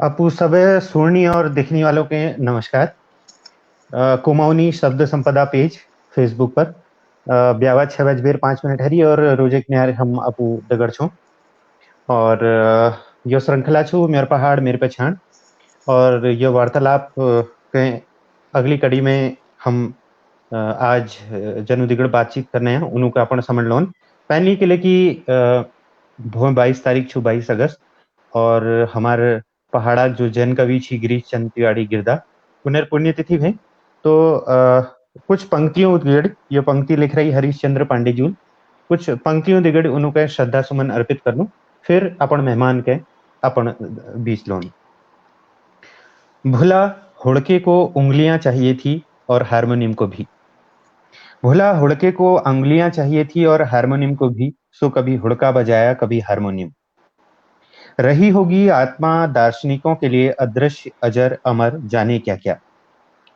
आपू सभी सुनने और देखने वालों के नमस्कार। कुमाऊनी शब्द संपदा पेज फेसबुक पर ब्यावा 6 बज 5 मिनट हरी और रोज एक न्यार हम आपू दगड़ छो और यो श्रृंखला छू मेरे पहाड़ मेरे पहचान और यो वार्तालाप के अगली कड़ी में हम आज जनु दिगड़ बातचीत करने हैं उन्हों का अपन समझ लोन पहली के लिए कि भो 22 तारीख छू 22 अगस्त और हमारे पहाड़ा जो जन कवि छी गिरीश चंद तिवारी गिरदा उन्हें पुण्यतिथि है। तो कुछ पंक्तियों दिगड़ ये पंक्ति लिख रही हरीश चंद्र पांडे जी कुछ पंक्तियों दिगड़ उनके श्रद्धा सुमन अर्पित कर लूं फिर अपन मेहमान के अपन बीच लोन। भुला हुड़के को उंगलियां चाहिए थी और हारमोनियम को भी। भुला हुड़के को उंगलियां चाहिए थी और हारमोनियम को भी। सो कभी हुड़का बजाया कभी हारमोनियम। रही होगी आत्मा दार्शनिकों के लिए अदृश्य अजर अमर जाने क्या क्या।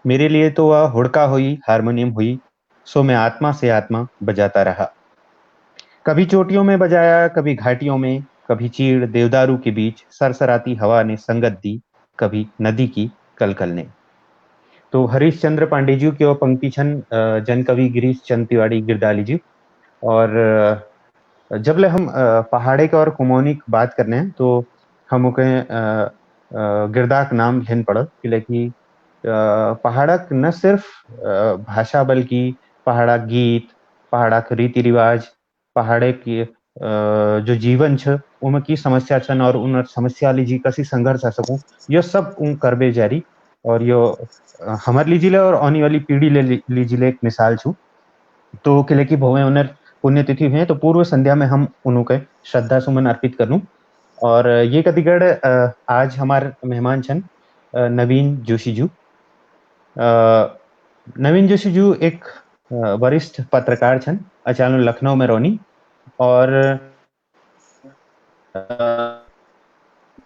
मेरे लिए तो वह हुड़का हुई हारमोनियम हुई। सो मैं आत्मा से आत्मा बजाता रहा। कभी चोटियों में बजाया कभी घाटियों में। कभी चीड़ देवदारू के बीच सरसराती हवा ने संगत दी। कभी नदी की कलकल ने। तो हरीश चंद्र पांडे जी की वो पंक्ति छन जन कवि गिरीश चंद तिवारी गिरदाली जी। और जब ले हम पहाड़े का और कुमोनी की बात करने हैं तो हम ओके गिरदाक नाम लेन पड़ो कि पहाड़क न सिर्फ भाषा बल्कि पहाड़ा गीत पहाड़ा के रीति रिवाज पहाड़े की जो जीवन छ उनमें की समस्या छन और उन समस्या लीजी कसी संघर्ष आ सकूं ये सब उन करबे जारी। और यो हमारे लीजिले और आने वाली पीढ़ी लीजिले एक मिसाल छू। तो किले की भवें उन्हें पुण्यतिथि है तो पूर्व संध्या में हम उनके श्रद्धा सुमन अर्पित कर लूं। और ये कतिगढ़ आज हमारे मेहमान छन नवीन जोशी जू। नवीन जोशी जू एक वरिष्ठ पत्रकार छन अचानक लखनऊ में रोनी। और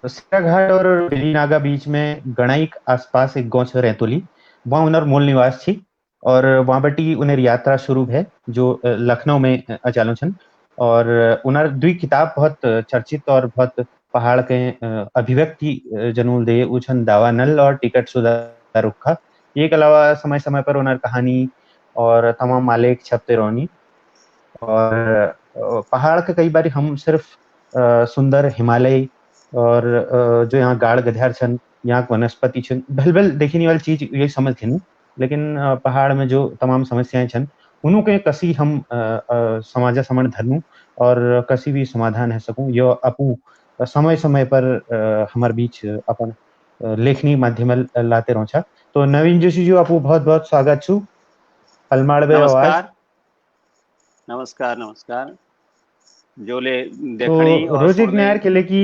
सिराघाट और बेलीनागा बीच में गणाइक आसपास एक गांव छ रैतोली वहाँ उनर मूल निवास छी। और वहाँ बटी उन्हें यात्रा शुरू है जो लखनऊ में अचालो छन। और उनर दुई किताब बहुत चर्चित और बहुत पहाड़ के अभिव्यक्ति जनूल दे उछन दावा नल और टिकट सुधा रुखा। एक अलावा समय समय पर उनर कहानी और तमाम आलेख छपते रोनी। और पहाड़ के कई बार हम सिर्फ सुंदर हिमालय और जो यहाँ गाड़ गधार छन यहाँ के वनस्पति छन भल भल देखने वाली चीज ये समझ घेनु। लेकिन पहाड़ में जो तमाम समस्याएं छन उन्हों के कसी हम समाजा समण धरनु और कसी भी समाधान है सकूं यो अपू समय समय पर हमारे बीच अपन लेखनी माध्यम लाते रहो छा। तो नवीन जोशी जी आपू बहुत बहुत स्वागत छु अलमाड़बे आवाज। नमस्कार नमस्कार नमस्कार जोले तो देखनी और रोजिक सुनने। न्यार किले की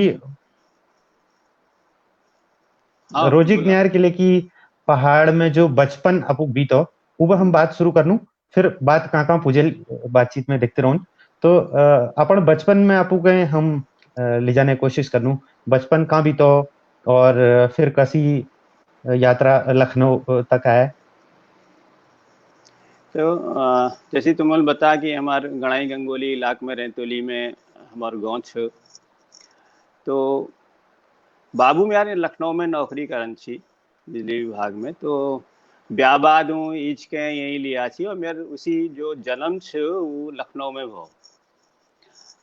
हाँ रोजिक बोला। न्यार किले की पहाड़ में जो बचपन अपू बीतो वो हम बात शुरू कर लूं फिर बात कहाँ कहाँ पूजे बातचीत में देखते रहूं। तो अपन बचपन में आपू गए हम ले जाने की कोशिश कर लूं बचपन कहाँ बीतो और फिर कसी यात्रा लखनऊ तक आए। तो जैसे तुमने बता कि हमारे गणाई गंगोली इलाके में रैतोली में हमारे गांव छ। तो बाबू मेरे लखनऊ में नौकरी करन छी बिजली विभाग में। तो ब्याह बाद हूँ ईच के यहीं लिया छी और मेरे उसी जो जन्म छ वो लखनऊ में हो।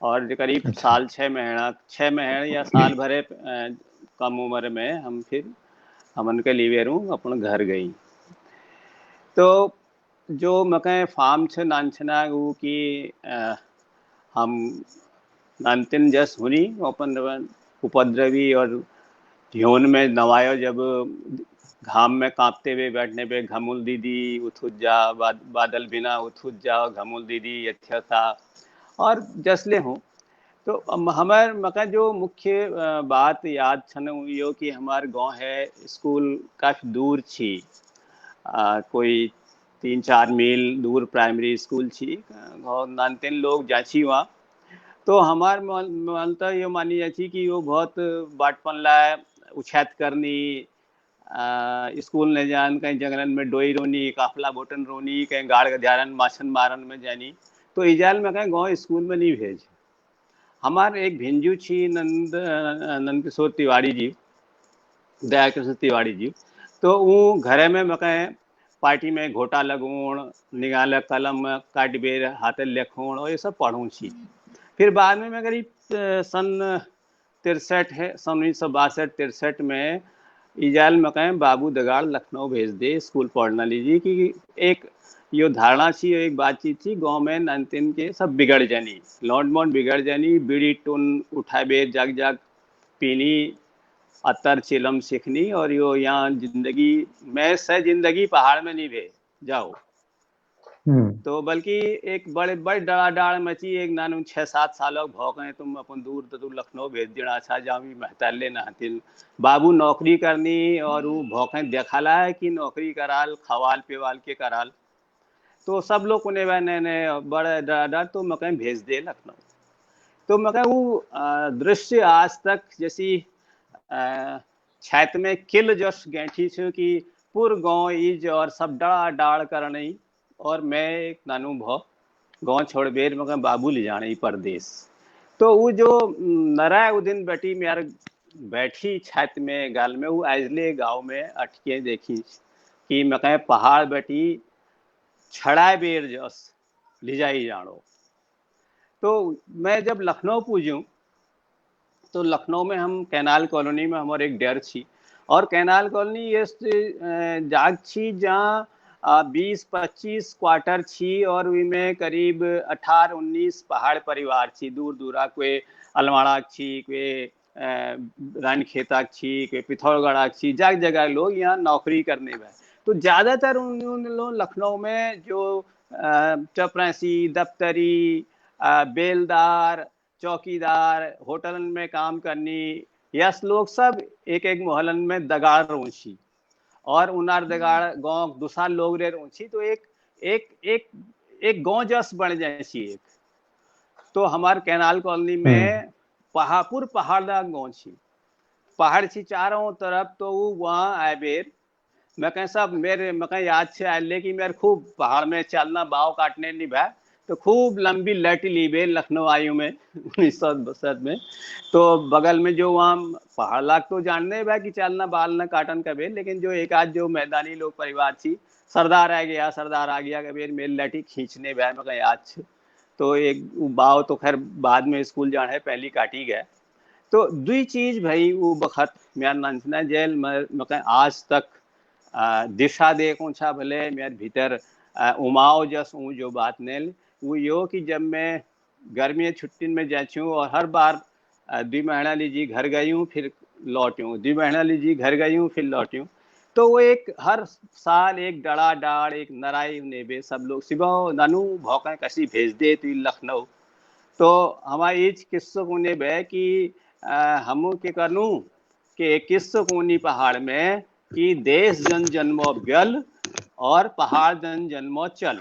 और जो करीब अच्छा। साल 6 महीने या साल भरे कम उम्र में हम फिर हमन के लिए अपन घर गई। तो जो मकई फार्म छ नानछना वो की हम नानतिन जस हुनी अपन उपद्रवी और ध्योन में नवायो जब घाम में कांपते हुए बैठने पे घमुल दीदी उठुत जा बादल बिना उठुत जाओ घमुल दीदी अच्छा था और जसले हूँ। तो हमारे मका जो मुख्य बात याद छन यो कि हमार गांव है स्कूल काफी दूर छी। कोई 3-4 मील दूर प्राइमरी स्कूल छी और नानतेन लोग जाची वहाँ। तो हमार मानता ये मानी जाती कि वो बहुत बाटपन लाए उछैत करनी स्कूल ने जान कहीं जंगलन में डोई रोनी काफला बोटन रोनी कहीं गाड़ गध्यारन माछन मारन में जानी। तो इजाल में कहीं गाँव स्कूल में नहीं भेज। हमारे एक भिंजू छी नंद किशोर तिवारी जी दया कृष्ण तिवारी जी। तो वो घरे में मकै पार्टी में घोटा लगूण, निगाल कलम काट बेर हाथ लिखूण और ये सब पढ़ूँ छी। फिर बाद में मैं करीब सन 63 है, सन 1962-63 में इजाल मकान बाबू दगाड़ लखनऊ भेज दे स्कूल पढ़ना लीजिए कि एक यो धारणा थी, एक बातचीत थी गांव में नंतिन के सब बिगड़ जानी, लौंड मौंड बिगड़ जानी, बीड़ी टुन उठाए बे जाग जाग पीनी, अतर चिलम सीखनी और यो यहाँ जिंदगी मैं से जिंदगी पहाड़ में नहीं भे जाओ। तो बल्कि एक बड़े बड़े डरा डाड़ मची, एक नानू 6-7 सालों भौक हैं तुम अपन दूर तो तुम लखनऊ भेज देना, अच्छा जावी महताले नहतिल बाबू नौकरी करनी और वो भौकें देखला है कि नौकरी कराल खवाल पेवाल के कराल। तो सब लोग उन्हें ने बड़े डरा डाड़ तो मकई भेज दे लखनऊ। तो मकई वो दृश्य आज तक जैसी छात में किल जस गैठी छो कि पूर गांव ईज और सब डरा डाड़ करनी और मैं एक नानू भौ गांव छोड़ बेर मगर बाबू ले जाने परदेश। तो वो जो नरा वो दिन बेटी मेरे बैठी छत में गाल में वो आजले गांव में अटके देखी कि मकै पहाड़ बेटी छड़ाए बेर जस ले जाई जानो। तो मैं जब लखनऊ पूजूं तो लखनऊ में हम कैनाल कॉलोनी में हमारे एक डेर छी और कैनाल कॉलोनी ये जाग छी जहाँ 20-25 क्वार्टर छी और में करीब 18-19 पहाड़ परिवार छी, दूर दूरा कोई अलवाड़ा छी, कोई रानखेता छी, कोई पिथौरगढ़ छी, जगह जगह लोग यहाँ नौकरी करने में। तो ज़्यादातर उन लोग लखनऊ में जो चपरासी दफ्तरी बेलदार चौकीदार होटल में काम करनी यस लोग सब एक एक मोहल्लन में दगाड़ ऊँची और उनार दगाड़ गांव दूसरा लोग रे ऊँची। तो एक एक एक एक गांव जस बन जाए सी एक। तो हमारे कैनाल कॉलोनी में पहाड़पुर पहाड़ गांव छी, पहाड़ छी चारों तरफ। तो वो वहाँ आए बेर मैं कहीं सब मेरे मैं कहीं याद से आए कि मेरे खूब पहाड़ में चलना बाव काटने नहीं भाई। तो खूब लंबी लट ली बे लखनऊ आयु में 1962 में। तो बगल में जो वहाँ पहाड़ लाग तो जानने भाई कि चलना बाल न काटन का बेर, लेकिन जो एक आध जो मैदानी लोग परिवार थी सरदार आ गया सरदार आ गया कबीर मेरी लटी खींचने भाई मैं याद छे। तो एक बाव तो खैर बाद में स्कूल जाने पहली काटी गए। तो दुई चीज भाई वो बखत मेरा नंचना जेल मैं आज तक दिशा देखूं छा भले मेरे भीतर उमाओ जस ऊँ जो बात नेल वो यो कि जब मैं गर्मी छुट्टी में जाऊँ और हर बार 2 महीना लीजिए घर गई हूँ फिर लौटूँ, 2 महीना लीजिए घर गई हूँ फिर लौटूँ। तो वो एक हर साल एक डड़ा डाड़ एक नराई नेबे सब लोग सिबह नानू भौका कसी भेज दे तो लखनऊ। तो हमारी इस किस्सों को ने बे कि हम के करनू कि किस्सों कोनी पहाड़ में कि देश जन जन्मो व्यल और पहाड़ जन जन्मो चल।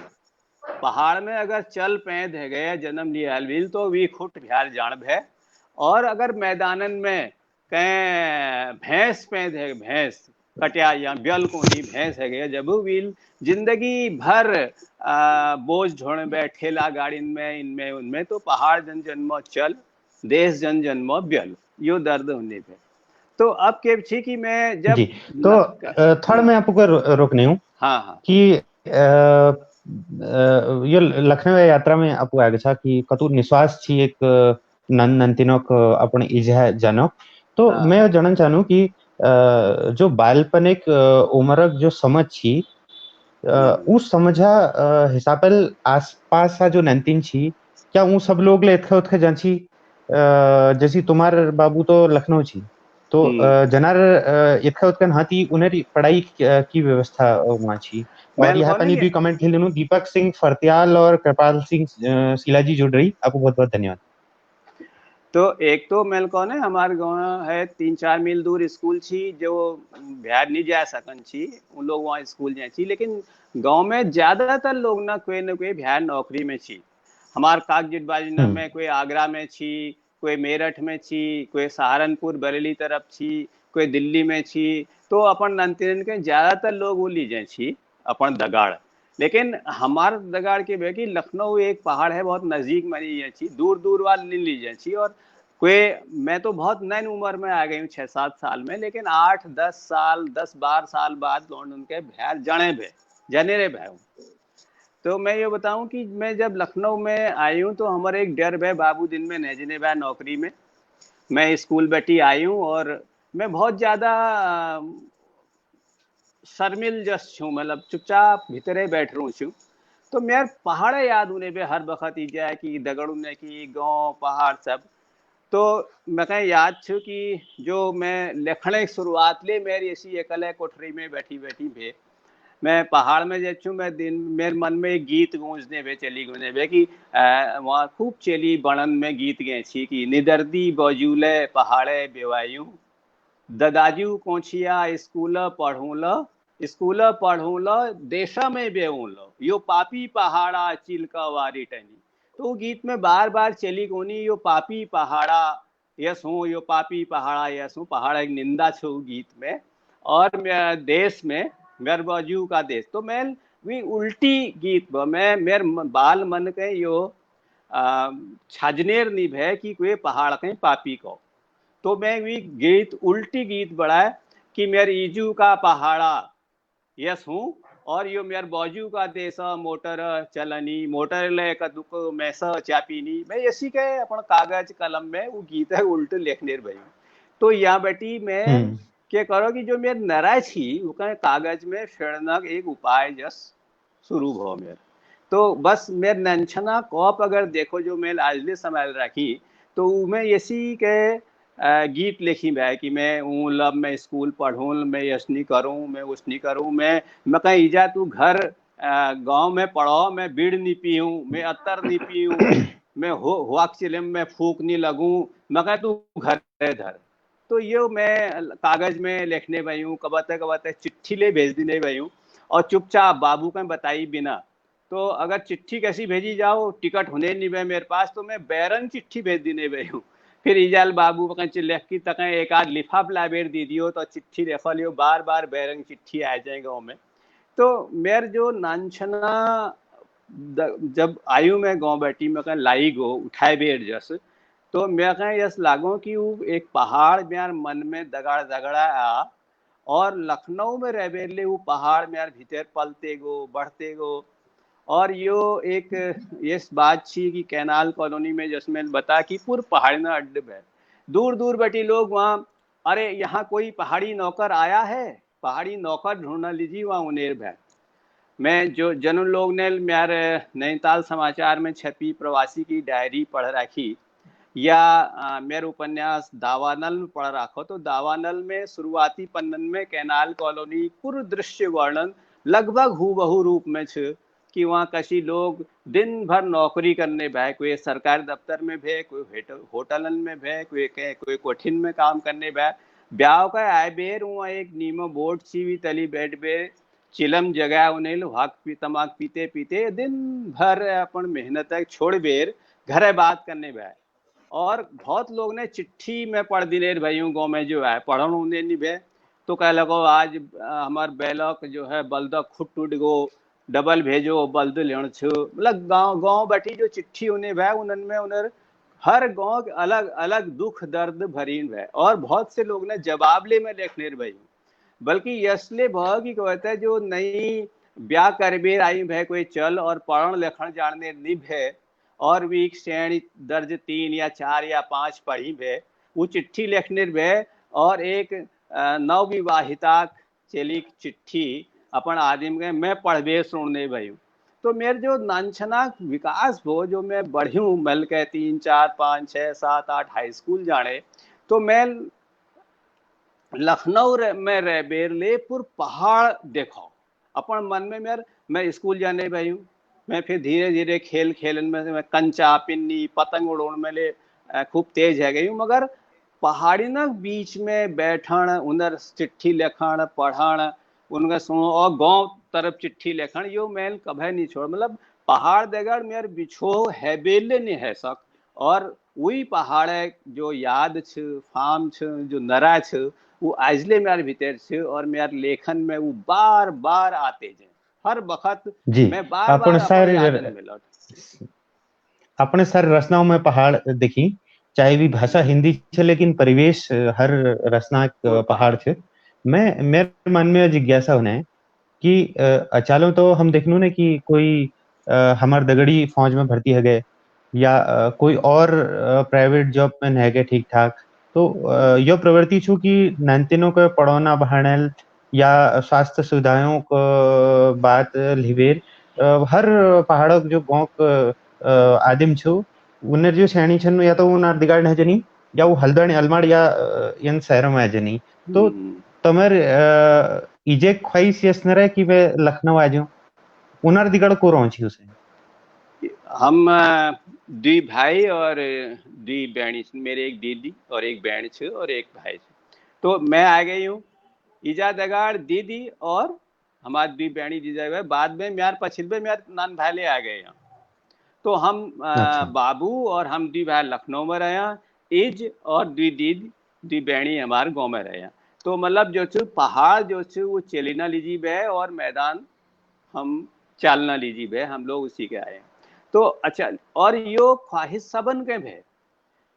पहाड़ में अगर चल पैद है गए जन्म लिया अलविल तो वी खुट बिहार जान भे। और अगर मैदानन में कहीं भैंस पैद है भैंस कटिया या ब्यल को नहीं भैंस है गया जब वील जिंदगी भर बोझ ढोने बे ठेला गाड़ी में इनमें उनमें। तो पहाड़ जन जन्मो चल देश जन जन्मो ब्यल यो दर्द होने पे। तो अब के छी कि मैं जब जी तो थोड़ा मैं आपको रोकने हूँ हाँ कि ये लखनऊ यात्रा में आपको आगे था कि कतु निश्वास छी एक नंतिनोक अपन इजह जनक। तो मैं जानना चाहूँ कि जो बालपन एक उम्रक जो समझ छी उस समझा हिसाबल आसपास जो नंतिन छी क्या वो सब लोग ले इतखे उतखे जान छी जैसी तुम्हार बाबू तो लखनऊ छी तो जनार इतखे उतकन हाथी उन्हें पढ़ाई की व्यवस्था वहाँ छी। और यहाँ पर भी कमेंट लेनू दीपक सिंह फरत्याल और कृपाल सिंह शिलाजी जुड़ रही आपको बहुत बहुत धन्यवाद। तो एक तो मेल कौन है हमारे गाँव है 3-4 मील दूर स्कूल छी जो बिहार नहीं जा सकन छी उन लोग वहाँ स्कूल जाए छी। लेकिन गांव में ज्यादातर लोग ना कोई बिहार नौकरी में छी। हमार कागजिट बाजना में कोई आगरा में छी, कोई मेरठ में छी, कोई सहारनपुर बरेली तरफ छी, कोई दिल्ली में छी। तो अपन नंतिन के ज्यादातर लोग वो लीजे छी अपन दगाड़। लेकिन हमार दगाड़ के बेकी लखनऊ एक पहाड़ है बहुत नजदीक में नहीं छी, दूर दूर वाल नहीं लीजे छी। और कोई, मैं तो बहुत नैन उम्र में आ गई हूँ 6-7 साल में, लेकिन 8-10 साल 10-12 साल बाद लौंड उनके भैर जने भे जने रे भय हूँ। तो मैं ये बताऊं कि मैं जब लखनऊ में आई हूँ तो हमारे एक डर भय बाबू दिन में नजने भय नौकरी में, मैं स्कूल बैठी आई हूँ और मैं बहुत ज्यादा शर्मिल जस छूँ, मतलब चुपचाप भीतरे बैठ रू छूँ। तो मेरे पहाड़ याद उन्हें पे हर वक्त ही जाए कि दगड़ ने की गाँव पहाड़ सब। तो मैं कहीं याद छू कि जो मैं लिखने की शुरुआत ले मेरी ऐसी एकल कोठरी में बैठी बैठी भे मैं पहाड़ में जे मैं दिन मेरे मन में एक गीत गूंजने बे चली गूंजने बे कि वहाँ खूब चली बणन में गीत गए छी कि निदर्दी बौजूले पहाड़े बेवायू ददाजू कोचिया स्कूल पढ़ू ल देशा में बेऊ लो यो पापी पहाड़ा चिलका वारी टनी। तो गीत में बार बार चली कोनी यो पापी पहाड़ा यस हूँ, यो पापी पहाड़ा यस हूँ, पहाड़ एक निंदा छो गीत में। और देश में मेरे बाजू का देश तो मैं वी उल्टी गीत मैं मेरे बाल मन के यो छाजनेर निभे कि कोई पहाड़ कहीं पापी को। तो मैं भी गीत उल्टी गीत बढ़ाए कि मेरे ईजू का पहाड़ा यस हूँ और यो मेरे बाजू का देश मोटर चलनी मोटर ले का दुख मैसा चापीनी। मैं इसी के अपन कागज कलम में वो गीत है उल्ट लिखने भाई। तो यहाँ बेटी मैं क्या करो कि जो मेरे नराय थी वो कागज में फेड़ना एक उपाय जस शुरू हो मेरे। तो बस मेरे नंछना कॉप अगर देखो जो मैं आजले संभाल रखी तो मैं इसी के गीत लिखी मैं कि मैं हूँ लब मैं स्कूल पढ़ूँ मैं यशनी करूँ मैं उसनी करूँ मैं कहीं ईजा तू घर गांव में पढ़ो मैं बीड़ नहीं पीऊँ मैं अतर नहीं पीऊँ मैं हुआक चिलम में फूक नहीं लगूँ मैं कह तू घर धर। तो ये मैं कागज में लिखने भाई हूँ कबते चिट्ठी ले भेज देने भाई हूँ और चुपचाप बाबू का बताई बिना। तो अगर चिट्ठी कैसी भेजी जाओ टिकट होने नहीं भाई मेरे पास तो मैं बैरन चिट्ठी भेज देने भाई हूँ। फिर इजाल बाबू लिख की तक एक आध लिफाफ लाबेर दी दियो तो चिट्ठी रेख लियो बार बार बैरंग चिट्ठी आ जाए गाँव में। तो मेर जो नानछना जब आयु में गाँव बैठी मैं कहीं लाई गो उठाए बेर जस तो मैं कहीं यस लागो कि वो एक पहाड़ मेरे मन में दगाड़ दगड़ा आ और लखनऊ में रह बेरले वो पहाड़ मेरे भीतर पलते गो बढ़ते गो। और यो एक इस बात छी कि कैनाल कॉलोनी में जिसमें बता कि पूर्व पहाड़ी ना अड्डे है दूर दूर बैठी लोग वहाँ अरे यहाँ कोई पहाड़ी नौकर आया है पहाड़ी नौकर ढूंढना लीजिए वहाँ उनेर भै। मैं जो जन लोग ने मेरे नैनीताल समाचार में छपी प्रवासी की डायरी पढ़ रखी या मेरे उपन्यास दावानल में पढ़ रखो तो दावानल में शुरुआती पन्नन में कैनाल कॉलोनी पूर्व दृश्य वर्णन लगभग हूबहू रूप में छ कि वहाँ कसी लोग दिन भर नौकरी करने भय कोई सरकारी दफ्तर में भे कोई होटलन में भे कोई कोठिन में काम करने भय ब्याह का आए बेर वहाँ एक नीमो बोर्ड सी तली बैठ बे चिलम जगह उन्हें भाग तमाक पीते पीते दिन भर अपन मेहनत छोड़ बेर घर बात करने भय। और बहुत लोग ने चिट्ठी में पढ़ दिले भाइयों गाँव में जो है पढ़न उन्हें नहीं भे तो कह लगो आज हमार बैलक जो है बल्द खुद टूट गो डबल भेजो बल्द लेण छो मतलब गाँव गाँव बैठी जो चिट्ठी उन्हें भय उनमें उन्हें हर गाँव अलग अलग दुख दर्द भरीन है और बहुत से लोग ने जवाबले में लिखने भाई बल्कि यसले भाव की कहते है जो नई ब्याह कर बेर आई भय कोई चल और पढ़न लिखण जानने निभ है और भी श्रेणी दर्ज 3 या 4 या 5 पढ़ी भे वो चिट्ठी लिखने भे और एक नवविवाहिता चली चिट्ठी अपन आदिम के मैं पढ़बे सुनने भाई। तो मेरे जो नानछना विकास हो जो मैं बढ़ी हूँ मल के 3 4 5 6 7 8 हाई स्कूल जाने तो मैं लखनऊ में रह बेरलेपुर पहाड़ देखो अपन मन में मेरे मैं स्कूल जाने भाई हूँ मैं फिर धीरे धीरे खेल खेलन में मैं कंचा पिन्नी पतंग उड़ोन में ले खूब तेज है गई हूँ मगर पहाड़ी ना बीच में बैठन उधर चिट्ठी लिखण पढ़न उनका सुनो और गांव तरफ चिट्ठी लिखण यो मैल कभी नहीं छोड़ मतलब पहाड़ देगड़ मेरे बिछो है बेले नहीं है सक और वही पहाड़ जो याद छ फार्म छ जो नरा छ वो आजले मेरे भीतर से और मेरे लेखन में वो बार बार आते हैं हर वक्त जी मैं बार अपन बार अपन सर यादन मिलत। अपने सर रचनाओं में पहाड़ देखी चाहे भी भाषा हिंदी छे लेकिन परिवेश हर रचना पहाड़ छे। मैं मेरे मन में जिज्ञासा होने है कि अचालो तो हम देखनू ने कि कोई हमार दगड़ी फौज में भर्ती है गए या कोई और प्राइवेट जॉब में है गए ठीक ठाक। तो यो प्रवृत्ति छू कि नानतीनों को पढ़ौना बहानेल या स्वास्थ्य सुविधाओं को बात लिवेर हर पहाड़ों जो गांव आदिम छू उन्हें जो श्रेणी छन या तो उन दिगाड़ है जनी या वो हल्दण अलमाड़ या इन शहरों में है जनी। तो तमर इजे ख्वाहिश यसनर है कि वे लखनऊ आ जाऊं उनार दिगड़ को रही उसे हम दी भाई और दी बहनी, मेरे एक दीदी और एक बहन छे और एक भाई छे। तो मैं आ गई हूँ ईजा दगाड़ दीदी और हमारी दी बहनी दी जगह बाद में म्यार पछिल में म्यार नान भाई आ गए यहाँ। तो हम अच्छा। बाबू और हम दी भाई लखनऊ में रहे इज और दी दीद दी बहनी हमारे गांव में रहे। तो मतलब जो छे पहाड़ जो छे वो चेलिना लीजी बे और मैदान हम चालना लीजी बे, हम लोग उसी के आए। तो अच्छा, और यो ख्वाहिश सबन के भे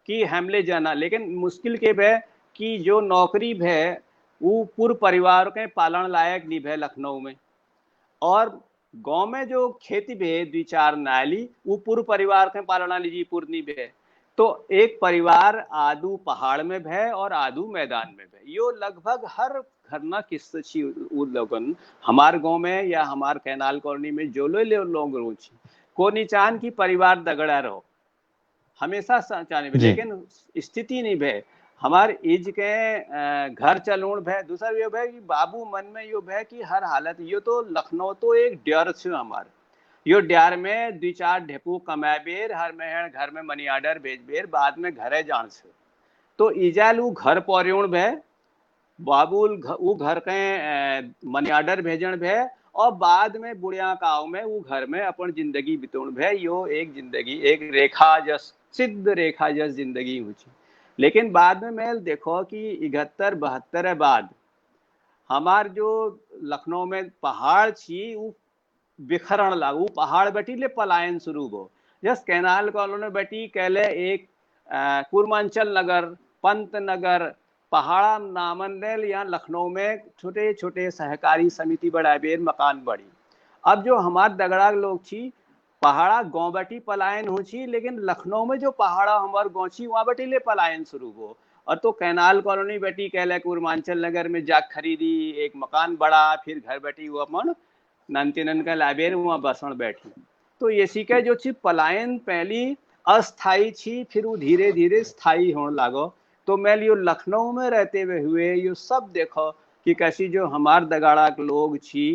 कि हमले जाना, लेकिन मुश्किल के भे कि जो नौकरी भे वो पूरे परिवार के पालन लायक नहीं भे लखनऊ में, और गांव में जो खेती भे दो चार नाली वो पूरे परिवार के पालना लीजिए पूर्णी भे। तो एक परिवार आदू पहाड़ में भे और आदू मैदान में भे। यो लगभग हर घरना किस्सा छी उ लोगन हमार गांव में या हमार कैनाल कॉलोनी में जो लोग रोची को नहीं चाहन कि परिवार दगड़ा रहो, हमेशा चाहने भे, लेकिन स्थिति नहीं भे हमार इज के घर चलूण भे। दूसरा यो भे कि बाबू मन में यो भे कि हर हालत यो तो लखनऊ तो एक ड्यार छे हमार, यो ड्यार में दो चार ढेपू कमाए बेर हर महीने घर में मनी ऑर्डर भेज बेर बाद में घरे जान छे। तो इजाल उ घर पौरियोण भे बाबुल वो घर के मनी ऑर्डर भेजन भे और बाद में बुढ़िया काव में वो घर में अपन जिंदगी बितौण भे। यो एक जिंदगी एक रेखा जस सिद्ध रेखा जस जिंदगी हुई। लेकिन बाद में मैं देखो कि 71-72 बाद हमार जो लखनऊ में पहाड़ छी वो बिखरण लागू, पहाड़ बैठी ले पलायन शुरू हो। जस कैनाल कॉलोनी बैठी कहले एक पूर्वांचल नगर, पंत नगर, पहाड़ा नामन लेल यहाँ लखनऊ में छोटे छोटे सहकारी समिति बढ़ाए बेर मकान बड़ी। अब जो हमार दगड़ा लोग छी पहाड़ा गाँव बैठी पलायन हो छी, लेकिन लखनऊ में जो पहाड़ा हमार गाँव छी वहाँ बैठी ले पलायन शुरू हो। और तो कैनाल कॉलोनी बैठी कहले पूर्वांचल नगर में जाग खरीदी एक मकान बड़ा, फिर घर बैठी वो अपन नंतिनन का लाइब्रेरी वहाँ बसण बैठी। तो ये सीखे जो छी पलायन पहली अस्थाई छी, फिर वो धीरे धीरे स्थायी होने लागो। तो मैं लियो लखनऊ में रहते हुए यो सब देखो कि कैसी जो हमार दगाड़ा के लोग छी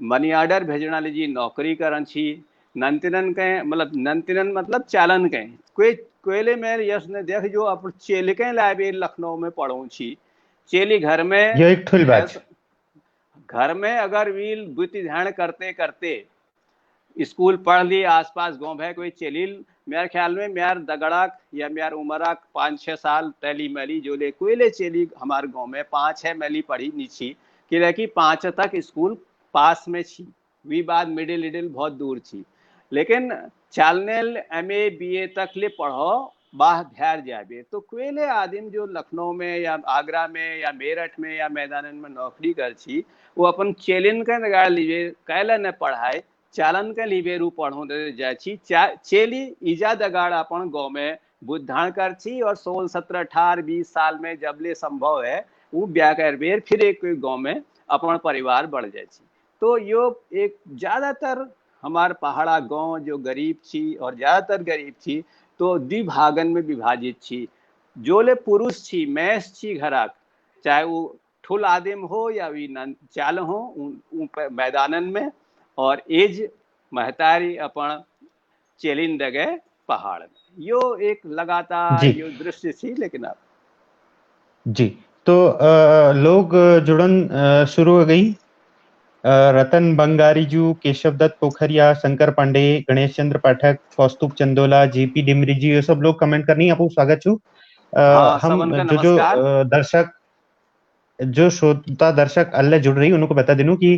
मनी ऑर्डर भेजना लीजिए नौकरी करन छी, नंतिनन के मतलब चालन के कोई कोयले में यश ने देख जो अपन चेल के लाइब्रेरी लखनऊ में पढ़ू छी। चेली घर में ये एक ठुल बात घर में अगर वील बुद्धि ध्यान करते करते स्कूल पढ़ ली आसपास गाँव है कोई चेलिल मेरे ख्याल में म्यार दगड़ाक या म्यार उमरा 5-6 साल तैली मैली जो ले कोयले चेली हमारे गाँव में 5-6 मैली पढ़ी नीची कि 5 तक स्कूल पास में छी, वी बाद मिडिल लिडिल बहुत दूर छी। लेकिन चालनेल MA BA तक ले पढ़ो बाह ध्यार जाबे। तो कोयले आदिम जो लखनऊ में या आगरा में या मेरठ में या मैदान में नौकरी कर छी वो अपन चेलिन के लगाड़ लीजिए कैला न पढ़ाए चालन के लिबेरू पढ़ो जाए छी। चेली ईजा दगाड़ अपन गाँव में बुद्धान कर छी और 16, 17, 18, 20 साल में जब ले संभव है वो ब्याह कर बेर फिर एक गाँव में अपन परिवार बढ़ जाए छी। तो यो एक ज्यादातर हमार पहाड़ा गाँव जो गरीब छी और ज्यादातर गरीब छी तो द्विभागन में विभाजित छी। जो ले पुरुष छी मैस छी घराक, चाहे वो ठुल आदिम हो या वी चाल हो मैदानन में, और एज महतारी अपन चेलिन दगे पहाड़ में। यो एक लगातार यो दृश्य छी। लेकिन अब जी तो लोग जुड़न शुरू हो गई। रतन बंगारीजू, केशव दत्त पोखरिया, शंकर पांडे, गणेश चंद्र पाठक, कौस्तुभ चंदोला, JP डिमरी जी ये सब लोग कमेंट करनी आपको स्वागत छू। हम जो दर्शक जो श्रोता दर्शक अल्ले जुड़ रही उनको बता देनू कि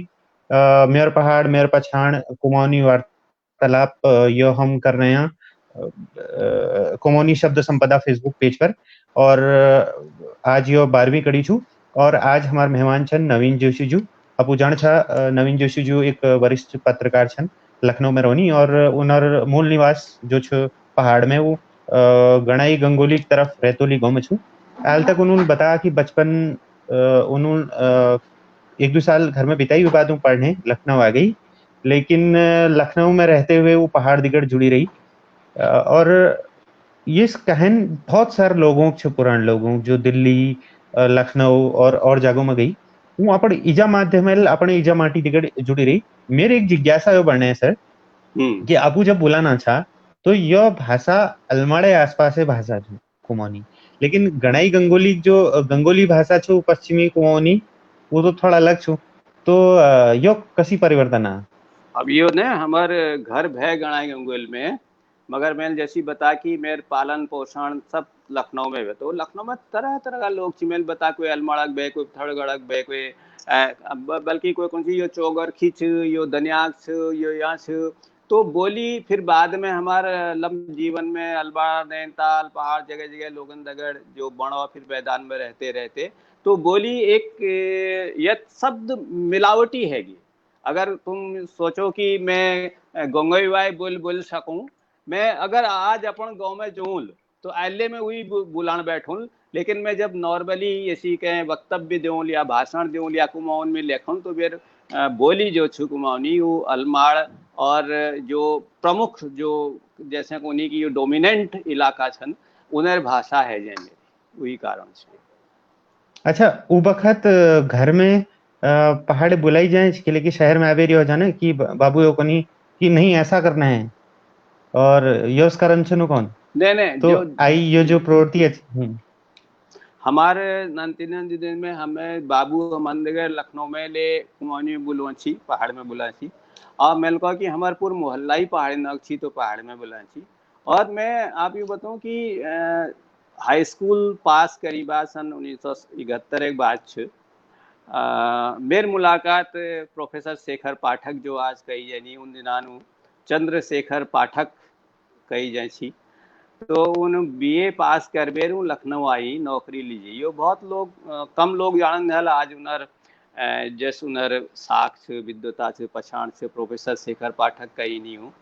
मेयर पहाड़ मेयर पछाण कुमाऊनी वार्तालाप यो हम कर रहे हैं कुमाऊनी शब्द संपदा फेसबुक पेज पर। और आज यो 12वीं कड़ी छू। और आज हमार मेहमान छन नवीन जोशी जू। आपू जान छा नवीन जोशी जू एक वरिष्ठ पत्रकार छन, लखनऊ में रोनी। और उनर मूल निवास जो छ पहाड़ में, वो गणाई गंगोली की तरफ रहतोली गाँव में छू। हाल तक उन्होंने बताया कि बचपन उन्होंने 1-2 साल घर में बिताई, हुई बाद में पढ़ने लखनऊ आ गई। लेकिन लखनऊ में रहते हुए वो पहाड़ दिगड़ जुड़ी रही। और ये कहन बहुत सारे लोगों छ पुराने लोगों जो दिल्ली, लखनऊ और जगहों में गई। वो अपन ईजा माध्यम अपने ईजा माटी दिगड़ जुड़ी रही। मेरे एक जिज्ञासा यो बढ़ने है सर, कि आपू जब बोलाना चाह तो यह भाषा अलमाड़े आसपास है भाषा छो कुमाऊनी। लेकिन गणाई गंगोली जो गंगोली भाषा छो पश्चिमी कुमाऊनी, वो तो थोड़ा अलग छो। तो यो कसी परिवर्तन आ? अब यो ने हमारे घर भय गणाई गंगोल में, मगर मैंने जैसी बता कि मेरे पालन पोषण सब लखनऊ में हुए। तो लखनऊ में तरह तरह का लोग छी। मैंने बता कोई अलमड़क बे, कोई थड़गड़क बे, कोई बल्कि कोई कौन सी यो चौगर खींच, यो दनियाक छ, यो यहाँ छ। तो बोली फिर बाद में हमारे लंब जीवन में अलबाड़ नैनीताल पहाड़ जगह जगह लोगन दगड़ जो बड़ा फिर मैदान में रहते रहते, तो बोली एक यह शब्द मिलावटी हैगी। अगर तुम सोचो कि मैं गंगोई वाई बोल सकूं, मैं अगर आज अपन गांव में जूल तो अल्ले में वही बुलान बैठूं। लेकिन मैं जब नॉर्मली ऐसी कहें वक्तव्य दूं या भाषण दूं या कुमाऊन में लिखूं, तो फिर बोली जो छु कुमाऊनी वो अलमाड़ और जो प्रमुख जो जैसे उन्हीं की डोमिनेंट इलाका छन उन्हें भाषा है जे मेरी, वही कारण से। अच्छा, उ बखत घर में पहाड़ बुलाई जाए कि लेकिन शहर में आवे रही हो जाने कि बाबू यो कोनी कि नहीं ऐसा करना है। और यस कारण छनु कौन? नहीं नहीं, तो जो आई ये जो प्रवृत्ति है। हमारे नंतिनंद दिन में हमें बाबू मंदिर लखनऊ में ले कुमाऊनी में बुलवाची, पहाड़ में बुलाची। और मैंने कहा कि हमारे पूरे मोहल्ला ही पहाड़ी नक छी, तो पहाड़ में बुलाची। और मैं आप ये बताऊं कि हाई स्कूल पास करी बात सन 1971 एक बात छ। मेर मुलाकात प्रोफेसर शेखर पाठक जो आज कही जानी उन दिनानु चंद्रशेखर पाठक कही जाए। तो उन बीए पास कर बेरू लखनऊ आई नौकरी लीजिए। यो बहुत लोग कम लोग जानन हल आज उनर जैस उनर साक्ष विद्वता से पछाण से प्रोफेसर शेखर पाठक कही नहीं हूँ।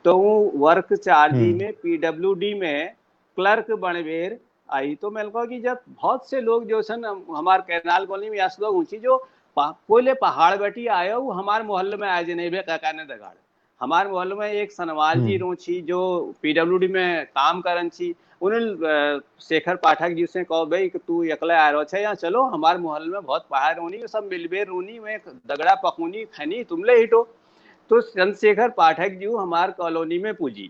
तो वो वर्क चार्जी में पीडब्ल्यूडी में क्लर्क बनवेर आई। तो मैं कहा कि जब बहुत से लोग जो सन हमारे कैनाल कॉलोनी में ऐसे लोग ऊंची जो कोयले पहाड़ बैठी आए वो हमारे मोहल्ले में आए नहीं बे काका ने दगाड़। हमारे मोहल्ले में एक सनवाल जी रोची जो पीडब्ल्यूडी में काम करन छी। उन्हें शेखर पाठक जी से कहो भाई कि तू अकेले आ रहा है या चलो हमारे मोहल्ले में बहुत पहाड़ रोनी सब मिलबे रोनी में दगड़ा पकूनी खनी तुमले हिटो। तो चंद्रशेखर पाठक जी हमारे कॉलोनी में पूजी।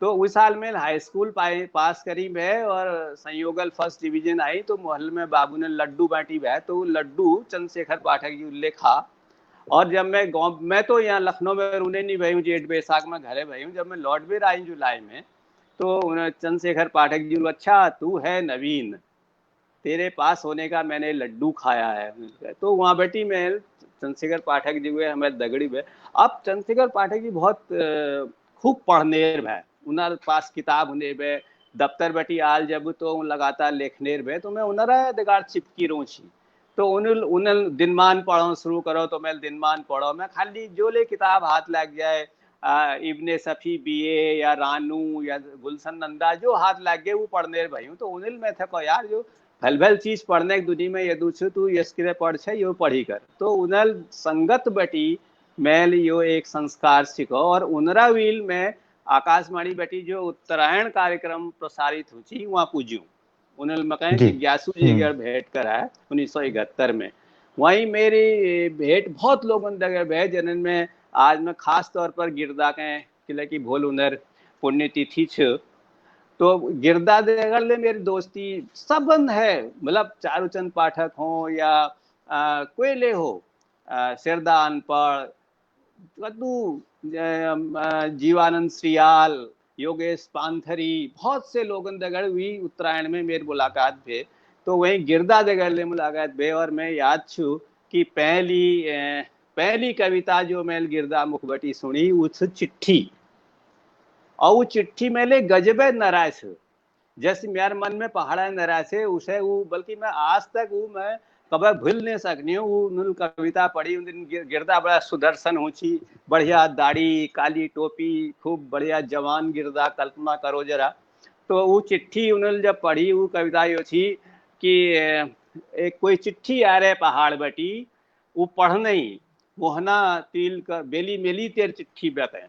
तो उस साल में हाई स्कूल पास करी मैं और संयोगल फर्स्ट डिवीजन आई। तो मोहल्ले में बाबू ने लड्डू बांटी है, तो लड्डू चंद्रशेखर पाठक जी उल्लेख खा। और जब मैं गाँव मैं तो यहाँ लखनऊ में रूने नहीं भाई हूँ, जेठ बैसाख में घरे भाई हूँ। जब मैं लौट भी आई जुलाई में, तो चंद्रशेखर पाठक जी अच्छा तू है नवीन, तेरे पास होने का मैंने लड्डू खाया है। तो वहाँ बैठी मैं चंद्रशेखर पाठक जी हुए हमें दगड़ी में। अब चंद्रशेखर पाठक जी बहुत खूब पढ़नेर है, उनके पास किताब होने बे दफ्तर बैठी आल जब तो लगातार लेखनेर बे। तो मैं उनरा दिगाड़ चिपकी रू छी। तो उन दिनमान पढ़ो शुरू करो तो मैं दिनमान पढ़ो। मैं खाली जो ले किताब हाथ लग जाए इब्ने सफ़ी बीए या रानू या गुलशन नंदा जो हाथ लग गए वो पढ़ने भाई हूँ। तो उन्हें मैं था यार जो भल भल चीज पढ़ने की दुनिया में ये दूसरे तू यस्किरे पढ़ छे यो पढ़ी कर। तो उन्हें संगत बटी मैल यो एक संस्कार सीखो। और उनरा व्हील में आकाशवाणी बटी जो उत्तरायण कार्यक्रम प्रसारित हुई वहाँ पूज्यूं। उन्हें मकैन जिज्ञासु जी के भेंट करा है 1971 में। वहीं मेरी भेंट बहुत लोगों तक है जिनमें आज मैं खास तौर पर गिरदा के किले की भोल उनर पुण्यतिथि छ। तो गिरदा देगल मेरी दोस्ती सबंध है, मतलब चारूचंद पाठक हो या कोयले हो, सिरदा अनपढ़ कद्दू जीवानंद श्रियाल योगेश पांथरी बहुत से लोगन दगड़ हुई उत्तरायण में मेरी मुलाकात भे। तो वहीं गिरदा दगड़ मुलाकात भे। और मैं याद छू कि पहली कविता जो मैं गिरदा मुखबटी सुनी उस चिट्ठी। और वो चिट्ठी मेले गजबे नाराज छे, जैसे मेरे मन में पहाड़ा नाराज है उसे वो, बल्कि मैं आज तक वो मैं कभी भूल नहीं सकनी हूँ। वो कविता पढ़ी उन दिन, गिरदा बड़ा सुदर्शन ऊंची, बढ़िया दाढ़ी, काली टोपी, खूब बढ़िया जवान गिरदा, कल्पना करो जरा। तो वो चिट्ठी उन्होंने जब पढ़ी, वो कविता यो थी कि एक कोई चिट्ठी आ रहे पहाड़ बटी, वो पढ़ नहीं, मोहना तिल का बेली मेली तेर चिट्ठी बते,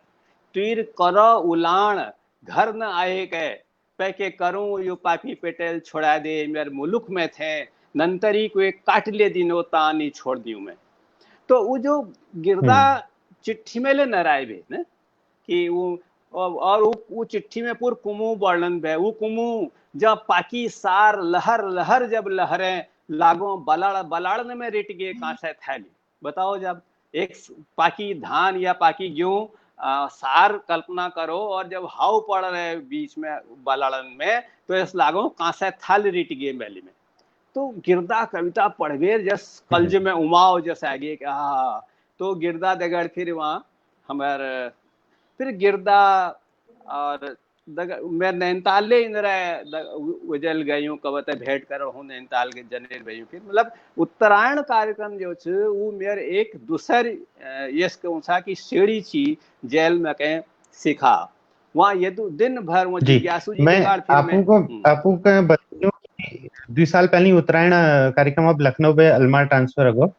तीर करो उलाण घर न आए के, पैके करूं यो पापी पेटेल छोड़ा दे, मेरे मुलुक में थे नंतरी को एक काट ले दिनो तानी छोड़ दियो मैं। तो वो जो गिरदा चिट्ठी में ले नराय भी ने कि वो, और वो चिट्ठी में पूर कुमू वर्णन है। वो कुमू जब पाकी सार लहर लहर जब लहरे लागो बलाड़ बलाड़न में रिट गए कांसे थैली। बताओ, जब एक पाकी धान या पाकी गेहूं सार कल्पना करो, और जब हाव पड़ रहे बीच में बलाड़न में, तो इस लागो कांसे थाल रिट गए मैली में। तो गिरदा कविता पढ़वे जस कलज में उमाओ जस आगे, तो गिरदा दगड़ फिर वहाँ हमारे फिर गिरदा और मैं नैनीताल ले इन उजल गई हूँ, कब भेंट कर हूँ नैनीताल के जनेर गई हूँ। फिर मतलब उत्तरायण कार्यक्रम जो छ वो मेरे एक दूसर यश कहूँ सा कि सीढ़ी छी जेल में कहें सिखा। वहाँ ये तो दिन भर वो जी, जिज्ञासु जी मैं देगाड़ फिर मैं आपको का बताऊं कि 2 साल पहले उत्तरायण कार्यक्रम अब लखनऊ में अलमाड़ ट्रांसफर हो।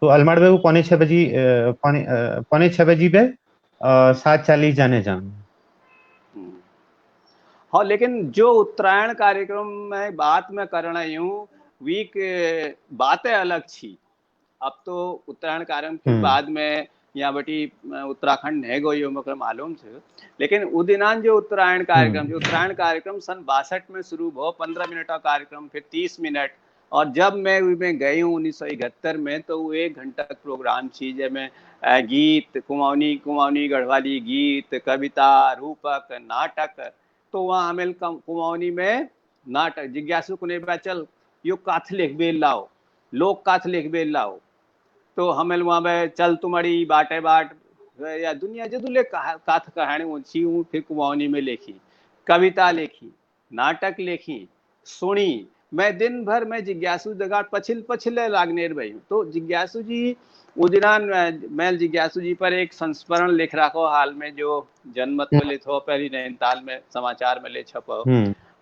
तो अलमाड़ में वो पौने 6 बजे बे 7:40 जाने जान। हाँ, लेकिन जो उत्तरायण कार्यक्रम में बात मैं करना हूँ वीक बातें अलग छी। अब तो उत्तरायण कार्यक्रम फिर बाद में यहाँ बटी उत्तराखंड है गो, मतलब मालूम छे। लेकिन वो दिनान जो उत्तरायण कार्यक्रम सन 62 में शुरू हो, 15 मिनट का कार्यक्रम, फिर 30 मिनट। और जब मैं गई हूँ 1971 में, तो वो 1 घंटा प्रोग्राम छी, जिसमें गीत, कुमाऊनी गढ़वाली गीत, कविता, रूपक, नाटक। तो वहाँ हमें कुमाऊनी में नाटक जिज्ञासु कुने चल यो काथ लिख बेल लाओ, लोक काथ लिख बेल लाओ। तो हमें वहाँ पे चल तुम्हारी बाटे बाट या दुनिया जदुले काथ कहानी ऊंची हूँ, फिर कुमाऊनी में लिखी, कविता लिखी, नाटक लिखी, सुनी। मैं दिन भर में जिज्ञासु दगाड़ पछिले लागनेर भाई। तो जिज्ञासु जी उदिनान मैं जिज्ञासु जी पर एक संस्मरण लिख रहा हो हाल में, जो जनमत में ले थो पहली नैनीताल में समाचार में ले छपो,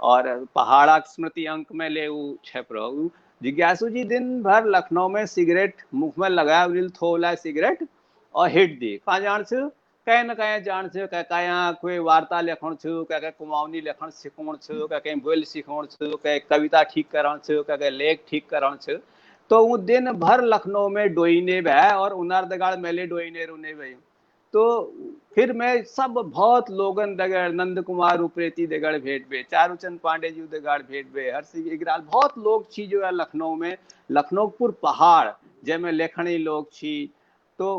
और पहाड़ा स्मृति अंक में ले छप रहो। जिज्ञासु जी दिन भर लखनऊ में सिगरेट मुख में लगाया, थोला सिगरेट और हिट दी। कहाँ जान छू, कहीं न कहीं जान छू, कहीं कोई वार्ता लिखण छू, कहीं कुमाऊनी लिखण सिखण छू, कहीं बोल सिखण छू, कहीं कविता ठीक करण छू, कहीं लेख ठीक करण छू। तो वो दिन भर लखनऊ में डोईने भै, और उनार दगाड़ मेले डोईने रुने भई। तो फिर मैं सब बहुत लोगन दगड़, नंद कुमार उप्रेती दगड़ भेंट बे, चारूचंद पांडे जी दगड़ भेंट बे, हरसिंह इगराल, बहुत लोग छी जो है लखनऊ में, लखनऊपुर पहाड़ जैमें लेखनी लोग छी। तो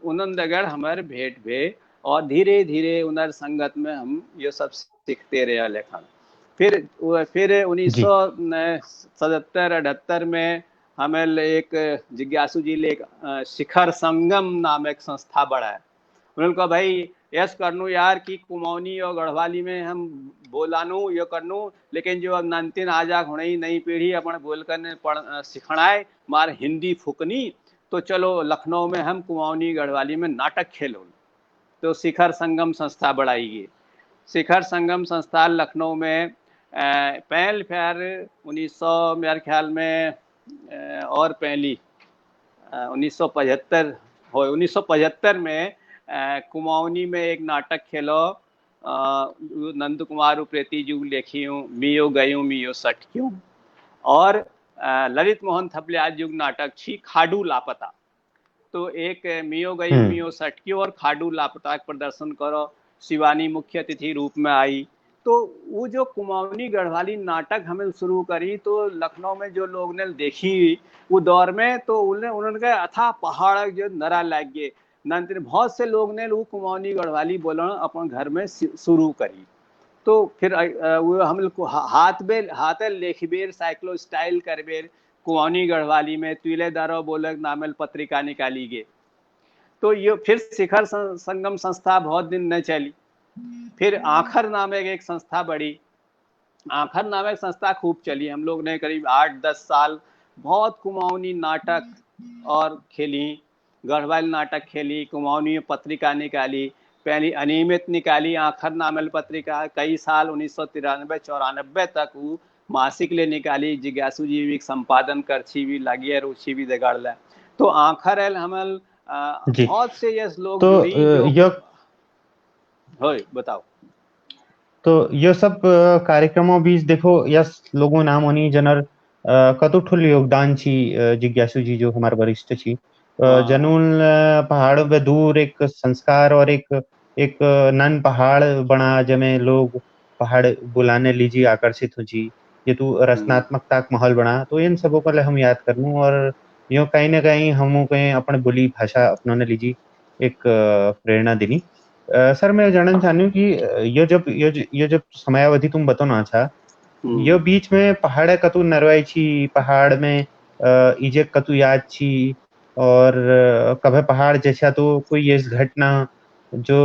उनन दगड़ हमारे भेंट बे, और धीरे धीरे उनर संगत में हम ये सब सीखते रहे लेखन। फिर 1977-78 में हमें एक जिज्ञासु जी ले शिखर संगम नाम एक संस्था बढ़ाया। उन्होंने कहा भाई यस करनू यार कि कुमाऊनी और गढ़वाली में हम बोलानू ये करनू, लेकिन जो अब नंतिन आजा होने नई पीढ़ी अपन बोल कर सीखना है, मार हिंदी फूकनी। तो चलो लखनऊ में हम कुमाऊनी गढ़वाली में नाटक खेलो। तो शिखर संगम संस्था बढ़ाई गई। शिखर संगम संस्था लखनऊ में पहल फिर 1900 मेरे ख्याल में और पहली 1975 हो, 1975 में कुमाऊनी में एक नाटक खेलो, नंद कुमार उप्रेती जी लेखी हूँ, मियो गयूं मियो सटक्यूं। और ललित मोहन थपलियाल जी नाटक छी खाडू लापता। तो एक मियो गयूं मियो सटक्यूं और खाडू लापता का प्रदर्शन करो, शिवानी मुख्य अतिथि रूप में आई। तो वो जो कुमाऊनी गढ़वाली नाटक हमें शुरू करी, तो लखनऊ में जो लोग ने देखी वो दौर में, तो उन्होंने कहा अथा पहाड़ जो नरा लग गए। नंतर बहुत से लोग ने वो कुमाऊनी गढ़वाली बोलना अपन घर में शुरू करी। तो फिर वो हम लोग हाथ लेखबेर साइक्लो स्टाइल करबेर कुमाऊनी गढ़वाली में तुलेदारो बोलक नामल पत्रिका निकाली गई। तो ये फिर शिखर संगम संस्था बहुत दिन न चली। फिर आखर नामक एक संस्था बड़ी, आखर नामक संस्था खूब चली। हम लोग ने करीब 8-10 साल बहुत कुमाऊनी नाटक और खेली, गढ़वाल नाटक खेली, कुमाऊनी पत्रिका निकाली, पहली अनियमित निकाली आखर नामल पत्रिका, कई साल 1993-94 तक वो मासिक ले निकाली। जिज्ञासु जी भी संपादन कर छी भी लगी रुचि भी दगाड़ला। तो आखर एल हमल जी। बहुत से यस लोग तो जुड़ी जो यह हो बताओ। तो ये सब कार्यक्रमों बीच देखो यस लोगों नाम होनी जनर कतुठुल योगदान छी जिज्ञासु जी जो हमारे वरिष्ठ छी हाँ जनून पहाड़ वे दूर एक संस्कार और एक नन पहाड़ बना जमे लोग पहाड़ बुलाने लीजिए आकर्षित हो जी ये तू रचनात्मकता का माहौल बना तो इन सबों को ले हम याद करनू और यो कहीं ना कहीं हम कहीं अपने बोली भाषा अपनाने लीजिए एक प्रेरणा देनी। सर मैं जानना चाहती हूँ कि ये जब समयावधि तुम बताओ ना अच्छा ये बीच में पहाड़ कतु नरवाई छी पहाड़ में इजे कतु याद छी और कभे पहाड़ जैसा तो कोई ये घटना जो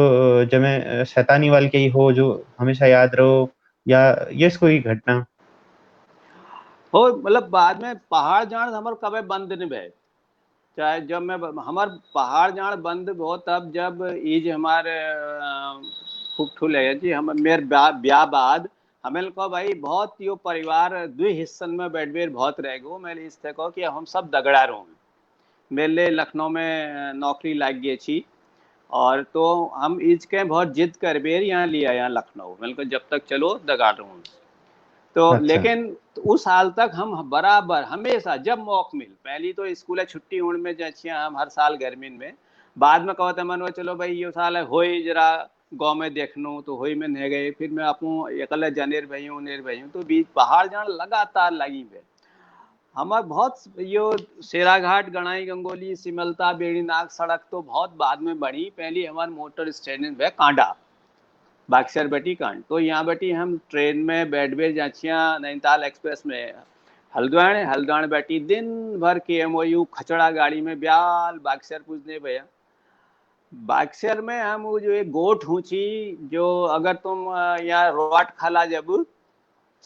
जमे शैतानी वाल के ही हो जो हमेशा याद रहो या ये कोई घटना। हो मतलब बाद में पहाड़ जान हमर कभी बंद नहीं भय। चाहे जब मैं हमार पहाड़ जान बंद हो तब जब ईज हमारे खूब ठुल है जी हम मेरे ब्याह बाद हमें को भाई बहुत यो परिवार दो हिस्सन में बैठबेर बहुत रह गो। मैं इस थे को कि हम सब दगड़ा रहो। मेरे लखनऊ में नौकरी लाग गई छी और तो हम इसके बहुत जिद कर बेर यहाँ लिया यहाँ लखनऊ मतलब जब तक चलो दगाड़ रहा। तो अच्छा। लेकिन उस साल तक हम बराबर हमेशा जब मौका मिल पहली तो स्कूल छुट्टी होने में जैसे हम हर साल गर्मी में बाद में कहते मन वो चलो भाई ये साल हो जरा गाँव में देखनू तो होई में नहीं गए। फिर मैं अपू एकल जनेर भई हूँ उनेर भई हूँ तो बीच पहाड़ जान लगातार लगी है। हमार बहुत यो शेराघाट गणाई गंगोली सिमलता बेड़ीनाग सड़क तो बहुत बाद में बनी। पहली हमारे मोटर स्टैंड है कांडा बाक्सर बटी कांड तो यहाँ बटी हम ट्रेन में बैठबे जाचिया नैनीताल एक्सप्रेस में हल्द्वानी बैठी दिन भर के एमओयू खचड़ा गाड़ी में ब्याल बाक्सर पूछने भैया। बाक्सर में हम वो जो एक गोट ऊँची जो अगर तुम यहाँ रोट खाला जब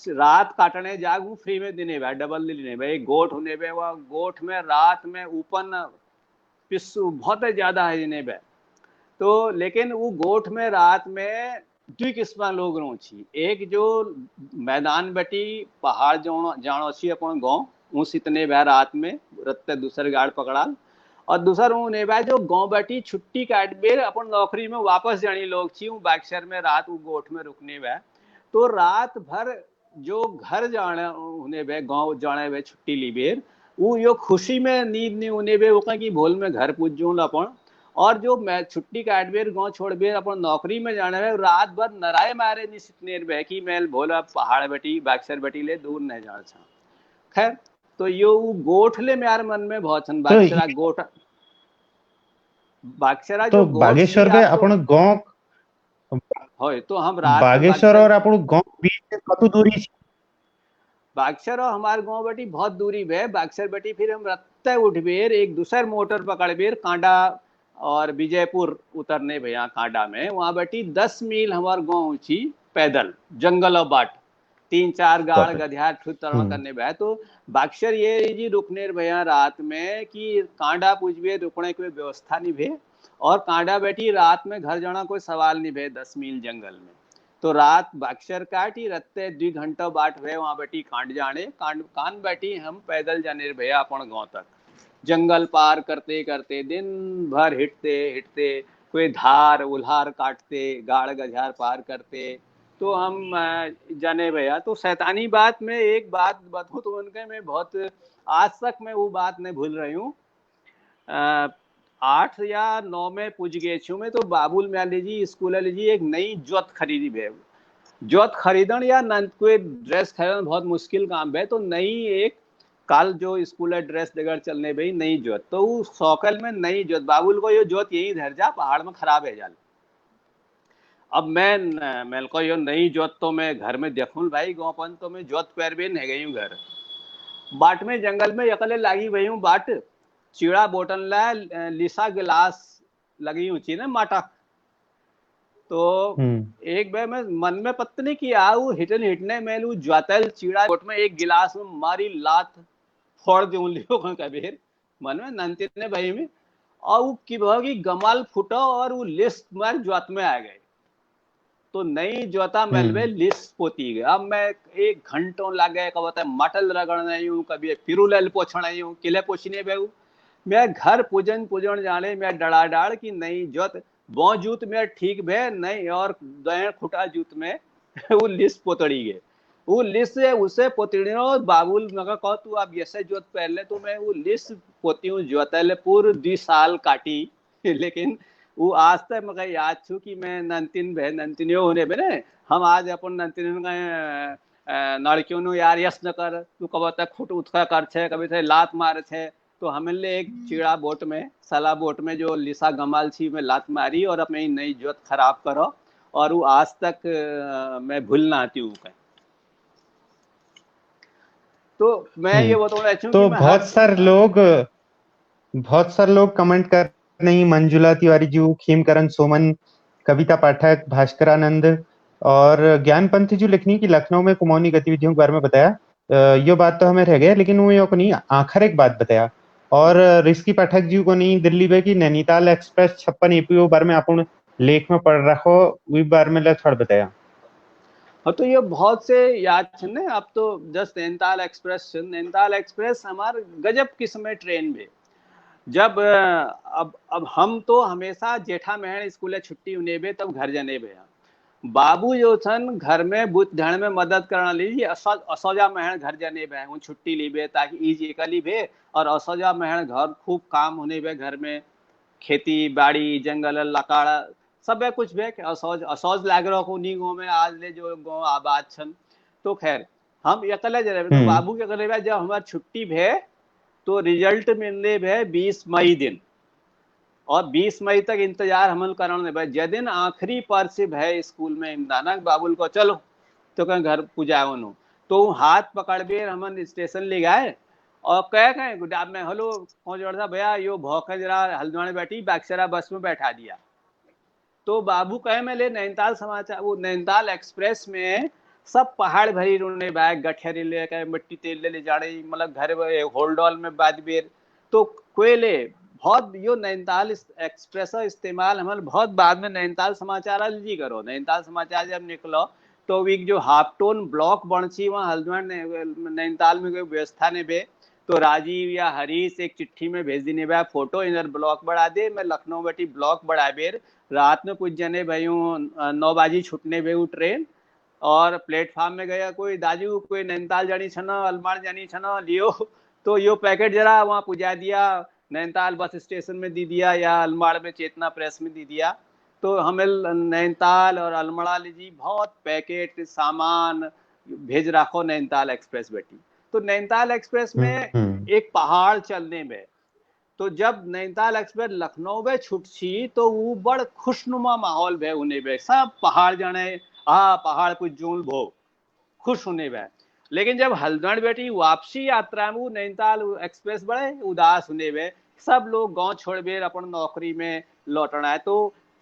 रात काटने जागू फ्री में दिने भाई डबल दिने भाई गोट होने पे वह गोट में रात में ऊपन पिस्सू बहुत ज्यादा है दिने भाई। तो लेकिन वो गोठ में रात में दुई किस्म लोग रो छी। एक जो मैदान बटी पहाड़ जानो छी अपन गाँव उस इतने बह रात में रत्ते दूसरे गाड़ पकड़ाल और दूसर वो ने जो गाँव बैठी छुट्टी काट बेर अपन नौकरी में वापस जानी लोग छी बाक्सर में रात वो गोठ में रुकने बह। तो रात भर जो घर जाने उन्हें बह गाँव जाने बह छुट्टी ली बेर वो यो खुशी में नींद नहीं उन्हें बह वो की भोल में घर पूज जूँ अपन और जो मैं छुट्टी काट बेर गाँव छोड़ बेर अपन नौकरी में जाने है रात भर नराय मारे निश्चित बह की मैं भोला पहाड़ बैठी बाक्सर बैठी ले दूर नहीं जाना छा। खैर तो यो गोठले मेरे मन में बहुत छन तो बाक्सरा गोठ बाक्सरा तो जो गोठ छी बागेश्वर में आप तो अपन गांव हो तो हम रात में बागेश्वर बाक्सर और अपन गांव बीच में कतु दूरी छी। बाक्सर और हमारे गाँव बेटी बहुत दूरी बे बाक्सर बेटी फिर हम रत्ते उठ बेर एक दूसर मोटर पकड़ बेर कांडा और विजयपुर उतरने भैया कांडा में वहाँ बेटी 10 मील हमारे गाँव ऊँची पैदल जंगल और बाट 3-4 गाड़ बाप रे। गधियार तरह हम्म। करने भैया। तो बाक्सर ये जी रुकने भैया रात में कि कांडा पूछबे रुकने की व्यवस्था नहीं भे और कांडा बेटी रात में घर जाना कोई सवाल नहीं भे 10 मील जंगल में। तो रात बाक्सर काटी रत्ते 2 घंटा बाट भे वहाँ बैठी कांड जाने कान बैठी हम पैदल जाने भैया अपन गाँव तक जंगल पार करते करते दिन भर हिटते हिटते कोई धार उल्हार काटते गाड़ गझार पार करते। तो हम जाने भैया तो शैतानी बात में एक बात बताऊँ तो उनके मैं बहुत आज तक मैं वो बात नहीं भूल रही हूँ। 8 या 9 में पूछ गए छू मैं तो बाबुल में लीजिए स्कूल लीजिए एक नई जोत खरीदी भे जोत खरीदन या कोई ड्रेस खरीदन बहुत मुश्किल काम है। तो नई एक काल जो स्कूल ड्रेस देकर चलने भाई नई जोत तो सौकल में नई जोत बाबुल को ये जोत यही धर जा पहाड़ में खराब है जाल। अब मैं को यो नई जोत तो मैं घर में देखूं भाई गोपन तो मैं जोत पैर भी नहीं गई हूँ घर बाट में जंगल में अकले लागी गई हूँ बाट चीड़ा बोटन ला लिसा गिलास लगी ऊंची ना माटा। तो एक बार मैं मन में पत्ता नहीं किया वो हिटने में लू ज्वातल चीड़ा गोट में एक गिलास में मारी लात फोड़ दूं लियो कबीर मन में नंती ने भाई में और वो की भागी गमाल फुटो और वो लिस्ट मार ज्वात में आ गए तो नई ज्वाता मेलवे लिस्ट पोती गए अब मैं एक घंटों लगे कब होता है मटल रगड़ना यूं कभी फिरूल पोछना यूं किले पोछने बेऊ मैं घर पूजन जाने मैं डड़ा डाड़ की नई ज्योत बो जूत में ठीक भे नहीं और दया खुटा जूत में वो लिस्ट पोतड़ी गए वो लिस्ट से उसे पोतड़ी बाबुल मगर कहो तू अब ऐसे जोत पहले तो मैं वो लिस्ट पोती हूँ जोतले पूरे 2 साल काटी लेकिन वो आज तक मैं याद छू कि मैं नंतिन भे नंतिनियो होने बने हम आज अपन नंतिन लड़कियों नु यार यस न कर तू कब तक खुट उठा कर छे कभी थे लात मारे छे तो हमें एक चिड़ा बोट में सला बोट में जो लिसा गमाल छी में लात मारी और अपनी नई जोत खराब करो और वो आज तक मैं भूल ना आती हूँ तो मैं ये बताऊँ तो बहुत सारे लोग कमेंट कर नहीं मंजुला तिवारी जी खीमकरण सोमन कविता पाठक भास्करानंद और ज्ञान पंथ जी लिखनी कि लखनऊ में कुमौनी गतिविधियों के बारे में बताया ये बात तो हमें रह गया लेकिन वो यो को नहीं आखिर एक बात बताया और रिस्की पाठक जी को नहीं दिल्ली में की नैनीताल एक्सप्रेस 56 एपीओ बारे में अपन लेख में पढ़ रखो वही बारे में थोड़ा बताया हाँ तो ये बहुत से याद छे अब तो जस्ट नैनीताल एक्सप्रेस हमारे गजब किस्म ट्रेन में जब अब हम तो हमेशा जेठा महण स्कूल छुट्टी उन्हें बे तब घर जाने बे बाबू जो छन घर में बुत धन में मदद करना लीजिए असौजा महण घर जाने बे हूँ छुट्टी लीबे ताकि ईज एकली बे और असौजा महण घर खूब काम होने बे घर में खेती बाड़ी जंगल लकाड़ा सब कुछ बे असौज लाग रहा को नी गाँव में आज ले जो गाँव आबाद छन तो खैर हम अकेले जरे तो बाबू के अकेले जब हमारी छुट्टी भे तो रिजल्ट मिलने भे 20 मई दिन और 20 मई तक इंतजार हमन करने भाई जै दिन आखिरी पर्सिव है स्कूल में इमदानक बाबुल को चलो तो कहीं घर पुजाओ नो तो हाथ पकड़ के हमन स्टेशन ले गए और कहे गुडाब में हेलो पहुंच था भैया यो भौक जरा हल्द्वानी बैठी बाक्सरा बस में बैठा दिया तो बाबू कहे मैं ले नैनीताल समाचार वो नैनीताल एक्सप्रेस में सब पहाड़ भरी रोने बैग गठियारी ले के मिट्टी तेल ले जाने मतलब घर होल्डॉल में बाद बेर तो कोयले बहुत यो नैनीताल एक्सप्रेस इस्तेमाल हम बहुत बाद में नैनीताल समाचार जी करो नैनीताल समाचार जब निकलो तो वीक जो हाफ टोन ब्लॉक बनची वहाँ हल्द्वानी नैनीताल में कोई व्यवस्था ने बे तो राजीव या हरीश एक चिट्ठी में भेज देने बे फोटो इधर ब्लॉक बढ़ा दे मैं लखनऊ बैठी ब्लॉक बढ़ा बेर रात में कुछ जने भाई 9 बजे छुटने बे ट्रेन और प्लेटफॉर्म में गया कोई दाजू कोई नैनीताल जानी छना अलमार जानी छना लियो तो यो पैकेट जरा वहाँ पुजा दिया नैनीताल बस स्टेशन में दी दिया या अलमाड़ में चेतना प्रेस में दी दिया तो हमें नैनीताल और अलमड़ा लीजिए बहुत पैकेट सामान भेज रखो नैनीताल एक्सप्रेस बेटी तो नैनीताल एक्सप्रेस में एक पहाड़ चलने में तो जब नैनीताल एक्सप्रेस लखनऊ में छुटची तो वो बड़ खुशनुमा माहौल भे उन्हें बे सब पहाड़ जाने पहाड़ कुछ जूल भो खुश होने बे लेकिन जब हल्द्वानी बेटी वापसी यात्रा में नैनीताल एक्सप्रेस बड़े उदास होने बे सब लोग गांव छोड़ बेर अपन नौकरी में लौटना है तो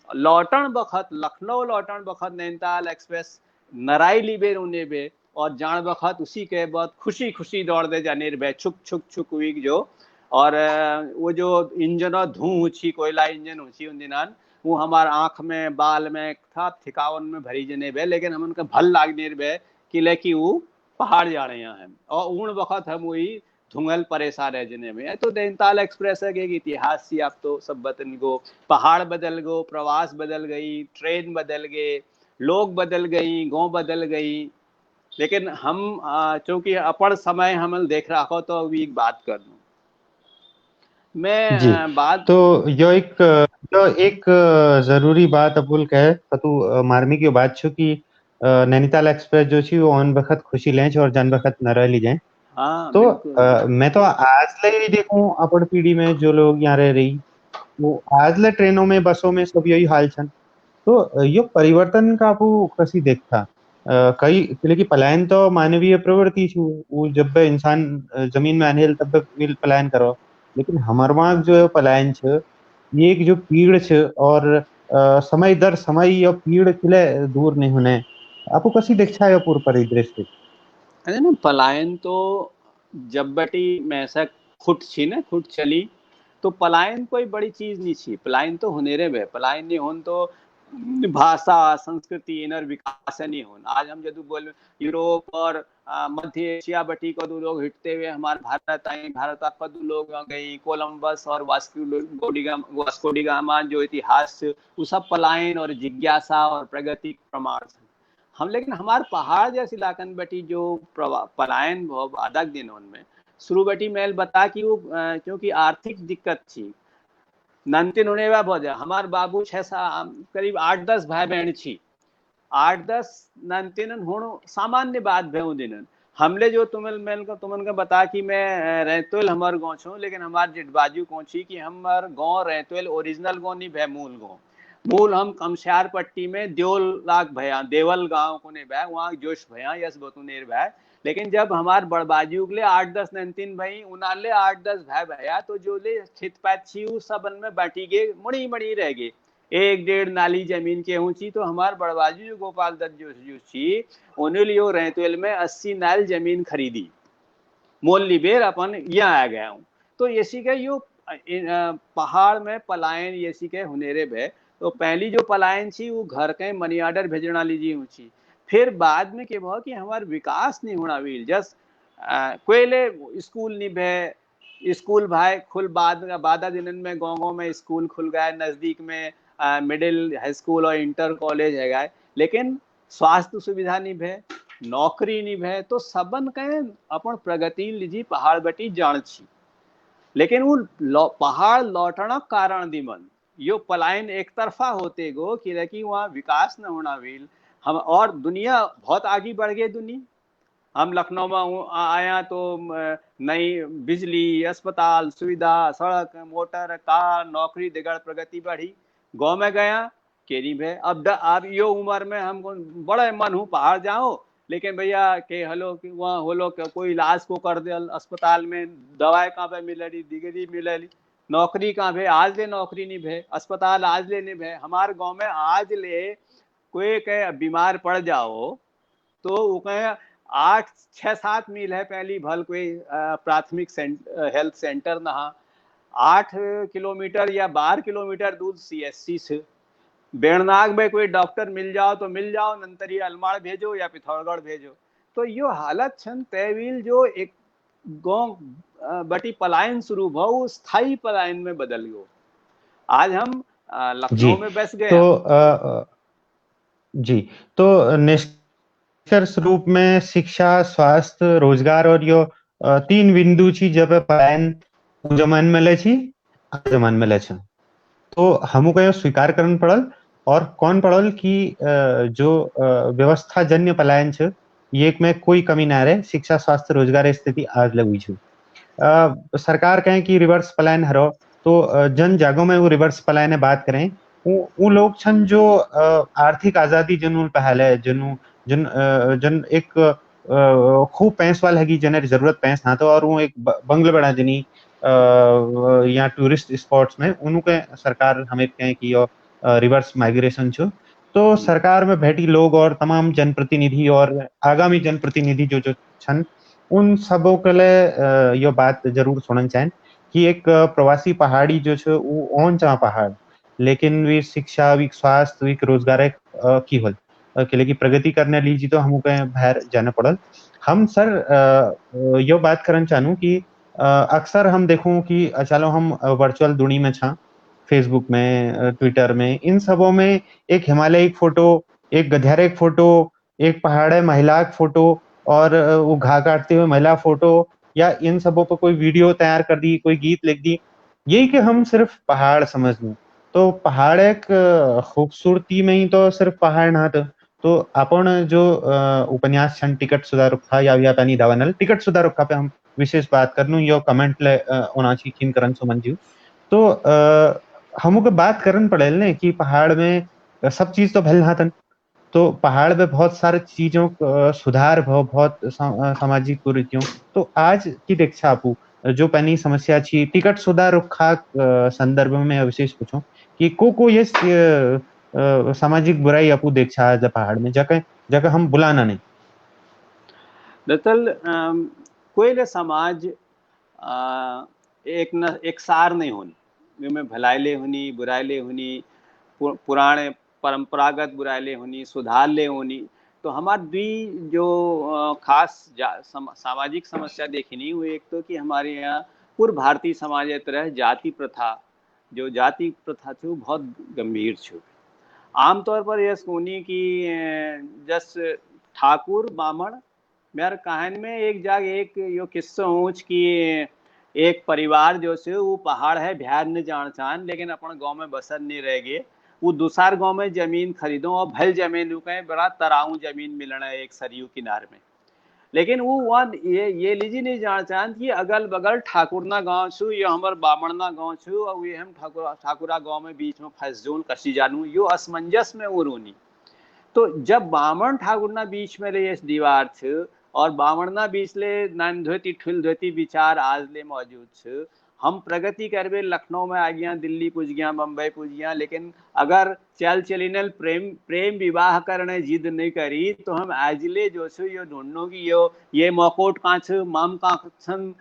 लौटन बखत लखनऊ लौटन बखत नैनीताल एक्सप्रेस नराई ली बेर उन्हें बे और जान बखत उसी के बाद खुशी खुशी दौड़ दे जाने बे छुक छुक छुक वीक जो और वो जो इंजन धुआं ऊँची कोयला इंजन ऊँची उन दिनान वो हमारे आँख में बाल में था थिकावन में भरी जने बे लेकिन हम उनका भल लागने बे किले की वो पहाड़ जा रहे हैं और उन वक्त हम वही धुंगल परेशान है जने में तो नैनीताल एक्सप्रेस है कि इतिहास सी आप तो सब बतन गो पहाड़ बदल गो प्रवास बदल गई ट्रेन बदल गए लोग बदल गई गाँव बदल गई लेकिन हम चूंकि अपन समय हम देख रहा हो तो अभी एक बात कर दूं मैं बात तो यो एक जरूरी बात अबुल कहे तू मार्मी की बात छो कि नैनीताल एक्सप्रेस जो छी वो ऑन बखत खुशी लें और जान बखत न रह ली जाए तो मैं तो आज ले देखूं अपन पीढ़ी में जो लोग यहाँ रह रही वो आज ले ट्रेनों में बसों में सब यही हाल छन तो यो परिवर्तन का आपको कसी देखता कई की पलायन तो मानवीय प्रवृत्ति छू वो जब इंसान जमीन में आने तब पलायन करो लेकिन हमार वहाँ जो पलायन छ ये एक जो पीड़ छ और समय दर समय यो पीड़ किले दूर नहीं होने आपको कसी दीक्षा है पूर्व परिदृश्य अरे ना पलायन तो जब बटी मैं ऐसा खुट छी ना खुट चली तो पलायन कोई बड़ी चीज नहीं छी पलायन तो हुनेरे बे पलायन नहीं होन तो भाषा संस्कृति इनर विकास नहीं होन आज हम जदू बोल यूरोप और मध्य एशिया बटी को दो लोग हिटते हुए हमारे भारत आए भारत आप दो लोग आ गई कोलंबस और वास्को डी गामा जो इतिहास वो सब पलायन और जिज्ञासा और प्रगति प्रमाण हम लेकिन हमारे पहाड़ जैसे इलाकन बटी जो पलायन भो आधा दिन उनमें शुरू बटी मेल बता कि वो क्योंकि आर्थिक दिक्कत थी नंतिन होने बहुत हमार बाबू करीब 8-10 भाई बहन छी 8-10 नंतिन होनो सामान्य बात भे दिन हमले जो तुमन का बता कि मैं रैतुल हमार गाँव छू लेकिन हमार जिटबाजू कौन छी कि हमार गाँव रैतुल ओरिजिनल गाँव नहीं भे मूल हम कमश्यार पट्टी में देवल गांव को ने भै वहाँ जोश भैया यस बतुनेर भै लेकिन जब हमार बड़बाजू के लिए 8-10 नंतिन भाई उनाले 8-10 भाई भैया तो जो ले छित पैत छी सबन में बाटी गे मड़ी मड़ी रह गए 1-1.5 नाली जमीन के ऊंची तो हमार बड़बाजू जो गोपाल दत्त जो छी उन्हें लियो रहतुल में 80 नाल जमीन खरीदी मोल लिबेर अपन यहाँ आ गया हूँ तो ऐसी के यो पहाड़ में पलायन ऐसी के हुनेरे भे तो पहली जो पलायन छी वो घर के मनी ऑर्डर भेजना लीजिए ऊँची फिर बाद में के भाव कि हमार विकास नहीं होना व्हील जस कोयले स्कूल नहीं भे स्कूल भाई खुल बादा दिन में गाँव में स्कूल खुल गए नजदीक में मिडिल हाई स्कूल और इंटर कॉलेज है गए लेकिन स्वास्थ्य सुविधा नहीं भे नौकरी नहीं भे तो सबन के अपन प्रगति लीजी पहाड़ बटी जान छी लेकिन वो पहाड़ लौटना कारण दिमन यो पलायन एक तरफा होते गो कि वहाँ विकास न होना व्हील हम और दुनिया बहुत आगे बढ़ गई दुनिया हम लखनऊ में आया तो नई बिजली अस्पताल सुविधा सड़क मोटर कार नौकरी दिगड़ प्रगति बढ़ी गाँव में गया केरी भे अब यो उम्र में हम बड़े मन हूँ पहाड़ जाओ लेकिन भैया के हलो कि वहाँ होलो कोई इलाज को कर दे अस्पताल में दवाई कहाँ पे मिले डिग्री मिले नौकरी कहाँ भे आज ले नौकरी नहीं भे अस्पताल आज ले नहीं भे हमारे गाँव में आज ले कोई के बीमार पड़ जाओ तो वो कहे 8-6-7 मील है पहली भल कोई प्राथमिक हेल्थ सेंटर नहा 8 किलोमीटर या 12 किलोमीटर दूर CSC से बेड़नाग में कोई डॉक्टर मिल जाओ तो मिल जाओ नंतर ये अलमाड़ भेजो या पिथौरगढ़ भेजो तो यो हालत छन तहवील जो एक गाँव बटी पलायन शुरू भाव स्थायी पलायन में बदल गयो आज हम लखनऊ में बस गए जी तो निष्कर्ष रूप में शिक्षा स्वास्थ्य रोजगार और यो 3 बिंदु छी जब पलायन जमान मिले छी जमान मिले छ तो हमू को स्वीकार करन पड़ल और कौन पड़ल कि जो व्यवस्था जन्य पलायन छ ये में कोई कमी ना रहे शिक्षा स्वास्थ्य रोजगार स्थिति आज लगी छू सरकार कहें कि रिवर्स पलायन हरो तो जन जागो में वो रिवर्स पलायन बात करें वो लोग छन जो आर्थिक आजादी जनू पहले जनू जन जन एक खूब पैंस वाल है जन जरूरत पैंस ना तो और वो एक बंगले बड़ा जनी या टूरिस्ट स्पॉट्स में उनके सरकार हमें कहें कि रिवर्स माइग्रेशन छो तो सरकार में बैठी लोग और तमाम जनप्रतिनिधि और आगामी जनप्रतिनिधि जो छन उन सबों के लिए ये बात जरूर सुनना चाहें कि एक प्रवासी पहाड़ी जो छो वो ओन चा पहाड़ लेकिन वे शिक्षा वी स्वास्थ्य वी रोजगार की होल के की प्रगति करने लीजिए तो हमको कहीं बाहर जाना पड़ल हम सर यो बात करना चाहूँ कि अक्सर हम देखूं कि चलो हम वर्चुअल दुनिया में छा फेसबुक में ट्विटर में इन सबों में एक हिमालय एक फोटो एक गधेरे एक फोटो एक पहाड़ महिला फोटो और वो घा काटते हुए महिला फोटो या इन सबों पर कोई वीडियो तैयार कर दी कोई गीत लिख दी यही कि हम सिर्फ पहाड़ समझ लें तो पहाड़ एक खूबसूरती में ही तो सिर्फ पहाड़ ना तो अपन जो उपन्यास छन टिकट सुधा रुखा या पानी दावानल टिकट सुधा रुखा पे हम विशेष बात कर लूँ यो कमेंट ले ओनाची खीन करन सुमन जी तो हमको बात करन पड़ेल ने कि पहाड़ में सब चीज तो भल हाथन तो पहाड़ में बहुत सारे चीजों सुधार भाव बहुत सामाजिक कुरीतियों तो आज की दीक्षा आपू जो पैनी समस्या छी टिकट सुधा रुखा संदर्भ में विशेष पूछूं कि को ये सामाजिक बुराई अपू देख छा ज पहाड़ में जगह जगह हम बुलाना नहीं। दरअसल कोई समाज एक न एक सार नहीं होनी, में भलाईले होनी बुराईले होनी, पुराने परंपरागत बुराईले होनी सुधारले होनी। तो हमारे द्वि जो खास सामाजिक समस्या देखनी वो एक तो कि हमारे यहाँ पूर्व भारतीय समाज तरह जाति प्रथा, जो जाति प्रथा थी वो बहुत गंभीर थी। आमतौर पर यह सुनी कि जस ठाकुर बामण मेरे कहानी में एक जाग एक यो किस्सा ऊँच कि एक परिवार जो से वो पहाड़ है बिहार न जान चाहन, लेकिन अपन गांव में बसर नहीं रह गए। वो दूसर गांव में जमीन खरीदो और भल जमीन रुके बड़ा तराऊ जमीन मिलना है एक सरयू किनार में। लेकिन वो वन ये लीजिए नहीं जान चाहन कि अगल बगल ठाकुरना गांव छू ये हमार बामणना गांव छू और ये हम ठाकुरा गांव में बीच में फंस जोन कसी जानू यो असमंजस में वो रोनी। तो जब बामण ठाकुरना बीच में रहे दीवार छ और बामणना बीच ले नान धोती ठुल धोती विचार आज ले मौजूद छ। हम प्रगति करबे लखनऊ में आ गया, दिल्ली पूज गया, मुंबई पूज गया, लेकिन अगर चल चलिनल प्रेम प्रेम विवाह करने जिद नहीं करी तो हम आजले जो छो यो ढूंढनो कि यो ये मकोट का छ माम का छन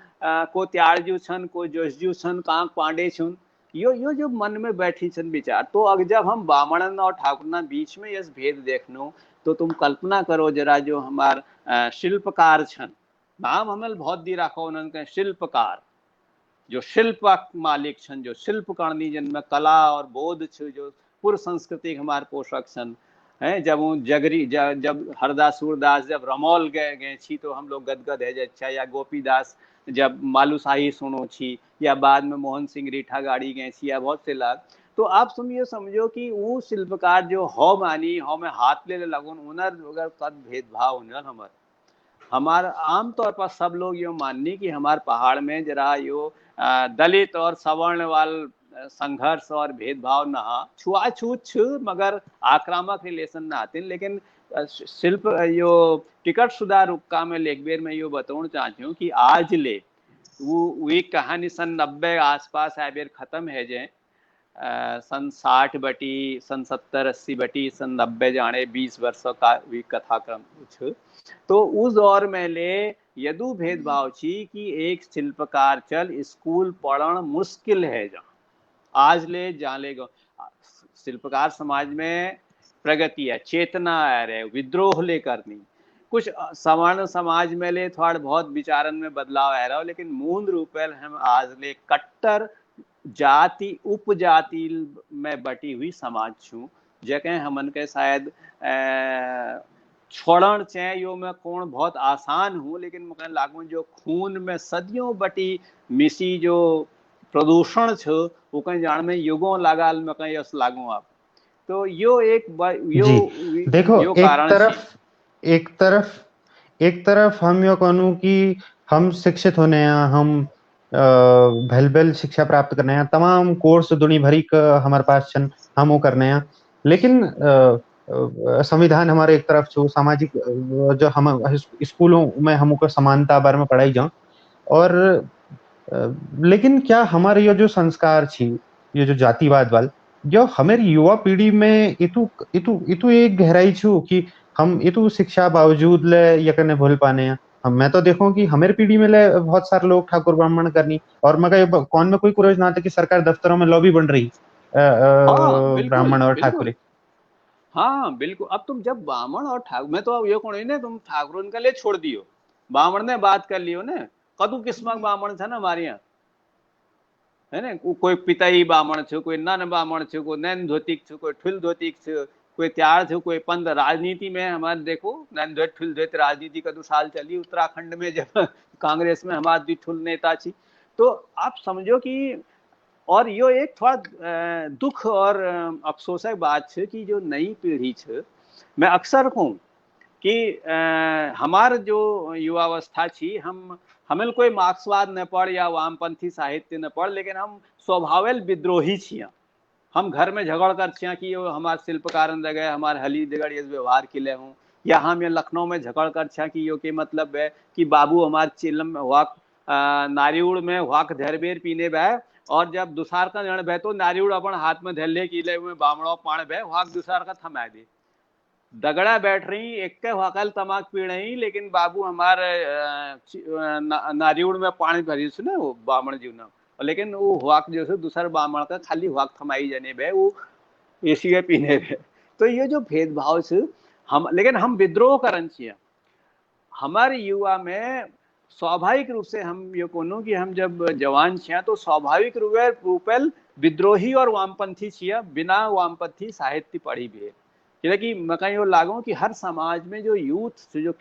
को त्याड़जू छन को जोशजू छन का पांडे छन यो जो मन में बैठी छन विचार। तो अब जब हम बामणन और ठाकुरना बीच में यस भेद देखनो तो तुम कल्पना करो जरा जो हमार शिल्पकार छन, नाम हमें बहुत दी रखो उन्होंने शिल्पकार, जो शिल्प मालिक छन जो शिल्प करनी जिनमें कला और बोध छ जो पूर्व संस्कृति हमारे पोषक छन है। जब वो जगरी जब हरदास सूरदास जब रमौल गए छी तो हम लोग गदगद है अच्छा, या गोपीदास जब मालूशाही सुनो छी, या बाद में मोहन सिंह रीठा गाड़ी गए छी, या बहुत से लाग। तो आप तुम ये समझो कि वो शिल्पकार जो हो मानी हो में हाथ ले लगन उनर अगर कद भेदभाव उनर हमार आमतौर पर सब लोग यो माननी कि हमारे पहाड़ में जरा यो दलित और सवर्ण वाल संघर्ष और भेदभाव ना छुआछूत छ मगर आक्रामक रिलेशन ना आते। लेकिन शिल्प यो टिकट सुधार रुक्का में लेखबेर में यो बताना चाहती हूँ कि आज ले वो एक कहानी सन 90 आसपास आबेर खत्म है जे सन 60 बटी सन 70-80 बटी सन 90 जाने 20 वर्षों का भी कथाक्रम कुछ। तो उस दौर में ले यदु भेदभाव छी कि एक शिल्पकार चल स्कूल पढ़न मुश्किल है जा आज ले जाने शिल्पकार समाज में प्रगति है चेतना आ रहे विद्रोह ले करनी कुछ सवर्ण समाज में ले थोड़ा बहुत विचारन में बदलाव आ रहा हो, लेकिन मूल रूप हम आज ले कट्टर जाति उपजाति में बटी हुई समाज छू जगह हमन के शायद छोड़न चाहे यो मैं कौन बहुत आसान हूँ, लेकिन मुझे लागू जो खून में सदियों बटी मिसी जो प्रदूषण छ वो कहीं जान में युगों लगाल में कहीं यस लागू आप। तो यो एक जी देखो यो कारण एक तरफ हम यो कहूँ कि हम शिक्षित होने हैं, हम भल भल शिक्षा प्राप्त करने हैं, तमाम कोर्स दुनी भरी का हमारे पास छन हम वो करने हैं, लेकिन संविधान हमारे एक तरफ छो सामाजिक जो हम स्कूलों में हमको समानता बारे में पढ़ाई जाओ और लेकिन क्या हमारे ये जो संस्कार छी ये जो जातिवाद वाल जो हमारी युवा पीढ़ी में इतु इतु इतु एक गहराई छू कि हम इतु शिक्षा बावजूद ले ये करने भूल पाने हैं। हम मैं तो देखूं कि हमारी पीढ़ी में ले बहुत सारे लोग ठाकुर ब्राह्मण करनी और मगर कौन में कोई कुरेज ना था कि सरकार दफ्तरों में लॉबी बन रही ब्राह्मण और ठाकुर। हाँ बिल्कुल। अब तुम जब ब्राह्मण और ठाकुर मैं तो ये कौन है ना तुम ठाकुर उनका ले छोड़ दियो ब्राह्मण ने बात कर लियो ना कदू किस्म ब्राह्मण था ना हमारे यहाँ है ना कोई पिताई ब्राह्मण छो कोई नन ब्राह्मण छो कोई नैन धोतिक छो कोई ठुल धोतिक छो कोई त्यार छो कोई पंद। राजनीति में हमारे देखो नैन धोत ठुल धोत राजनीति का 2 साल चली उत्तराखंड में जब कांग्रेस में हमारे ठुल नेता छी। तो आप समझो कि और यो एक थोड़ा दुख और अफसोसक बात है कि जो नई पीढ़ी है मैं अक्सर कहूँ कि हमार जो युवावस्था छी हमें कोई मार्क्सवाद न पढ़ या वामपंथी साहित्य न पढ़, लेकिन हम स्वभावेल विद्रोही छिया। हम घर में झगड़ कर छिया कि यो हमारे शिल्पकार जगह हमारे हली जगह ये व्यवहार किले हूँ, या हम ये लखनऊ में झगड़ कर छिया कि यो के मतलब है कि बाबू हमारे चिलम हुआ नारियुड़ में वाक धरबेर पीने बह, और जब दुसार का जण बह तो नारियुड़ अपन हाथ में धरले कीले हुए बामणो पाण बह वाक दुसार का थमा दे। दगड़ा बैठ रही एक के वाकल तमाक पी रही, लेकिन बाबू हमारे नारियुड़ में पानी भरी से ना वो बामण जीव ना, लेकिन वो वाक जो है दूसर बामण का खाली वाक थमाई जाने बे वो एसी पीने बे। तो ये जो भेदभाव से हम, लेकिन हम विद्रोह करन चाहिए हमारे युवा में। स्वाभाविक रूप से हम ये कोनो कि हम जब जवान छिया तो स्वाभाविक रूपेल विद्रोही और वामपंथी छिया, बिना वामपंथी साहित्य पढ़ी भी है। कि मैं कहीं लागू कि हर समाज में जो यूथ जो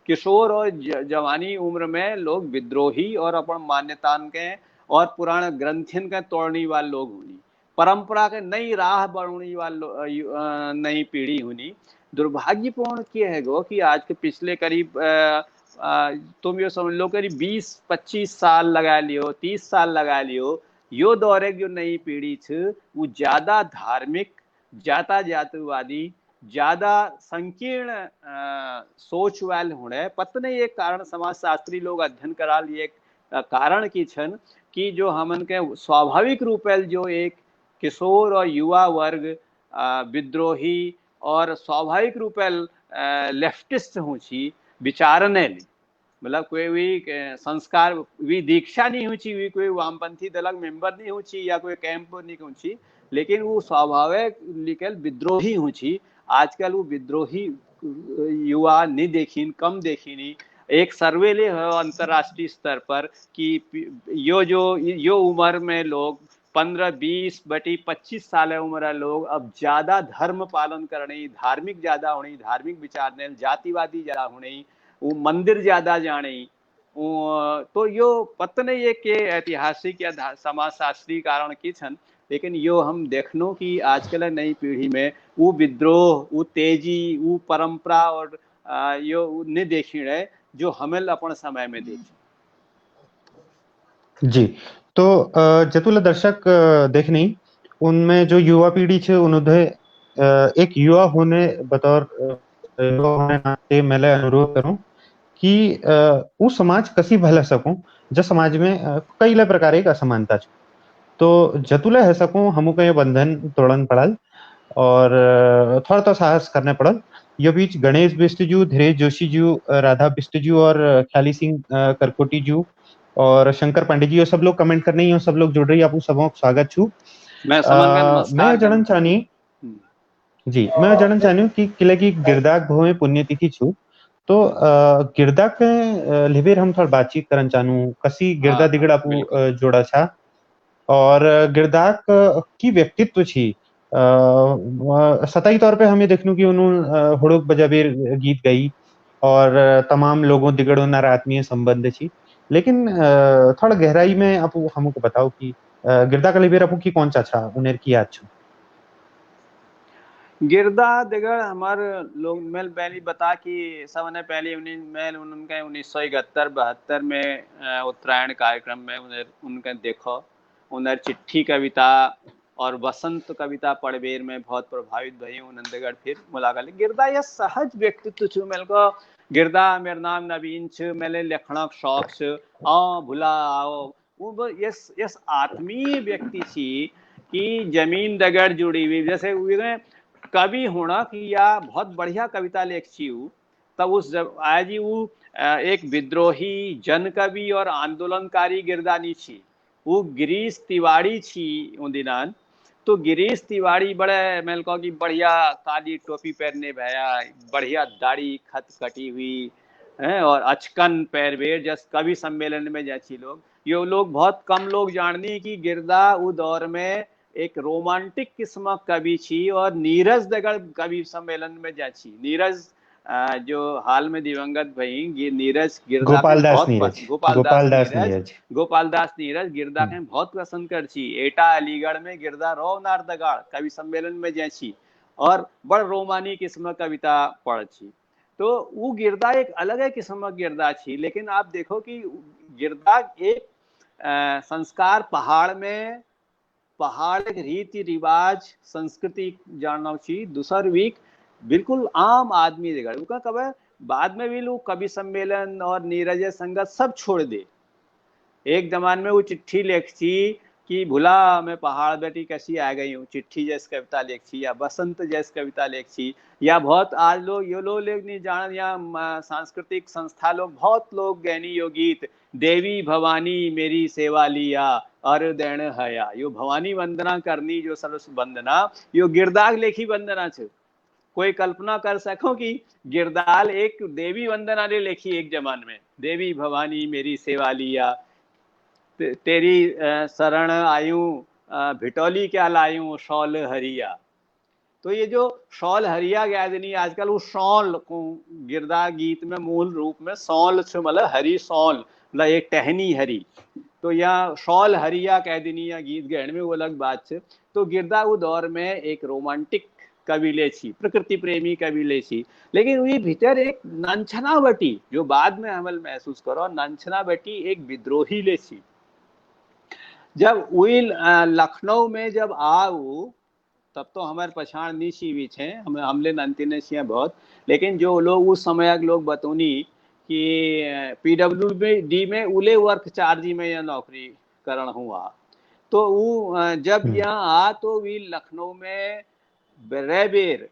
किशोर और जवानी उम्र में लोग विद्रोही और अपन मान्यतान के और पुराने ग्रंथियन के तोड़ने वाले लोग होनी, परंपरा के नई राह बढ़ने वाले नई पीढ़ी होनी। दुर्भाग्यपूर्ण क्या है गो कि आज के पिछले करीब तुम ये समझ लो करीब 20-25 साल लगा लियो, 30 साल लगा लियो, यो दौरे जो नई पीढ़ी थी वो ज्यादा धार्मिक, ज्यादा जातिवादी, ज्यादा संकीर्ण सोच वाले होने। पता नहीं एक कारण समाजशास्त्री लोग अध्ययन करा लिए कारण की छन कि जो हमन के स्वाभाविक रूपेल जो एक किशोर और युवा वर्ग विद्रोही और स्वाभाविक रूपेल लेफ्टिस्ट हूँ छी विचारने ली, मतलब कोई भी संस्कार भी दीक्षा नहीं हुई वी कोई वामपंथी दलक मेंबर नहीं हुई या कोई कैंप नहीं हुई, लेकिन वो स्वाभाविक निकल विद्रोही हुई। आजकल वो विद्रोही युवा नहीं देखी, कम देखी नहीं। एक सर्वे ले अंतरराष्ट्रीय स्तर पर कि यो उम्र में लोग 15-20-25 साल उम्र लोग अब ज्यादा धर्म पालन करने, धार्मिक ज्यादा होने, धार्मिक विचारने, जातिवादी ज्यादा होने, वो मंदिर ज्यादा जाने। तो यो पता नहीं है कि ऐतिहासिक या समाजशास्त्री कारण की छन, लेकिन यो हम देखनो कि आजकल नई पीढ़ी में वो विद्रोह, वो तेजी, वो परंपरा और यो नहीं देखी रहे जो हमें अपन समय में देखी। जी, तो जतुला दर्शक देख नहीं उनमें जो युवा पीढ़ी छे उन्होंने एक युवा होने बतौर युवा होने नाते मैं अनुरोध करूं कि वो समाज कसी भला सकूं जो समाज में कई प्रकार एक असमानता छे, तो जतुला है सकूं हमू के बंधन तोड़न पड़ल और थोड़ा तो साहस करने पड़ल। ये बीच गणेश बिष्ट जू, धीरेज जोशी जू, राधा बिष्ट जू और ख्याली सिंह करकोटी जू और शंकर पांडे जी, और सब लोग कमेंट करने ही, सब लोग जुड़ रही, आपको सबों स्वागत छू। मैं जड़न चाहनी जी, मैं जड़न चाहनी कि किले की गिरदाक भव में पुण्यतिथि छू, तो गिरदा के लिबेर हम थोड़ा बातचीत करन चाहूँ कसी गिरदा दिगड़ आपू जोड़ा छा और गिरदाक की व्यक्तित्व छी। सतही तौर पे हमें देखनू कि उन्होंने हुड़ुक बजाबेर गीत गई और तमाम लोगों दिगड़ उनार आत्मीय संबंध छी, लेकिन थोड़ा गहराई में आपू हमको बताओ कि गिरदा का लिबेर आपू की कौन सा छा उन्हें की याद छो। गिरदा दिगड़ हमारे लोग मेल पहले बता कि सबने पहले मेल उनका 1971-72 में उत्तरायण कार्यक्रम में उनका देखो, उन्हें चिट्ठी कविता और वसंत कविता पढ़बेर में बहुत प्रभावित भई उन्हें फिर मुलाकात। गिरदा यह सहज व्यक्तित्व छू मेल को, गिरदा मेरा नाम नवीन छ, मेले लिखना शौक छ, आओ भुला आओ, वो यस आत्मीय व्यक्ति छी कि जमीन दगड़ जुड़ी हुई। जैसे कवि होना कि या बहुत बढ़िया कविता लेख छी तब उस जब आज ही वो एक विद्रोही जन कवि और आंदोलनकारी गिरदानी छी। वो गिरीश तिवारी छी उन दिनान, तो गिरीश तिवारी बड़े मैंने कहा कि बढ़िया काली टोपी पहनने भैया, बढ़िया दाढ़ी खत कटी हुई है और अचकन पैरवेर जस कवि सम्मेलन में जाची लोग, ये लोग बहुत कम लोग जाननी कि गिरदा वो दौर में एक रोमांटिक किस्म कवि छी और नीरज दगड़ कवि सम्मेलन में जाची। नीरज जो हाल में दिवंगत भई, ये नीरज गिरदा के बहुत गोपाल दास नीरज गिरदा के बहुत पसंद कर छी। एटा अलीगढ़ में गिरदा रो नार दगाड़ कवि सम्मेलन में जाची और बड़ रोमानी किस्म कविता पढ़ छी। तो वो गिरदा एक अलग किस्म गिरदा छी, लेकिन आप देखो कि गिरदा एक संस्कार पहाड़ एक रीति रिवाज संस्कृति जानना चाहिए। दूसर वीक बिल्कुल आम आदमी देगा उनका कब बाद में भी लोग कवि सम्मेलन और नीरज संगत सब छोड़ दे, एक जमान में वो चिट्ठी लिखी कि भुला मैं पहाड़ बेटी कैसी आ गई हूँ, चिट्ठी जैस कविता लिखी, या बसंत जैस कविता लिखी, या बहुत आज लोग ये लोग नहीं जान, या सांस्कृतिक संस्था लोग बहुत लोग गैनी यो गीत देवी भवानी मेरी सेवा लिया और देण हया, यो भवानी वंदना करनी, जो सरस वंदना यो गिरदाग लेखी वंदना छ। कोई कल्पना कर सको कि गिरदाल एक देवी वंदना ने लिखी एक जमान में, देवी भवानी मेरी सेवा लिया, तेरी शरण आयूं भिटौली क्या लायूं शौल हरिया। तो ये जो शौल हरिया गैदनी आजकल वो शौल को गिरदा गीत में मूल रूप में सौल मतलब हरी सौल मतलब एक टहनी हरी, तो यहाँ शौल हरिया कह देनी या गीत गहण में वो अलग बात है। तो गिरदा वो दौर में एक रोमांटिक कविले छी, प्रकृति प्रेमी कविले छी, लेकिन वही भीतर एक नंछना बटी जो बाद में हमल महसूस करो, नंछना बटी एक विद्रोही ले छी। जब वही लखनऊ में जब आओ तब तो हमारे पछाण नहीं सीवी छे, हमले नंतिने छिया बहुत, लेकिन जो लोग उस समय के लोग बतौनी कि PWD में उले वर्क चार्जी में यह नौकरी करण हुआ, तो वो जब यहाँ आ तो वी लखनऊ में बेर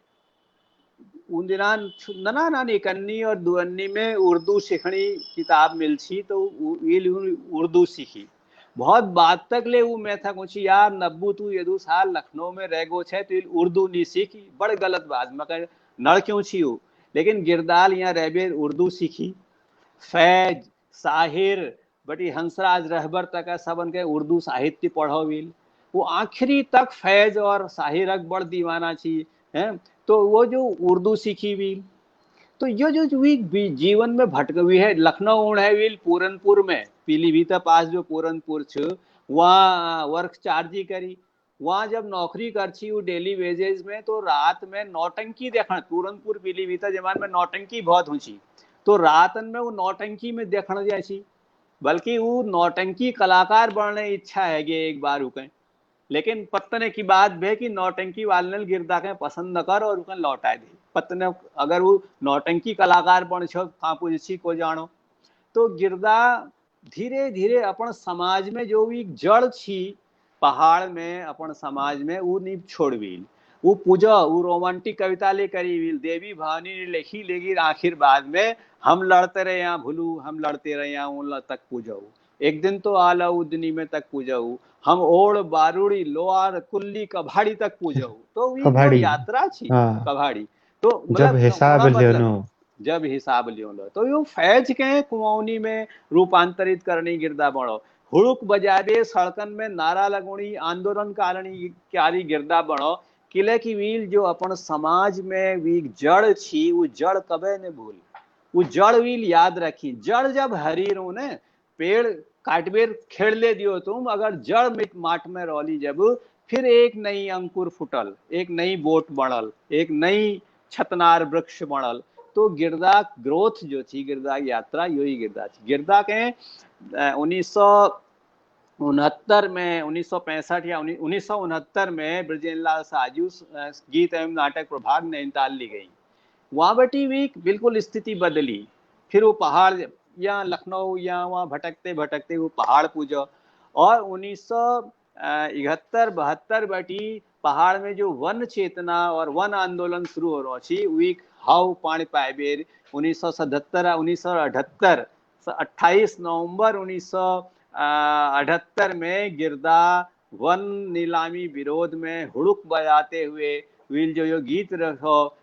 उन दिनान नना नानी कन्नी और दुअन्नी में उर्दू सीखनी किताब मिलची, तो उर्दू सीखी बहुत बात तक ले वो मैं था कुछ यार नब्बू तू ये 2 साल लखनऊ में रह गो छे तो उर्दू नहीं सीखी, बड़ गलत बात मगर नड़ क्यों छी हो। लेकिन गिरदाल यहाँ रहबे उर्दू सीखी, फैज साहिर बटी हंसराज रहबर तक सबन के उर्दू साहित्य पढ़ो विल, वो आखिरी तक फैज और साहिरक बड़ दीवाना छी है, तो वो जो उर्दू सीखी विल, तो ये जो जीवन में भटक हुई है। लखनऊ उड़ेविल पूरनपुर में पीलीभीत पास जो पूरनपुर छ वहाँ वर्क चार्जी करी, वहाँ जब नौकरी कर छी वो डेली वेजेस में, तो रात में नौटंकी देखना, पूरनपुर पीलीभीत जमान में नौटंकी बहुत ऊंची, तो रातन में वो नौटंकी में देखना जैसी, बल्कि वो नौटंकी कलाकार बनने इच्छा है कि एक बार उके, लेकिन पत्तने की बात भे कि नौटंकी वाले गिरदा के पसंद न कर और उकन लौटाए दे, पत्तने अगर वो नौटंकी कलाकार बन छो कापुजी को जानो। तो गिरदा धीरे धीरे अपन समाज में जो भी जड़ छी पहाड़ में अपन समाज में वो नहीं छोड़वील, वो पूजा वो रोमांटिक कविता ले करी विल, देवी भवानी ने लिखी, लेकिन आखिर बाद में हम लड़ते रहे यहाँ भूलू, हम लड़ते रहे यहाँ उन तक पूजाऊ, एक दिन तो आला उदनी में तक पूजाऊ, हम ओड़ बारूड़ी लोहार कुल्ली कभाड़ी तक पूजाऊ, तो ये जो यात्रा छी कभाड़ी, तो जब हिसाब मतलब जब हिसाब लियो तो यो फैज के कुमौनी में रूपांतरित करने गिरदा बनो, हुड़ुक बजाबे सड़कन में नारा लगोनी आंदोलन कारी गिरदा बनो, किले की वील जो अपन समाज में वी जड़ छी वो जड़ कबे ने भूल, वो जड़ वील याद रखी, जड़ जब हरी रो ने पेड़ काटबेर खेड़ ले दियो तुम, अगर जड़ मिट माट में रौली जब फिर एक नई अंकुर फुटल, एक नई बोट बनल, एक नई छतनार वृक्ष बनल। तो गिरदा ग्रोथ जो थी, गिरदा यात्रा यही गिरदा थी। गिरदा के 1969 में 1965 या 1969 में ब्रजेंद्रलाल साजू गीत एवं नाटक प्रभाग नैनीताल ली गई, वहाँ बटी भी बिल्कुल स्थिति बदली, फिर वो पहाड़ या लखनऊ या वहाँ भटकते भटकते वो पहाड़ पूजा, और 1971-72 बटी पहाड़ में जो वन चेतना और वन आंदोलन शुरू हो रहा थी, वीक हाउ पानी पाएबेर 1978 28 नवंबर 1978 में गिरदा वन नीलामी विरोध में हुड़ुक बजाते हुए वील जो गीत रखो,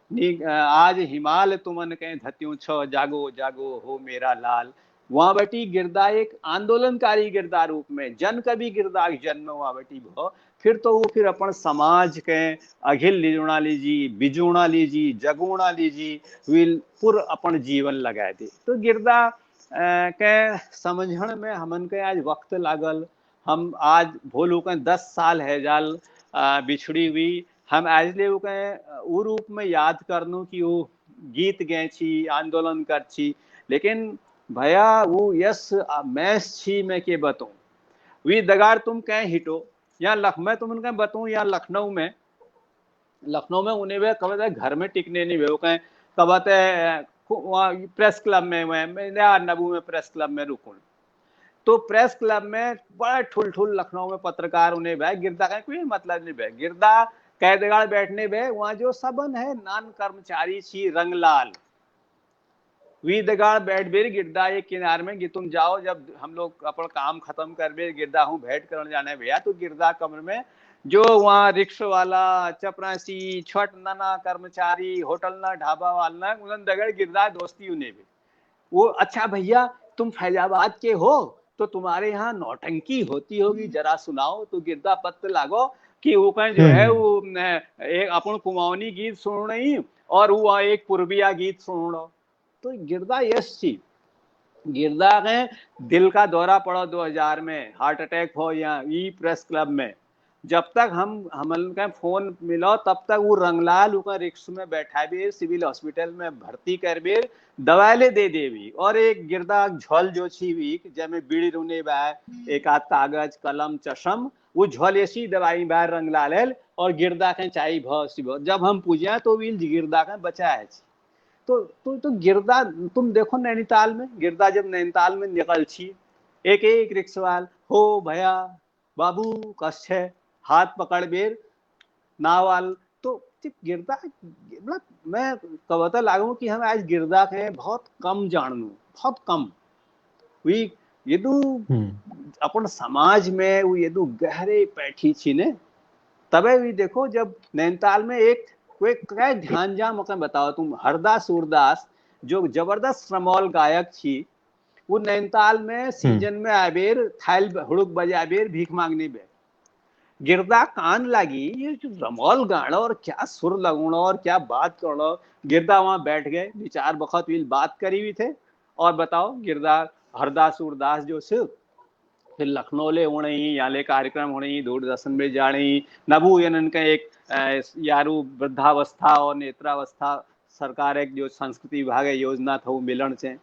आज हिमाल तुमन कहीं धत्यूं छो जागो जागो हो मेरा लाल, वहाँ बटी गिरदा एक आंदोलनकारी गिरदा रूप में जन कवि गिरदा जन्म वहाँ बटी भो, फिर तो वो फिर अपन समाज के अघिल लिजुणा लीजी बिजुणा लीजी जगुणा लीजी विल पुर अपन जीवन लगाए थे। तो गिरदा के समझण में हमन के आज वक्त लागल, हम आज भोलू के 10 साल है जाल बिछड़ी हुई, हम आज ले वो रूप में याद करनू कि वो गीत गए छी आंदोलन कर छी, लेकिन भैया वो यस मैस छी मैं के बताऊं वी दगार तुम कहीं हिटो, या मैं तुम उनका बताऊं या लखनऊ में उन्हें वे कब घर में टिकने नहीं वे कहें कब प्रेस क्लब में मैं नबू में प्रेस क्लब में रुकूं, तो प्रेस क्लब में बड़ा ठुल लखनऊ में पत्रकार उन्हें भाई गिरदा का कोई मतलब नहीं भाई गिरदा कैदगाड़ बैठने बे वहां जो सबन है नान कर्मचारी छी रंगलाल वी दगाड़ बैठ बेर गिरदा एक किनार में कि तुम जाओ जब हम लोग अपन काम खत्म कर बेर गिरदा हूँ भेंट करने जाने भैया तो गिरदा कमरे में जो वहाँ रिक्शा वाला चपरासी छोट नाना कर्मचारी होटल ना ढाबा वाला उन्होंने दगड़ गिरदा दोस्ती उन्हें भी वो अच्छा भैया तुम फैजाबाद के हो तो तुम्हारे यहाँ नौटंकी होती होगी जरा सुनाओ तो गिरदा पत्र लागो कि वो कहीं जो है वो एक अपन कुमाऊनी गीत सुन रही और वो एक पूर्विया गीत सुन रहा तो गिरदा यश थी गिरदा के दिल का दौरा पड़ा 2000 में हार्ट अटैक हो या ई प्रेस क्लब में जब तक हमन का फोन मिलो तब तक वो रंगलाल उका रिक्शा में बैठा भी सिविल हॉस्पिटल में भर्ती कर भी दवाई दे देवी और एक गिरदा झोल जो छी भी जब बीड़ी रुने बा एक आध कागज कलम चशम वो झोल ऐसी दवाई बाहर रंगलाल और गिरदा के चाय भ जब हम पूछा तो वील गिरदा के बचाए तो गिरदा तुम देखो नैनीताल में गिरदा जब नैनीताल में निकल छी एक एक रिक्शवाल हो भैया बाबू कस है हाथ पकड़ बेर नावाल तो गिरदा मतलब मैं कहता लागू कि हम आज गिरदा के बहुत कम जानू बहुत कम वी ये अपन समाज में वो ये गहरे बैठी छी ने तबे भी देखो जब नैनीताल में एक कोई क्या ध्यान जा मौका बताओ तुम हरदास सूरदास जो जबरदस्त श्रमोल गायक छी वो नैनीताल में सीजन में आबेर थाल हुड़ुक बजाबेर भीख मांगने बे गिरदा कान लगी ये रमोल गाना और क्या सुर लगुना और क्या बात करना गिरदा वहां बैठ गए विचार बखत विल बात करी भी थे और बताओ गिरदा हरदास सूरदास जो से फिर लखनऊ ले होने यहाँ ले कार्यक्रम होने दूरदर्शन में जाने नबू इनका एक यारू वृद्धावस्था और नेत्रावस्था सरकार एक जो संस्कृति विभाग योजना था वो मिलन से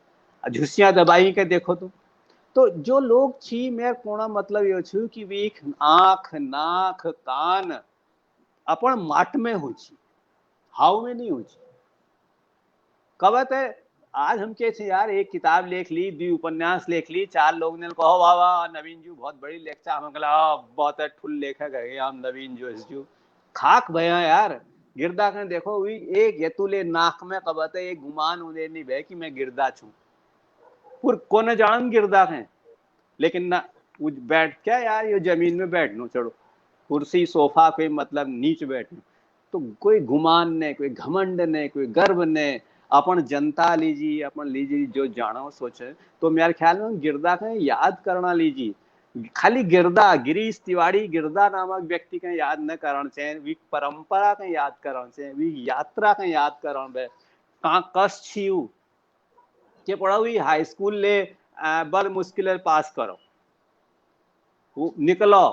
झुसियां दबाई के देखो तो जो लोग छी मेरे कोना मतलब ये छु कि वीक आंख नाक कान अपन माट में हो छी हाव में नहीं हो छी कवत है आज हम के यार एक किताब लेख ली 2 उपन्यास लेख ली 4 लोग ने कहो वाह नवीन जी बहुत बड़ी लेखचा हम कहला बहुत ठुल लेखक है हम नवीन जो खाक भया यार गिरदा के देखो वी एक यतुले नाक में कवत है एक गुमान उन्हें नहीं भय कि मैं गिरदा छू और कोने जान गिरदा है लेकिन ना बैठ क्या यार ये जमीन में बैठनो चढ़ो कुर्सी सोफा कोई मतलब नीच बैठनो तो कोई गुमान ने कोई घमंड ने कोई गर्व ने अपन जनता लीजिए अपन लीजिए जो जानो सोचे तो मेरे ख्याल में गिरदा का याद करना लीजिए खाली गिरदा गिरीश तिवारी गिरदा नामक व्यक्ति का याद न करना चाहिए वी परंपरा का याद करना चाहिए वी यात्रा का याद करना कहाँ कस छीयू के पढ़ा हुई हाई स्कूल ले बड़ मुश्किल पास करो वो निकलो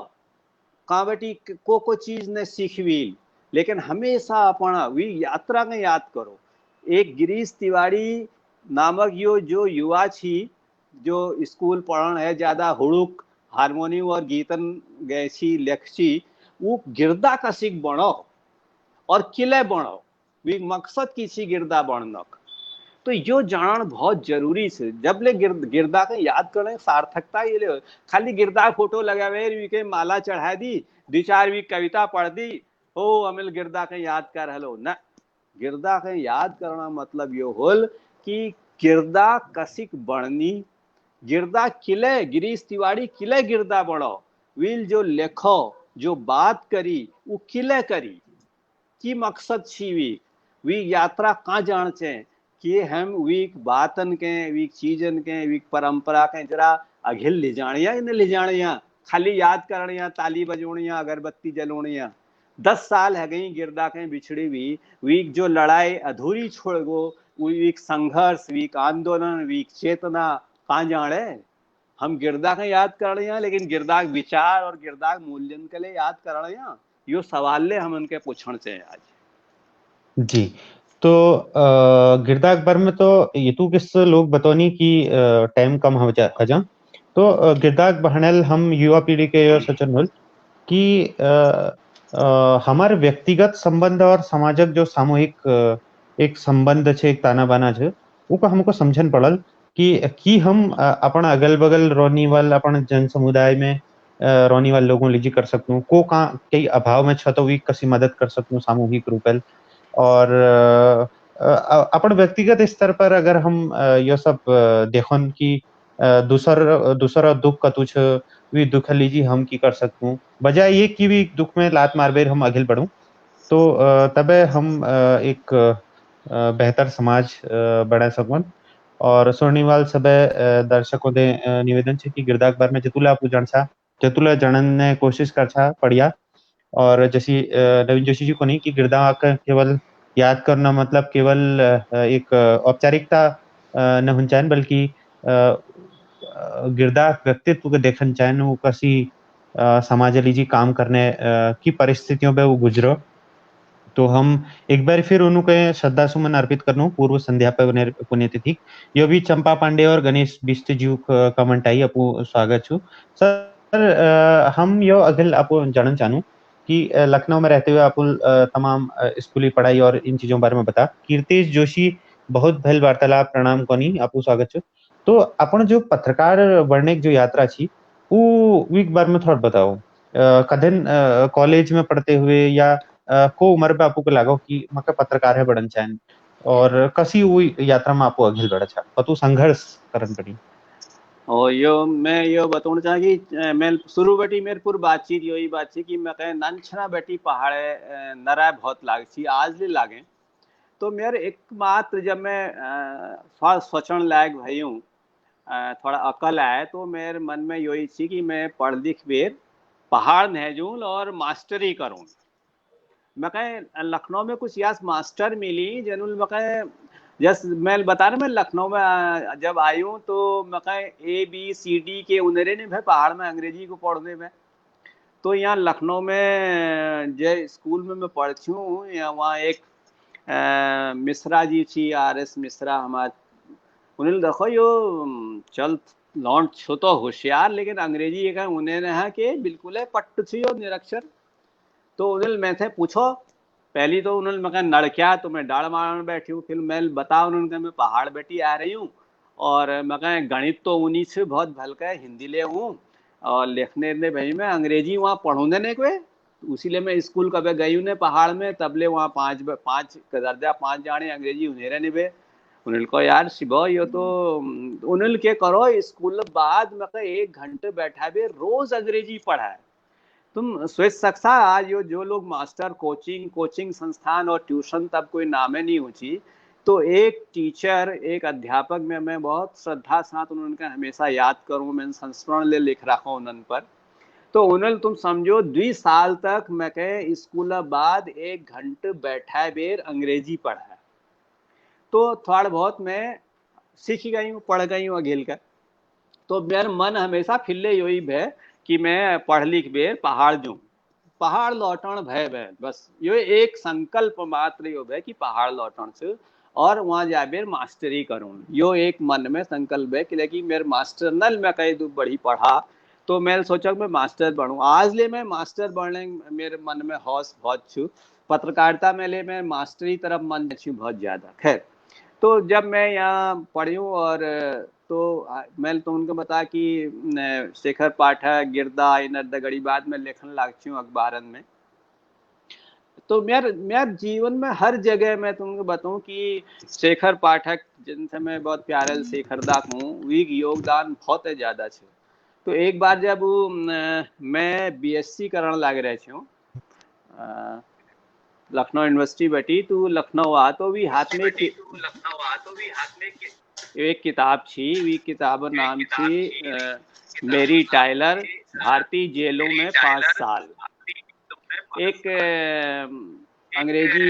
कहाँ बेटी को चीज ने सीखवी लेकिन हमेशा अपना वी यात्रा का याद करो एक गिरीश तिवारी नामक यो जो युवा छी जो स्कूल पढ़न है ज्यादा हुड़ुक हारमोनियम और गीतन गए छी लेखची वो गिरदा का सीख बनो और किले बनो वी मकसद की सी गिरदा बननक तो यो जान बहुत जरूरी से जब ले गिरदा के याद करने सार्थकता ये ले खाली गिरदा फोटो लगावे वी के माला चढ़ा दी 2-4 वीक कविता पढ़ दी हो अमिल गिरदा के याद कर हलो ना गिरदा के याद करना मतलब यो होल कि गिरदा कसिक बढ़नी गिरदा किले गिरीश तिवारी किले गिरदा बढ़ो विल जो लेखो जो बात करी वो किले करी की मकसद छी वी यात्रा कहाँ जान चे कि हम वीक बातन के वीक चीजन के वीक परंपरा के जरा अघिल ले जानिया इन ले जानिया खाली याद करनिया ताली बजोनिया अगरबत्ती जलोनिया 10 साल है गई गिरदा के बिछड़ी भी वीक जो लड़ाई अधूरी छोड़ गो वीक संघर्ष वीक आंदोलन वीक चेतना कहाँ जाने हम गिरदा के याद कर रहे हैं लेकिन गिरदा विचार और गिरदा मूल्यन के लिए याद कर रहे हैं यो सवाल ले हम उनके पूछण से आज जी तो गिरदा अकबर में तो ये तो किस लोग बतौनी की टाइम कम हो जा तो गिरदा बहनल हम युवा पीढ़ी के सचन होल कि हमारे व्यक्तिगत संबंध और समाजक जो सामूहिक एक संबंध छे एक ताना बाना छे वो हमको समझन पड़ल कि हम अपन अगल बगल रोनी वाल अपन जन समुदाय में रोनी वाल लोगों लीजी कर सकूं को का कई अभाव में छ तो वी कसी मदद कर सकूं सामूहिक रूपल। और अपन व्यक्तिगत स्तर पर अगर हम यो सब देखन कि दूसर दूसरा दुख कतु छ वी दुख लीजी हम की कर सकूं बजाय ये कि भी दुख में लात मार बेर हम आगे बढ़ूं। तो तबे हम एक बेहतर समाज बना सकूं। और सोनीवाल सब दर्शकों दे निवेदन है कि गिरदा अखबार में जतुला आपू जनसा जतुला जनन ने कोशिश कर छा पढ़िया। और जैसी नवीन जोशी जी को नहीं कि गिरदा का केवल याद करना मतलब केवल एक औपचारिकता न होनी चाहिए बल्कि गिरदा व्यक्तित्व को देखना चाहिए वो कसी समाज लीजी काम करने की परिस्थितियों पे वो गुजरो। तो हम एक बार फिर उन्होंने श्रद्धा सुमन अर्पित करनो पूर्व संध्या पे पुण्यतिथि यो भी चंपा पांडे और गणेश बिष्ट जी कमेंट आई अपू स्वागत छु सर। हम यो अगल आपको जानना चाहूँ कि लखनऊ में रहते हुए आपको तमाम स्कूली पढ़ाई और इन चीजों के बारे में बता कीर्तिश जोशी बहुत भल वार्तालाप प्रणाम कोनी आपको स्वागत छु। तो अपन जो पत्रकार बनने की जो यात्रा छी वो वीक बारे में थोड़ा बताओ कदन कॉलेज में पढ़ते हुए या को उम्र पे आपको लागो कि मका पत्रकार है बड़न चाहन और कसी हुई यात्रा में आपको अगिल बढ़ा छा कतु संघर्ष करन पड़ी। और यो मैं यो बताना चाह कि मैं शुरू बेटी मेरे पूरी बातचीत यही बात थी कि मैं कहे नंछना बेटी पहाड़े नरा बहुत लाग छी आज ले लागे। तो मेरे एकमात्र जब मैं थोड़ा सोचने लायक भई हूँ थोड़ा अकल आए तो मेरे मन में यही थी कि मैं पढ़ लिख बेर पहाड़ नहजूल और मास्टरी करूँ। मैं कहे लखनऊ में कुछ यास मास्टर मिली जनुल मैं कहे जस मैं बता रहा मैं लखनऊ में जब आई हूँ तो मैं कहे ABCD के उनरे ने भाई पहाड़ में अंग्रेजी को पढ़ने में। तो यहाँ लखनऊ में जो स्कूल में मैं पढ़ती हूँ यहाँ वहाँ एक मिश्रा जी थी RS मिश्रा हमारे उन्हें देखो यो चल लौंड छो तो होशियार लेकिन अंग्रेजी ये कहे उन्हें है कि बिल्कुल है पट्ट थी और निरक्षर। तो उन्हें मैं थे पूछो पहली तो उन्होंने मैं कहा नड़क्या तो मैं डाड़ मारने बैठी हूँ फिर मैं बता उन्होंने मैं पहाड़ बैठी आ रही हूँ और मैं कहा गणित तो उन्हीं से बहुत भलका है हिंदी ले हूँ और लिखने ने भाई मैं अंग्रेजी वहाँ पढ़ूंगे नहीं कोई उसीलिए मैं स्कूल कभी गई हूँ पहाड़ में तबले वहाँ पाँच पाँच दर्जा 5 जाने अंग्रेजी उन्हें नहीं बे उन्हें को यार शिबो यो तो उन्हें के करो स्कूल बाद मैं 1 घंटे बैठा बे रोज अंग्रेजी पढ़ा है। तुम सोच सकता आज यो जो लोग मास्टर कोचिंग संस्थान और ट्यूशन तब कोई नामे नहीं ऊंची तो एक टीचर एक अध्यापक में मैं बहुत श्रद्धा साथ उन्होंने हमेशा याद करूं मैं संस्मरण ले लिख रखा हूं उन पर। तो उन्होंने तुम समझो 2 साल तक मैं कहे स्कूल बाद 1 घंटे बैठा बेर अंग्रेजी पढ़ा है। तो थोड़ा बहुत मैं सीख गई हूँ पढ़ गई हूँ अघिल का। तो मेरा मन हमेशा फिल्ले यही भय कि मैं पढ़ लिख बेर पहाड़ जूं पहाड़ लौटन भय भय बस ये एक संकल्प मात्र यो भय कि पहाड़ लौटन से और वहां जा बेर मास्टरी करूं यो एक मन में संकल्प है कि मेरे मास्टर नल में कहीं दू बड़ी पढ़ा तो मैं सोचा मैं मास्टर बनूं आज ले मैं मास्टर बनने मेरे मन में हौस बहुत छू पत्रकारिता में ले मैं मास्टरी तरफ मन छू बहुत ज्यादा। खैर तो जब मैं यहाँ पढ़ी हूँ और तो मैं तो उनको बता कि शेखर पाठक गिरदा इन गड़ी बाद में लेखन लागती हूँ अखबारन में। तो मेरे जीवन में हर जगह मैं तुमको बताऊं कि शेखर पाठक जिनसे मैं बहुत प्यारे शेखर दा हूँ वी योगदान बहुत ज्यादा है। तो एक बार जब मैं BSc करने लग रहे थे लखनऊ यूनिवर्सिटी बैठी तो लखनऊ आ तो भी हाथ में एक किताब थी वी किताब नाम थी मेरी टाइलर भारतीय जेलों में 5 साल। एक अंग्रेजी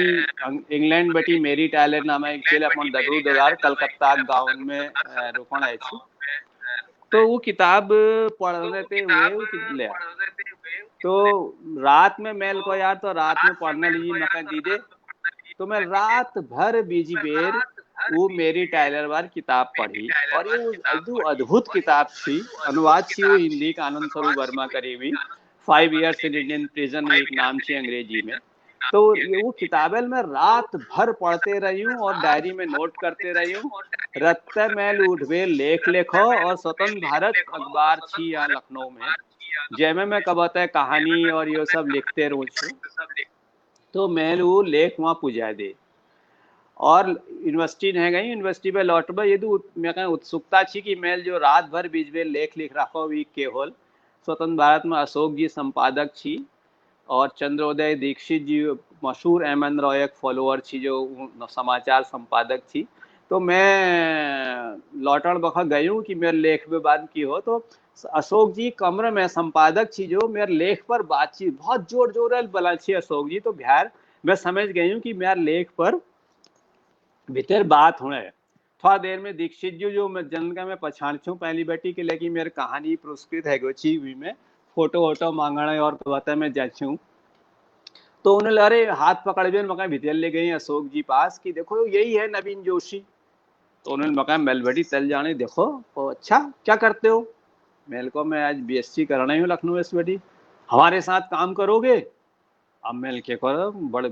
इंग्लैंड बैठी मेरी टाइलर नाम एक जेल अपन दगड़ू दगार कलकत्ता गाँव में रोपण आई थी। तो वो किताब पढ़ रहे थे हुए वो ले तो रात में मेल को यार तो रात में पढ़ने लीजिए मैं दीदे तो मैं रात भर बीजी बेर वो मेरी टाइलर वार किताब पढ़ी और ये जो अद्भुत किताब थी अनुवाद थी वो हिंदी का आनंद स्वरूप वर्मा करी हुई 5 years इन इंडियन प्रिजन एक नाम थी अंग्रेजी में। तो ये वो किताबें मैं रात भर पढ़ते रही हूँ और डायरी में नोट करते रही हूँ रत्ते मैल उठबे लेख लेखो और स्वतंत्र भारत अखबार छी यहाँ लखनऊ में, जैमे मैं कबत है कहानी और ये सब लिखते रहूँ छू। तो मैल वो लेख वहाँ पुजा दे और यूनिवर्सिटी रह गई, यूनिवर्सिटी पे लौटब ये तो मैं कहीं उत्सुकता छी कि मैल जो रात भर बीच में लेख लिख रखो वी के होल। स्वतंत्र भारत में अशोक जी संपादक छी और चंद्रोदय दीक्षित जी मशहूर एम एन रॉय एक फॉलोअर छी जो समाचार संपादक छी। तो मैं लौटन बखत गई हूँ कि मेरे लेख में बात की हो, तो अशोक जी कमरे में संपादक छी जो मेरे लेख पर बातचीत बहुत जोर जोर बला छी अशोक जी। तो बिहार मैं समझ गई हूँ कि मेरे लेख पर भीतर बात होने है। थोड़ा देर में दीक्षित जी जो मैं जन का मैं पछाण छू पहली बेटी के लेकिन मेरी कहानी पुरस्कृत है छी में फोटो वोटो मांगना और बता मैं जाऊँ। तो उन्हें अरे हाथ पकड़ के मकान भीतर ले गई अशोक जी पास कि देखो यही है नवीन जोशी। तो उन्होंने मकान मेल बेटी चल जाने देखो। तो अच्छा क्या करते हो? मेल को मैं आज बीएससी करना ही हूँ लखनऊ यूनिवर्सिटी, हमारे साथ काम करोगे? अब मेल के करो बड़े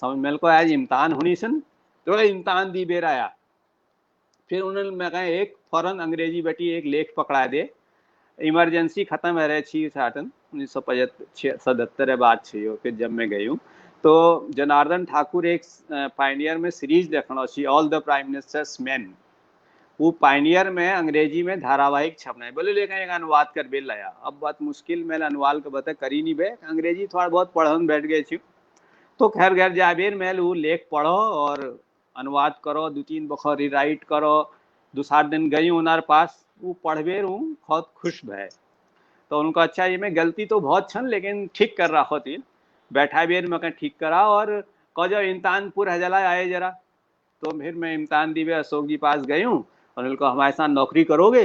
समझ मेल को आज इम्तान होनी सन तो इम्तान दी बेर आया। फिर उन्होंने मैं कहा एक फौरन अंग्रेजी बेटी एक लेख पकड़ा दे, इमरजेंसी खत्म है रहे छी साटन 1977 बात छी। फिर जब मैं गई हूँ तो जनार्दन ठाकुर एक पायनियर में सीरीज देखना छी all the prime ministers man. वो पायनियर में अंग्रेजी में धारावाहिक छपना है, बोले लेकिन एक अनुवाद कर बेल लाया। अब बात मुश्किल मैं अनुवाद का बता करी नहीं बे, अंग्रेजी थोड़ा बहुत पढ़न बैठ गए छी। तो खैर घर जाबेर मैल वो लेख पढ़ो और अनुवाद करो, 2-3 बखर रिराइट करो। 2-7 दिन गई उनार पास, वो पढ़बे हूँ बहुत खुश भय। तो उनका अच्छा ये में गलती तो बहुत छन लेकिन ठीक कर रहा थी, बैठा बेर मैं ठीक करा और कह जो इम्तान पूरा जला आए जरा। तो फिर मैं इम्तान दीवे अशोक जी पास गई हूँ और उनको हमारे साथ नौकरी करोगे?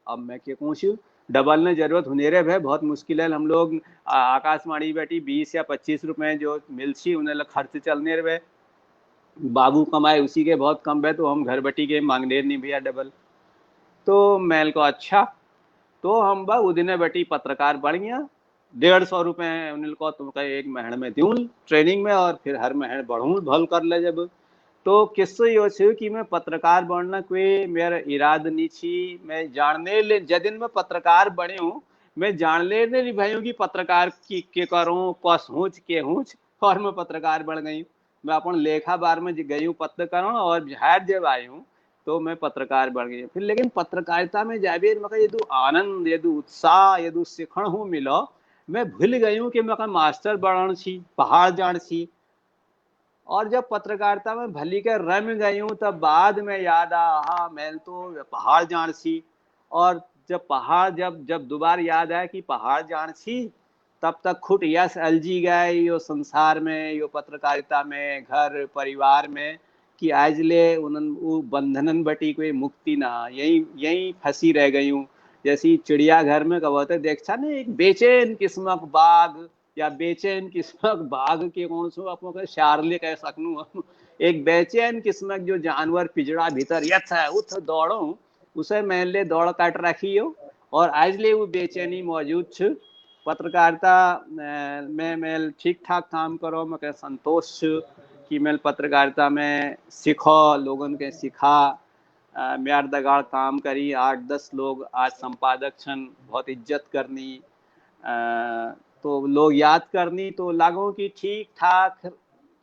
अब मैं क्या पूछूँ, डबल ने जरूरत होने रे भाई बहुत मुश्किल है। हम लोग आकाशवाणी बैठी 20 या 25 रुपए जो मिलती उन्हें खर्च चलने रहे, बाबू कमाए उसी के बहुत कम है, तो हम घर बटी के मांगने नहीं भैया डबल। तो मैल को अच्छा तो हम बा उदिने बटी पत्रकार बढ़ गया। 150 रुपये उन्हें को तुमका एक महीने में दूँ ट्रेनिंग में और फिर हर महीने बढ़ूँ भल कर ले जब। तो किस्सो यो छे कि मैं पत्रकार बनना कोई मेरा इराद नहीं छी। मैं जानने ले जदिन मैं पत्रकार बने हूँ, मैं जान ले नहीं भाई कि पत्रकार की के करूँ कस हूँच के हूँच और मैं पत्रकार बन गई। मैं अपन लेखा बार में गई हूँ पत्रकार और बिहार जब आई हूँ तो मैं पत्रकार बन गई। फिर लेकिन पत्रकारिता में जाबे मैं यदु आनंद यदु उत्साह यदु सीखण हूँ मिलो, मैं भूल गई हूँ कि मैं मास्टर बनन छी पहाड़ जान छी। और जब पत्रकारिता में भली के रम गई हूँ तब बाद में याद आ मैं तो पहाड़ जान सी। और जब पहाड़ जब जब दोबारा याद आया कि पहाड़ जान सी, तब तक खुद यस अलझी गए यो संसार में यो पत्रकारिता में घर परिवार में कि आज ले उन बंधनन बटी कोई मुक्ति ना, यही यही फंसी रह गई हूँ। जैसी चिड़ियाघर में कबूतर देखा ना एक बेचैन किस्मक बाघ या बेचैन किस्मक बाघ के कौन सो आपको शार्ले कह सकूँ, एक बेचैन किस्मक जो जानवर पिजड़ा भीतर यथ है उठ दौड़ो उसे मैंने दौड़ काट रखी हो और आज ले वो बेचैनी मौजूद छ। पत्रकारिता में मैं ठीक ठाक काम करो मैं संतोष छ कि मैं पत्रकारिता में सीखो लोगन के सिखा म्यार दगाड़ काम करी 8-10 लोग आज संपादक छन बहुत इज्जत करनी तो लोग याद करनी तो लागो कि ठीक ठाक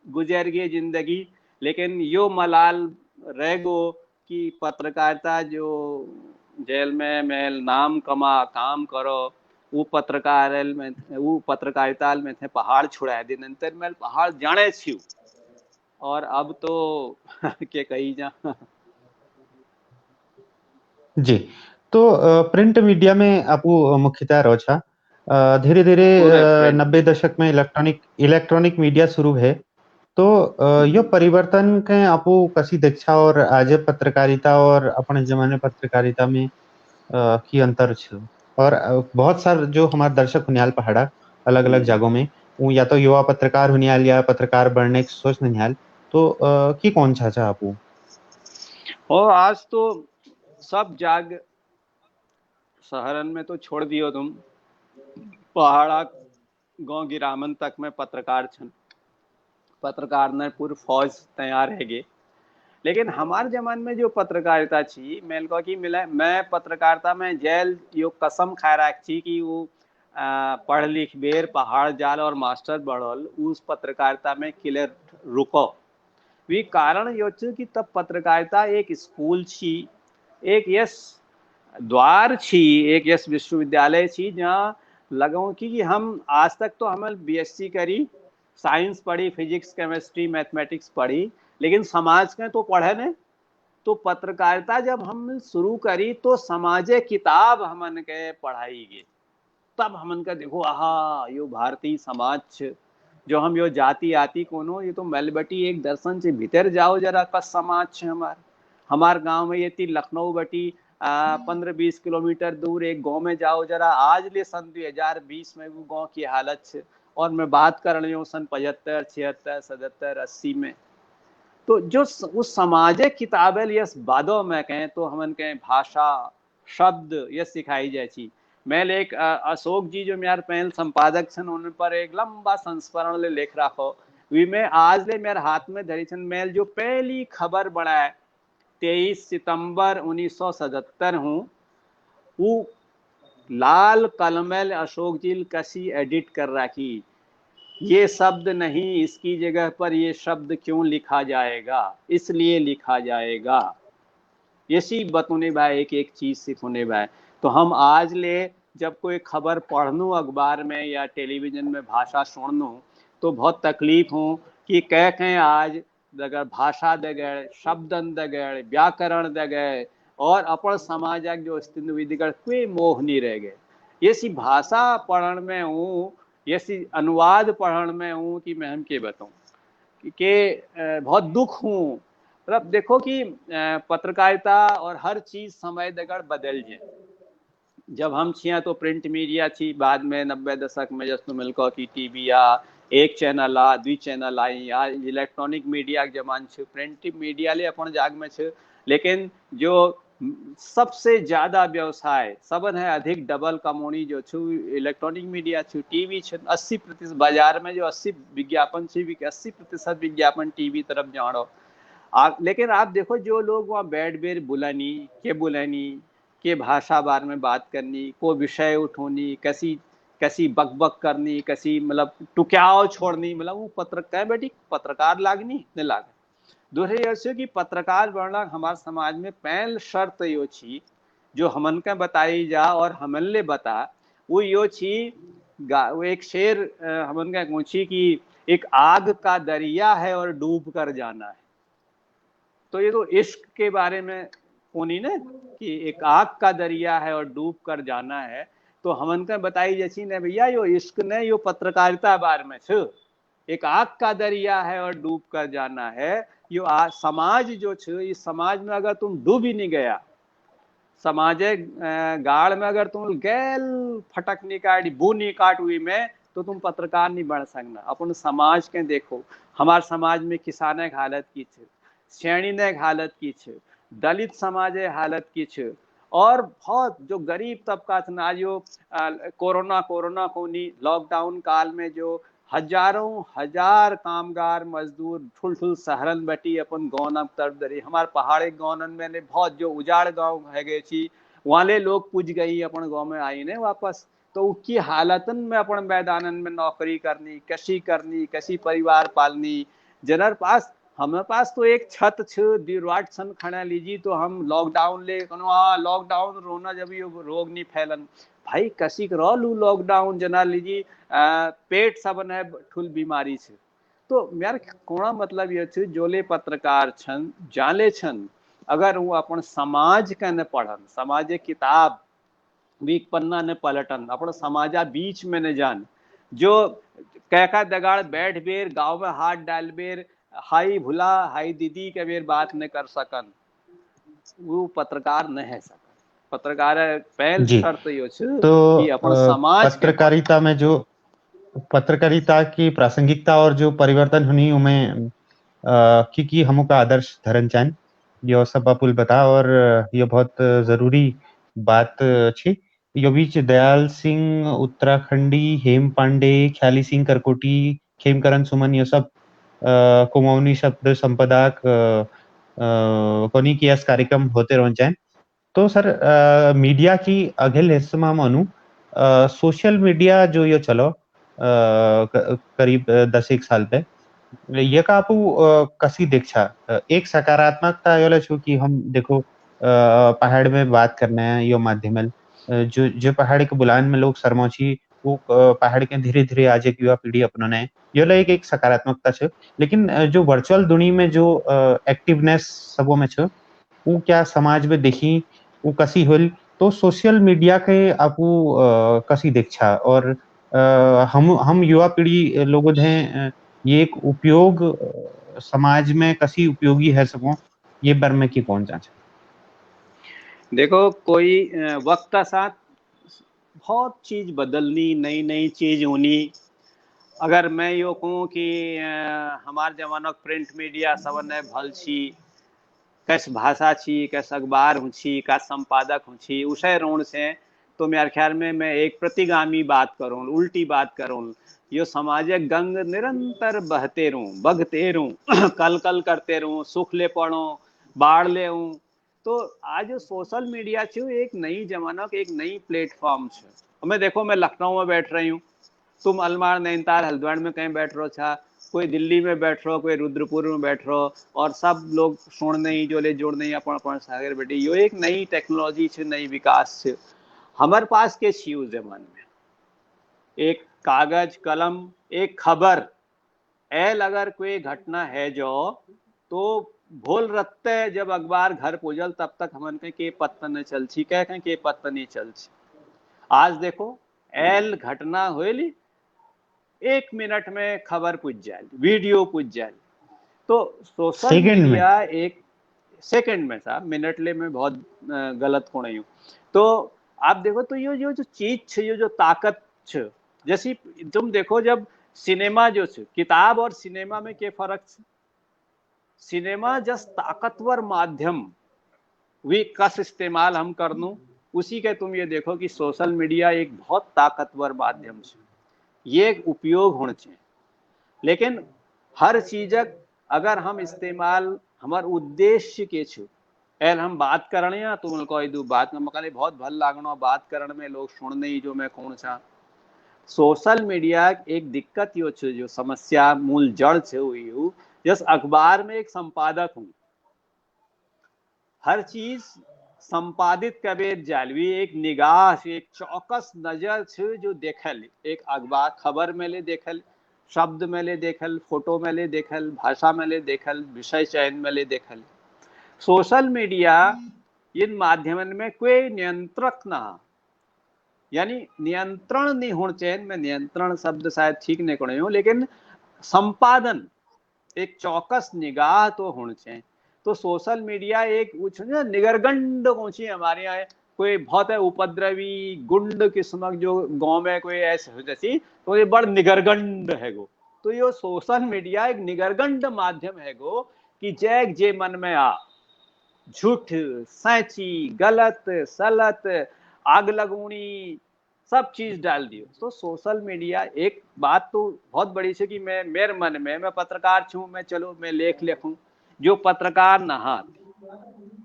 गुजर गई जिंदगी। लेकिन यो मलाल रह गो कि पत्रकारिता जो जेल में मेल नाम कमा काम करो वो पत्रकार में वो पत्रकारिता में थे पहाड़ छुड़ा दिन अंतर में पहाड़ जाने छी और अब तो के कही जा। जी। तो प्रिंट मीडिया में आपू मुख्यतः रोचा धीरे धीरे पूरे प्रिंट 90 दशक में इलेक्ट्रॉनिक मीडिया शुरू है। तो यो परिवर्तन के आपू कसी दीक्षा और आज पत्रकारिता और अपने जमाने पत्रकारिता में की अंतर छ और बहुत सारे जो हमारे दर्शक हुनियाल पहाड़ा अलग अलग जगहों में वो या तो युवा पत्रकार हुनियाल या पत्रकार बनने की सोच निहाल तो की कौन चाचा आपू और आज तो सब जाग शहरन में तो छोड़ दियो तुम, पहाड़ा गांव गिरामन तक में पत्रकार छन। पत्रकार ने पूरी फौज तैयार है गे लेकिन हमारे जमाने में जो पत्रकारिता छी मैं को कि मिला मैं पत्रकारिता में जेल यो कसम खा रहा छी कि वो पढ़ लिख बेर पहाड़ जाल और मास्टर बढ़ल उस पत्रकारिता में क्लियर रुको वी कारण यो छ कि तब पत्रकारिता एक स्कूल छी एक यस द्वार छी एक यस विश्वविद्यालय छी जहाँ लगो कि हम आज तक तो हमें बीएससी करी साइंस पढ़ी फिजिक्स केमिस्ट्री मैथमेटिक्स पढ़ी लेकिन समाज के तो पढ़े नहीं तो पत्रकारिता जब हम शुरू करी तो समाजे किताब हमन के पढ़ाई गई तब हमन का देखो आहा यो भारतीय समाज जो हम यो जाति आती कोनो ये तो मेलबटी एक दर्शन से भीतर जाओ जरा कस समाज हमार गांव में ये थी लखनऊ बटी 15-20 किलोमीटर दूर एक गांव में जाओ जरा आज ले सन 2020 में वो गांव की हालत है और मैं बात कर रही हूँ सन 75 76 77 80 में तो जो उस सामाजिक किताबें यस बादों में कहें तो हमन कहें भाषा शब्द ये सिखाई जाए मैं एक अशोक जी जो मेरे पहल संपादक छन उन पर एक लंबा संस्मरण ले लेख रखो वी में आज ले मेरे हाथ में धरी छन मेल जो पहली खबर बनाए 23 सितंबर 1977 हूँ वो लाल कलमेल अशोक जी कसी एडिट कर रखी ये शब्द नहीं इसकी जगह पर ये शब्द क्यों लिखा जाएगा इसलिए लिखा जाएगा ऐसी बतूने भाई एक एक चीज सिखने भाई तो हम आज ले जब कोई खबर पढ़नू अखबार में या टेलीविजन में भाषा सुननू तो बहुत तकलीफ हूँ कि कह कहें आज दगर भाषा दगड़ शब्दन दगड़ व्याकरण दगड़ और अपन समाजक जो अस्तित्व विधिगढ़ कोई मोह नहीं रह गए ऐसी भाषा पढ़न में हूँ ऐसी अनुवाद पढ़न में हूँ कि मैं हम के बताऊँ कि बहुत दुख हूँ मतलब देखो कि पत्रकारिता और हर चीज समय दगड़ बदल जाए जब हम छिया तो प्रिंट मीडिया थी बाद में 90 दशक में जस्तो मिलको की टीवी आ एक चैनल आ 2 चैनल आई या इलेक्ट्रॉनिक मीडिया के जमान छ प्रिंट मीडिया ले अपन जाग में छ लेकिन जो सबसे ज्यादा व्यवसाय सबन है अधिक डबल कमोनी जो छु इलेक्ट्रॉनिक मीडिया छु टीवी छ 80% बाजार में जो 80 विज्ञापन छी 80% विज्ञापन टीवी तरफ जानो लेकिन आप देखो जो लोग वहाँ बैठ बेर बुलानी के भाषा बारे में बात करनी को विषय उठोनी कैसी बक करनी कैसी मतलब टुक्याव छोड़नी मतलब वो पत्रकार बेटी पत्रकार लागनी नहीं लाग दूसरे ये कि पत्रकार बनना हमारे समाज में पहल शर्त यो छी जो हमन का बताई जा और हमन ले बता वो यो छी वो एक शेर हमन का पूछी कि एक आग का दरिया है और डूब कर जाना है तो ये तो इश्क के बारे में होनी ना कि एक आग का दरिया है और डूब कर जाना है तो हमन का बताई जैसी ने भैया यो इश्क ने यो पत्रकारिता बारे में छ एक आग का दरिया है और डूब कर जाना है यो समाज जो छ इस समाज में अगर तुम डूब ही नहीं गया समाजे गाड़ में अगर तुम गैल फटक नहीं काटी बू नहीं काट हुई में तो तुम पत्रकार नहीं बन सकना अपन समाज के देखो हमारे समाज में किसान एक हालत की छ श्रेणी ने हालत की छ दलित समाज हालत की छ और बहुत जो गरीब तबका था जो कोरोना को नहीं लॉकडाउन काल में जो हजारों हजार कामगार मजदूर ठुल शहरन बटी अपन गौन तरफ दरी हमारे पहाड़ी गौनन में बहुत जो उजाड़ गांव है गए थी वाले लोग पूज गई अपन गांव में आई ने वापस तो उसकी हालतन में अपन मैदानन में नौकरी करनी कैसी परिवार पालनी जनर पास हमारे पास तो एक छत छ दीवार सन खड़ा लीजिए तो हम लॉकडाउन ले लॉकडाउन रोना जब ये रोग नहीं फैलन भाई कसी रू लॉकडाउन जना लीजिए पेट सबन है ठुल बीमारी छ तो यार कोणा मतलब ये छ जोले पत्रकार छन जाले छन अगर वो अपन समाज का न पढ़न समाज किताब वीक पन्ना ने पलटन अपन समाजा बीच में न जान जो कैका दगाड़ बैठ बेर गांव में हाथ डाल बेर हाई भुला हाई दीदी के बेर बात न कर सकन वो पत्रकार न है सकन पत्रकार पहल शर्त यो तो कि अपन समाज पत्रकारिता में जो पत्रकारिता की प्रासंगिकता और जो परिवर्तन हुई उमें की हमों का आदर्श धरन चान यो सब बापुल बता और ये बहुत जरूरी बात छी यो बीच दयाल सिंह उत्तराखंडी हेम पांडे ख्याली सिंह करकोटी खेमकरण सुमन ये सब कुमाऊनी शब्द संपदा कोनी की यस कार्यक्रम होते रह जाए। तो सर मीडिया की अघिल हिस्से में मानू सोशल मीडिया जो ये चलो करीब 10 एक साल पे ये का आपू कसी दीक्षा एक सकारात्मकता योला छो कि हम देखो पहाड़ में बात करना है यो माध्यम है जो जो पहाड़ के बुलान में लोग शर्मोची वो पहाड़ के धीरे धीरे आज एक युवा पीढ़ी अपनाना है योला एक सकारात्मकता छे। लेकिन जो वर्चुअल दुनिया में जो एक्टिवनेस सबों में छे वो क्या समाज में देखी वो कसी होल। तो सोशल मीडिया के आपू कसी दीक्षा और हम युवा पीढ़ी लोग हैं ये एक उपयोग समाज में कसी उपयोगी है सको ये बार में की कौन जांच। देखो कोई वक्त का साथ बहुत चीज बदलनी, नई नई चीज होनी। अगर मैं यो कहूँ कि हमार जमाना प्रिंट मीडिया सबने भल छी, कैस भाषा छी, कैस अखबार हूँ छी, का संपादक हूँ छी, उसे रोण से तो मेरे ख्याल में मैं एक प्रतिगामी बात करूँ, उल्टी बात करूँ। यो सामाजिक गंग निरंतर बहते रहूं, बगते रहूं, कल कल करते रहूं, सुख ले पड़ो, बाढ़ ले हूं। तो आज सोशल मीडिया छो एक नई जमाना के एक नई प्लेटफॉर्म छो। मैं देखो मैं लखनऊ में बैठ रही हूँ, तुम अलमार नैनीताल हल्द्वार में कहीं बैठ रहो छा, कोई दिल्ली में बैठ रहो, कोई रुद्रपुर में बैठ रहो, और सब लोग सुनने ही जोले जोड़ने ही अपन अपन सागर बेटी यो एक नई टेक्नोलॉजी छे, नई विकास छे। हमारे पास के छी उस जमाने में एक कागज कलम, एक खबर एल अगर कोई घटना है जो तो भोल रखते जब अखबार घर पुजल तब तक हमन के पत्ता न चल छी, कह के पत्ता नहीं चल छी। आज देखो एल घटना होली 1 मिनट में खबर पूछ जाए, वीडियो पूछ जाए। तो सोशल सेकंड में मीडिया एक सेकंड में साहब, मिनट ले में बहुत गलत हो रही हूँ। तो आप देखो तो यो जो चीज छे, यो जो ताकत छे, जैसी तुम देखो जब सिनेमा जो छे, किताब और सिनेमा में क्या फर्क छे। सिनेमा जस ताकतवर माध्यम वे कस इस्तेमाल हम कर लूं, उसी के तुम ये देखो कि सोशल मीडिया एक बहुत ताकतवर माध्यम छे, ये एक उपयोग होना चाहिए। लेकिन हर चीजक अगर हम इस्तेमाल हमार उद्देश्य के छु एल हम बात करने या तुम कह दू बात में मकाले बहुत भल लागनो बात करने में लोग सुनने ही जो मैं कौन सा सोशल मीडिया एक दिक्कत यो छु, जो समस्या मूल जड़ छे हुई जस अखबार में एक संपादक हूँ, हर चीज संपादित कबे जालवी एक निगाह से एक चौकस नजर छे जो देखल, एक अखबार खबर में ले देखल, शब्द में ले देखल, फोटो में ले देखल, भाषा में ले देखल, विषय चयन में ले देखल। सोशल मीडिया इन माध्यमन में कोई नियंत्रक ना, यानी नियंत्रण नहीं होना चाहिए। मैं नियंत्रण शब्द शायद ठीक नहीं करो, लेकिन संपादन एक चौकस निगाह तो होना चाहिए। तो सोशल मीडिया एक निगरगंड ऊंची हमारे यहाँ कोई बहुत है उपद्रवी गुंड किस्म जो गांव में कोई ऐसे हो जैसी, तो ये बड़ निगरगंड है गो। तो ये सोशल मीडिया एक निगरगंड माध्यम है गो कि जैक जे मन में आ झूठ सैची गलत सलत आग लगूनी सब चीज डाल दियो। तो सोशल मीडिया एक बात तो बहुत बड़ी है कि मैं मेरे मन में मैं पत्रकार छूँ, मैं चलो मैं लेख लिखूं, जो पत्रकार नहा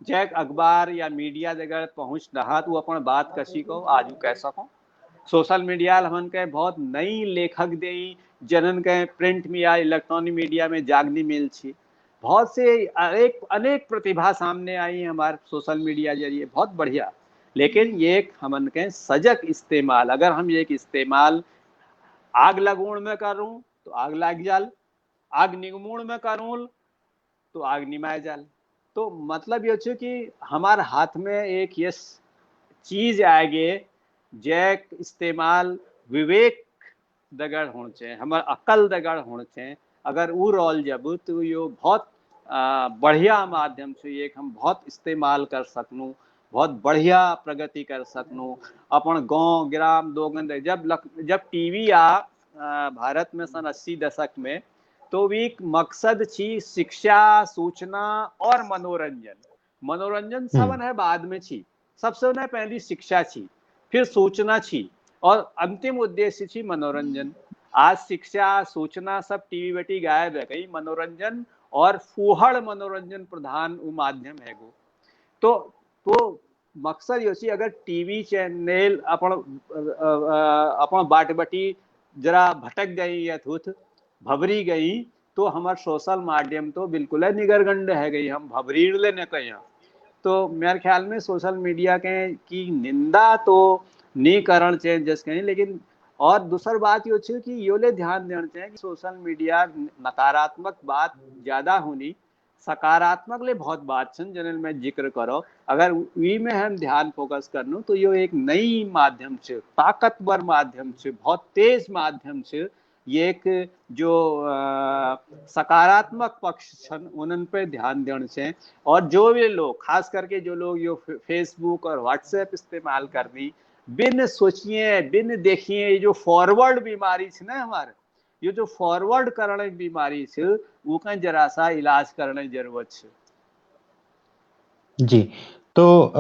जैक अखबार या मीडिया जगह पहुंच नहा तो अपन बात कसी को आज कह सको। सोशल मीडिया हमन के बहुत नई लेखक दे जनन के प्रिंट में या इलेक्ट्रॉनिक मीडिया में जागनी मिल छी, बहुत से अनेक प्रतिभा सामने आई हमारे सोशल मीडिया जरिए, बहुत बढ़िया। लेकिन ये एक हमन के सजग इस्तेमाल, अगर हम ये एक इस्तेमाल आग लगूण में करूं तो आग लाग जाल, आग निगमूण में करूं तो आग निमाय जाल। तो मतलब ये कि हमारे हाथ में एक ये चीज आगे जैक इस्तेमाल विवेक दगड़ होना चाहिए, हमार अकल दगड़ होना चाहिए। अगर वो रोल जब तो यो बहुत बढ़िया माध्यम से एक हम बहुत इस्तेमाल कर सकूँ, बहुत बढ़िया प्रगति कर सकूँ अपन गांव ग्राम दोगन। जब टीवी आ भारत में सन 80 दशक में, तो भी मकसद छी शिक्षा सूचना और मनोरंजन। मनोरंजन सबन है बाद में छी, सबसे न पहली शिक्षा छी, फिर सूचना छी और अंतिम उद्देश्य छी मनोरंजन। आज शिक्षा सूचना सब टीवी बेटी गायब है, कहीं मनोरंजन और फूहड़ मनोरंजन प्रधान वो माध्यम है गो। तो मकसद यो छी अगर टीवी चैनल अपन बाट बटी जरा भटक गई या थूथ भबरी गई तो हमार सोशल माध्यम तो बिल्कुल है निगरगंड है गई, हम भबरीड़ ले न कहीं। तो मेरे ख्याल में सोशल मीडिया के की निंदा तो नहीं करण चाहिए जस कहीं, लेकिन और दूसर बात यो छे कि यो ले ध्यान देना चाहिए कि सोशल मीडिया नकारात्मक बात ज्यादा होनी, सकारात्मक ले बहुत बात छन जनल में जिक्र करो। अगर वी में हम ध्यान फोकस करनू तो यो एक नई माध्यम छे, ताकतवर माध्यम छे, बहुत तेज माध्यम छे। ये एक जो सकारात्मक पक्ष छन उन पे ध्यान देना चाहिए। और जो भी लोग, खास करके जो लोग यो फेसबुक और व्हाट्सएप इस्तेमाल करनी, बिन सोचिए बिन देखिए, ये जो फॉरवर्ड बीमारी छे ना हमारे, ये जो फॉरवर्ड करने की बीमारी छे वो का जरा सा इलाज करने की जरूरत छे। जी, तो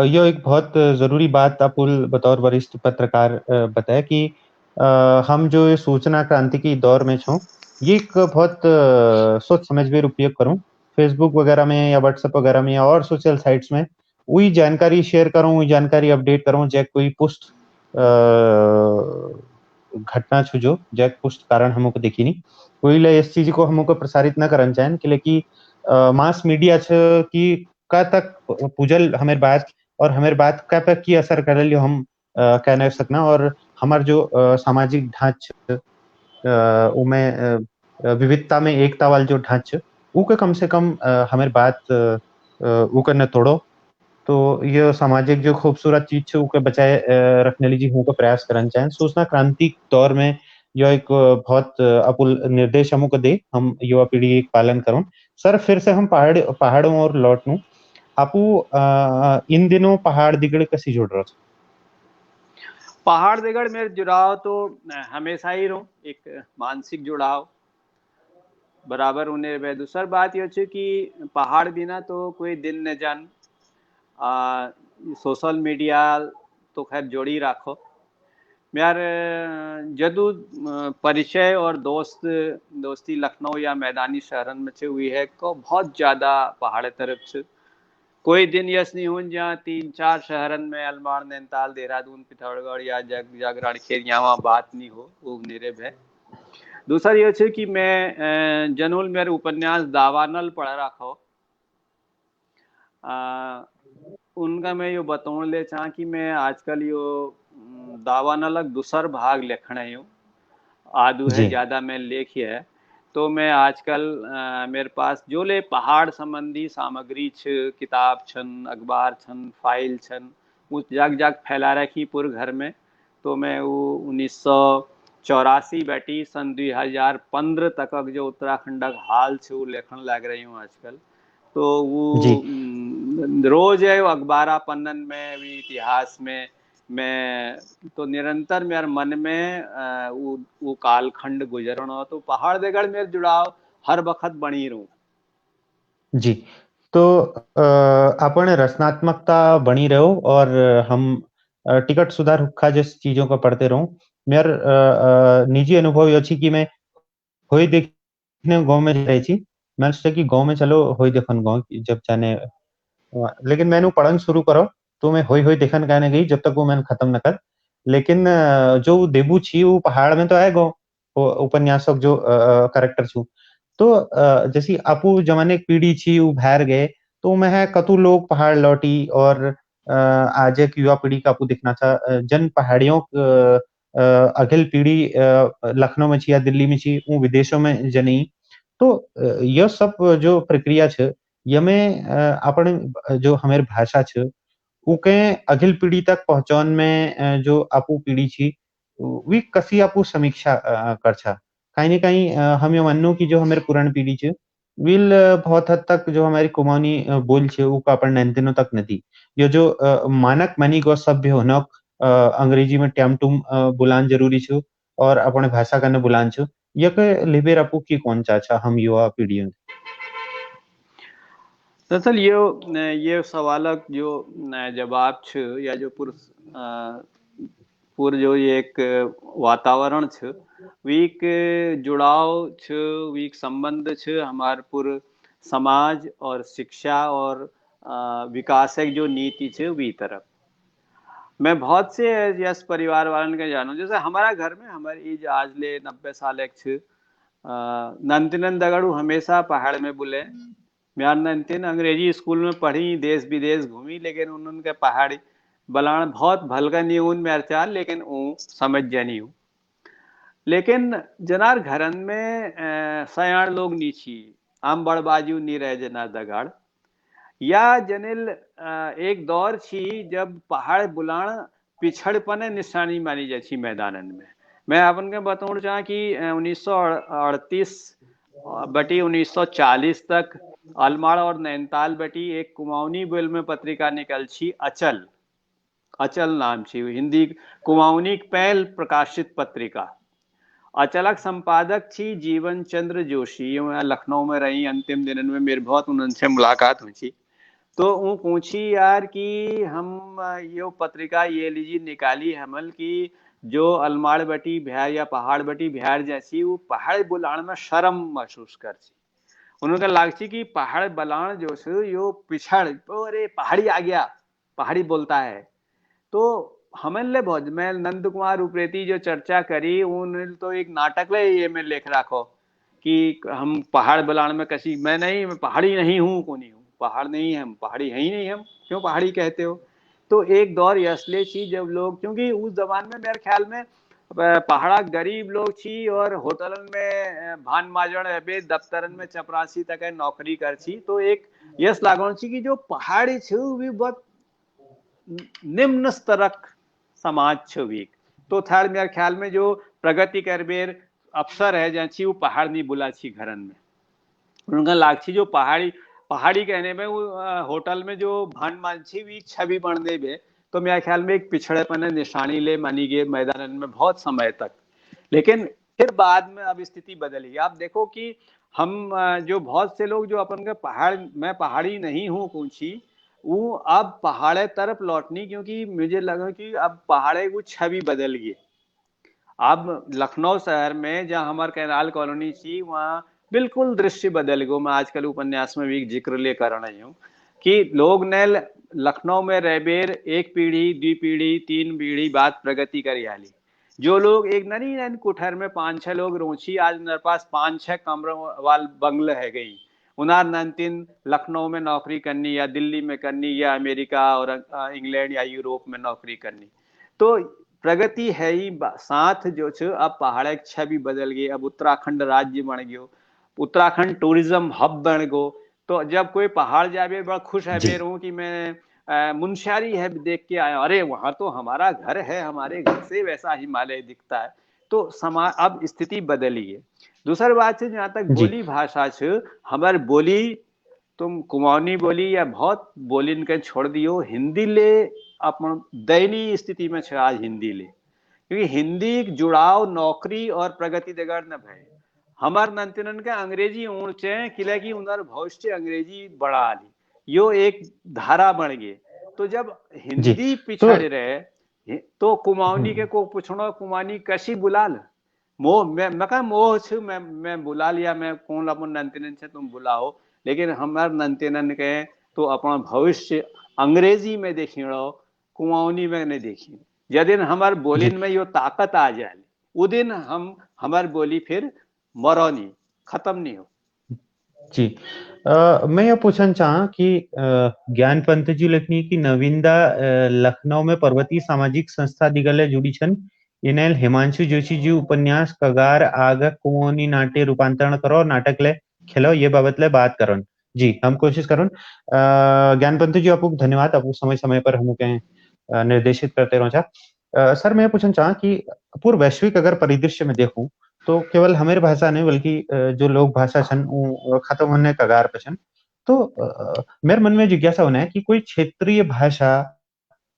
यह एक बहुत ज़रूरी बात आप बतौर वरिष्ठ पत्रकार बताया कि हम जो ये सूचना क्रांति की दौर में छो, ये एक बहुत सोच समझ कर उपयोग करूँ। फेसबुक वगैरह में या व्हाट्सएप वगैरह में या और सोशल साइट्स में वही जानकारी शेयर करूँ, वही जानकारी अपडेट करूँ, जैक कोई पुष्ट घटना छु जो जैक पुष्ट कारण हमको देखी नहीं, कोई ले इस चीज को हमको प्रसारित न करन चाहें कि लेकि मास मीडिया छ कि का तक पुजल हमेर बात और हमेर बात का पे की असर करल जो हम कह नहीं सकना। और हमार जो सामाजिक ढांच उमें विविधता में एकता वाल जो ढांच ऊ के कम से कम हमेर बात ऊ के न तोड़ो। तो ये सामाजिक जो खूबसूरत चीज छे ऊके बचाए रखने लीजिए हमको प्रयास करना चाहें। सूचना क्रांति दौर में यह एक बहुत अपुल निर्देश हमको दे, हम युवा पीढ़ी एक पालन करूँ। सर फिर से हम पहाड़ों और लौटनू आपू इन दिनों पहाड़ दिगड़ कसी जुड़ रहा छो? पहाड़ दिगड़ मेरे जुड़ाव तो हमेशा ही रहो, एक मानसिक जुड़ाव बराबर उन्हें वे। दूसर बात ये छे कि पहाड़ बिना तो कोई दिन न जान। सोशल मीडिया तो खैर जोड़ी राखो यार। जदू परिचय और दोस्ती लखनऊ या मैदानी शहरन में छे हुई है को बहुत ज्यादा पहाड़ तरफ छे। कोई दिन यस नहीं हो जहाँ 3-4 शहरन में अलमाड़, नैनीताल, देहरादून, पिथौरागढ़ या जागरण खेर यहाँ बात नहीं हो, वो निरब है। दूसरा ये छे कि मैं जनूल मेरे उपन्यास दावानल पढ़ रखा। उनका मैं यो बताऊँ ले चाह कि मैं आजकल यो दावानलक दूसर भाग लिखना हूँ, आदू है जी, ज्यादा मैं लेखी है। तो मैं आजकल मेरे पास जो ले पहाड़ संबंधी सामग्री छ, किताब छन, अखबार छन, फाइल छन, वो जग जग फैला रखी पूरे घर में। तो मैं वो 1984 बैठी सन 2015 तक जो उत्तराखंड हाल छे वो लेखन लग रही हूँ आजकल। तो जी, वो रोज है वो अखबारा पन्नन में भी इतिहास में मैं तो निरंतर मेरे मन में वो कालखंड गुजरना। तो पहाड़ देगड़ मेरे जुड़ाव हर वक्त बनी रहूं। जी। तो अपन रचनात्मकता बनी रहो और हम टिकट सुधार हुक्का जैसी चीजों को पढ़ते रहूं। मेर निजी अनुभव ये छी कि मैं होई देखने गाँव में रही थी। मैं सोचा कि गाँव में चलो होई देखन गाँव जब जाने लेकिन मैंने पढ़न शुरू करो तो मैं होई होई देखन कहने गई जब तक वो मैंने खत्म न कर। लेकिन जो देबू छी वो पहाड़ में तो आए गो उपन्यासक जो कैरेक्टर छू। तो जैसी आपू जमाने की पीढ़ी छी वो बाहर गए तो मैं है कतु लोग पहाड़ लौटी और आज एक युवा पीढ़ी का आपू दिखना था जन पहाड़ियों अगल पीढ़ी लखनऊ में छी या दिल्ली में छी वो विदेशों में जनी। तो यह सब जो प्रक्रिया छ यमे आपण जो हमारी भाषा छ उके अगिल पीढ़ी तक पहुँचान में जो आपू पीढ़ी छी वी कसी आपू समीक्षा कर छा। कहीं न कहीं हम ये मानू कि जो हमारी पुरानी पीढ़ी छ विल बहुत हद तक जो हमारी कुमाऊनी बोल छ ऊ का अपन नैनतिनों तक नहीं। ये जो मानक मनी को सभ्य होना अंग्रेजी में टैम टूम बुलान जरूरी छ और अपने भाषा का न बुलान छ। ये के लिबेर आपू की कौन चाचा हम युवा पीढ़ी दरअसल ये सवालक जो जवाब छ या जो पूर जो ये एक वातावरण छ वीक जुड़ाव छ, वीक संबंध छ हमार पूरे समाज और शिक्षा और विकास जो नीति छ वी तरफ। मैं बहुत से यस परिवार वालन के जानू, जैसे हमारा घर में हमारी एज आज ले 90 साल एक छ। नंतिनन दगड़ू हमेशा पहाड़ में बुले। म्यार नंतिन अंग्रेजी स्कूल में पढ़ी, देश विदेश घूमी, लेकिन उनके पहाड़ी बलान बहुत भलका नहीं उन मेर चाल, लेकिन वो समझ जानी हूँ। लेकिन जनार घरन में सयाण लोग नी छी, आम बड़ बाजू नहीं रहे जना दगाड़ या जनिल एक दौर छी जब पहाड़ बुलाण पिछड़पने निशानी मानी जाए छी मैदानन में। मैं अपन के बताऊँ चाह कि 1938 बटी 1940 तक अलमाड़ और नैनीताल बटी एक कुमाऊनी बोल में पत्रिका निकल छी अचल, अचल नाम छी हिंदी कुमाऊनी पहल प्रकाशित पत्रिका। अचलक संपादक छी जीवन चंद्र जोशी। मैं लखनऊ में रही, अंतिम दिन में मेरे बहुत उनसे मुलाकात हुई थी। तो वो पूछी यार कि हम यो पत्रिका ये लीजिए निकाली हमल की जो अलमाड़ बटी बिहार या पहाड़ बटी बिहार जैसी वो पहाड़ बुलाण में शर्म महसूस कर सी। उन्होंने लागसी कि पहाड़ बलाण जो से यो पिछड़, अरे पहाड़ी आ गया, पहाड़ी बोलता है। तो हमन ले बहुत मैं नंद कुमार उप्रेती जो चर्चा करी उन तो एक नाटक ले ये में लेख रखो कि हम पहाड़ बलाण में कसी, मैं नहीं, मैं पहाड़ी नहीं हूँ, को नहीं हूँ, पहाड़ नहीं है, हम पहाड़ी है ही नहीं, हम क्यों पहाड़ी कहते हो। तो एक दौर यसले छी जब लोग, क्योंकि उस जमाने में मेरे ख्याल में पहाड़ा गरीब लोग छी और होटलन में भान माजन है, दफ्तरन में चपरासी तक नौकरी कर छी। तो एक यस लागण छी कि जो पहाड़ी छी भी बहुत निम्न स्तरक समाज छविक। तो थर्ड मेरे ख्याल में जो प्रगति करबेर अफसर है जैसी वो पहाड़ नहीं बुला छी घरन में, उनका लागछी जो पहाड़ी पहाड़ी कहने में वो होटल में जो भान मानसी भी छवि बन दे बे, तो मेरे ख्याल में एक पिछड़ेपन निशानी ले मानी गए मैदान में बहुत समय तक। लेकिन फिर बाद में अब स्थिति बदली। आप देखो कि हम जो बहुत से लोग जो अपन के पहाड़, मैं पहाड़ी नहीं हूँ पूछी, वो अब पहाड़े तरफ लौटनी, क्योंकि मुझे लगा कि अब पहाड़े वो छवि बदल गई। अब लखनऊ शहर में जहाँ हमारे कैनाल कॉलोनी थी वहाँ बिल्कुल दृश्य बदल गयो। मैं आजकल उपन्यास में भी जिक्र ले कर रही हूँ कि लोग ने लखनऊ में रहबेर एक पीढ़ी, द्वि पीढ़ी, तीन पीढ़ी बाद प्रगति कर आली। जो लोग एक ननी नन कुठर में 5-6 लोग रोची, आज मेरे पास 5-6 कमरों वाल बंगले है गई। उनार नंतिन लखनऊ में नौकरी करनी या दिल्ली में करनी या अमेरिका और इंग्लैंड या यूरोप में नौकरी करनी। तो प्रगति है ही साथ जो छ अब पहाड़ की छवि बदल गई। अब उत्तराखंड राज्य बन गयो, उत्तराखंड टूरिज्म हब बन गयो। तो जब कोई पहाड़ जावे बड़ा खुश है बेर हूँ कि मैं मुनस्यारी है देख के आया, अरे वहां तो हमारा घर है, हमारे घर से वैसा हिमालय दिखता है। तो समाज अब स्थिति बदली है। दूसरी बात है जहाँ तक बोली भाषा छ, हमारे बोली तुम कुमाऊनी बोली या बहुत बोली इनके छोड़ दियो, हिंदी ले अपन दयनीय स्थिति में छे आज हिंदी ले, क्योंकि हिंदी जुड़ाव नौकरी और प्रगति दगड़ न भय। हमार नंतिनन के अंग्रेजी ऊंचे किले की उनर भविष्य अंग्रेजी बढ़ा ली, यो एक धारा बन गए। तो जब हिंदी पिछड़ रहे तो कुमाऊनी के को पूछना कुमाऊनी कशी बुलाल, मोह मैं कहा मोह छु, मैं बुला लिया, मैं कौन अपन नंतिनन से तुम बुलाओ। लेकिन हमार नंतिनन के तो अपना भविष्य अंग्रेजी में देखियो, कुमाऊनी में नहीं देखी। यदि हमार बोलिन में यो ताकत आ जाए वो दिन हम हमार बोली फिर मरो नहीं, खत्म नहीं हो। जी मैं यह पूछना चाहा कि ज्ञान पंत जी लिखनी की नवीनदा लखनऊ में पर्वतीय सामाजिक संस्था दिगले जुड़ी छन, इन्हें हिमांशु जोशी जी उपन्यास कगार आग कुमोनी नाट्य रूपांतरण करो, नाटक ले खेलो, ये बाबत ले बात करो। जी हम कोशिश करो। ज्ञान पंत जी आपको धन्यवाद, आपको समय समय पर हम निर्देशित करते रहो। सर मैं पूछना चाहा कि पूर्व वैश्विक अगर परिदृश्य में देखूं तो केवल हमारी भाषा नहीं बल्कि जो लोक भाषा छन खत्म होने कगार पे छन। तो मेरे मन में जिज्ञासा होना है कि कोई क्षेत्रीय भाषा,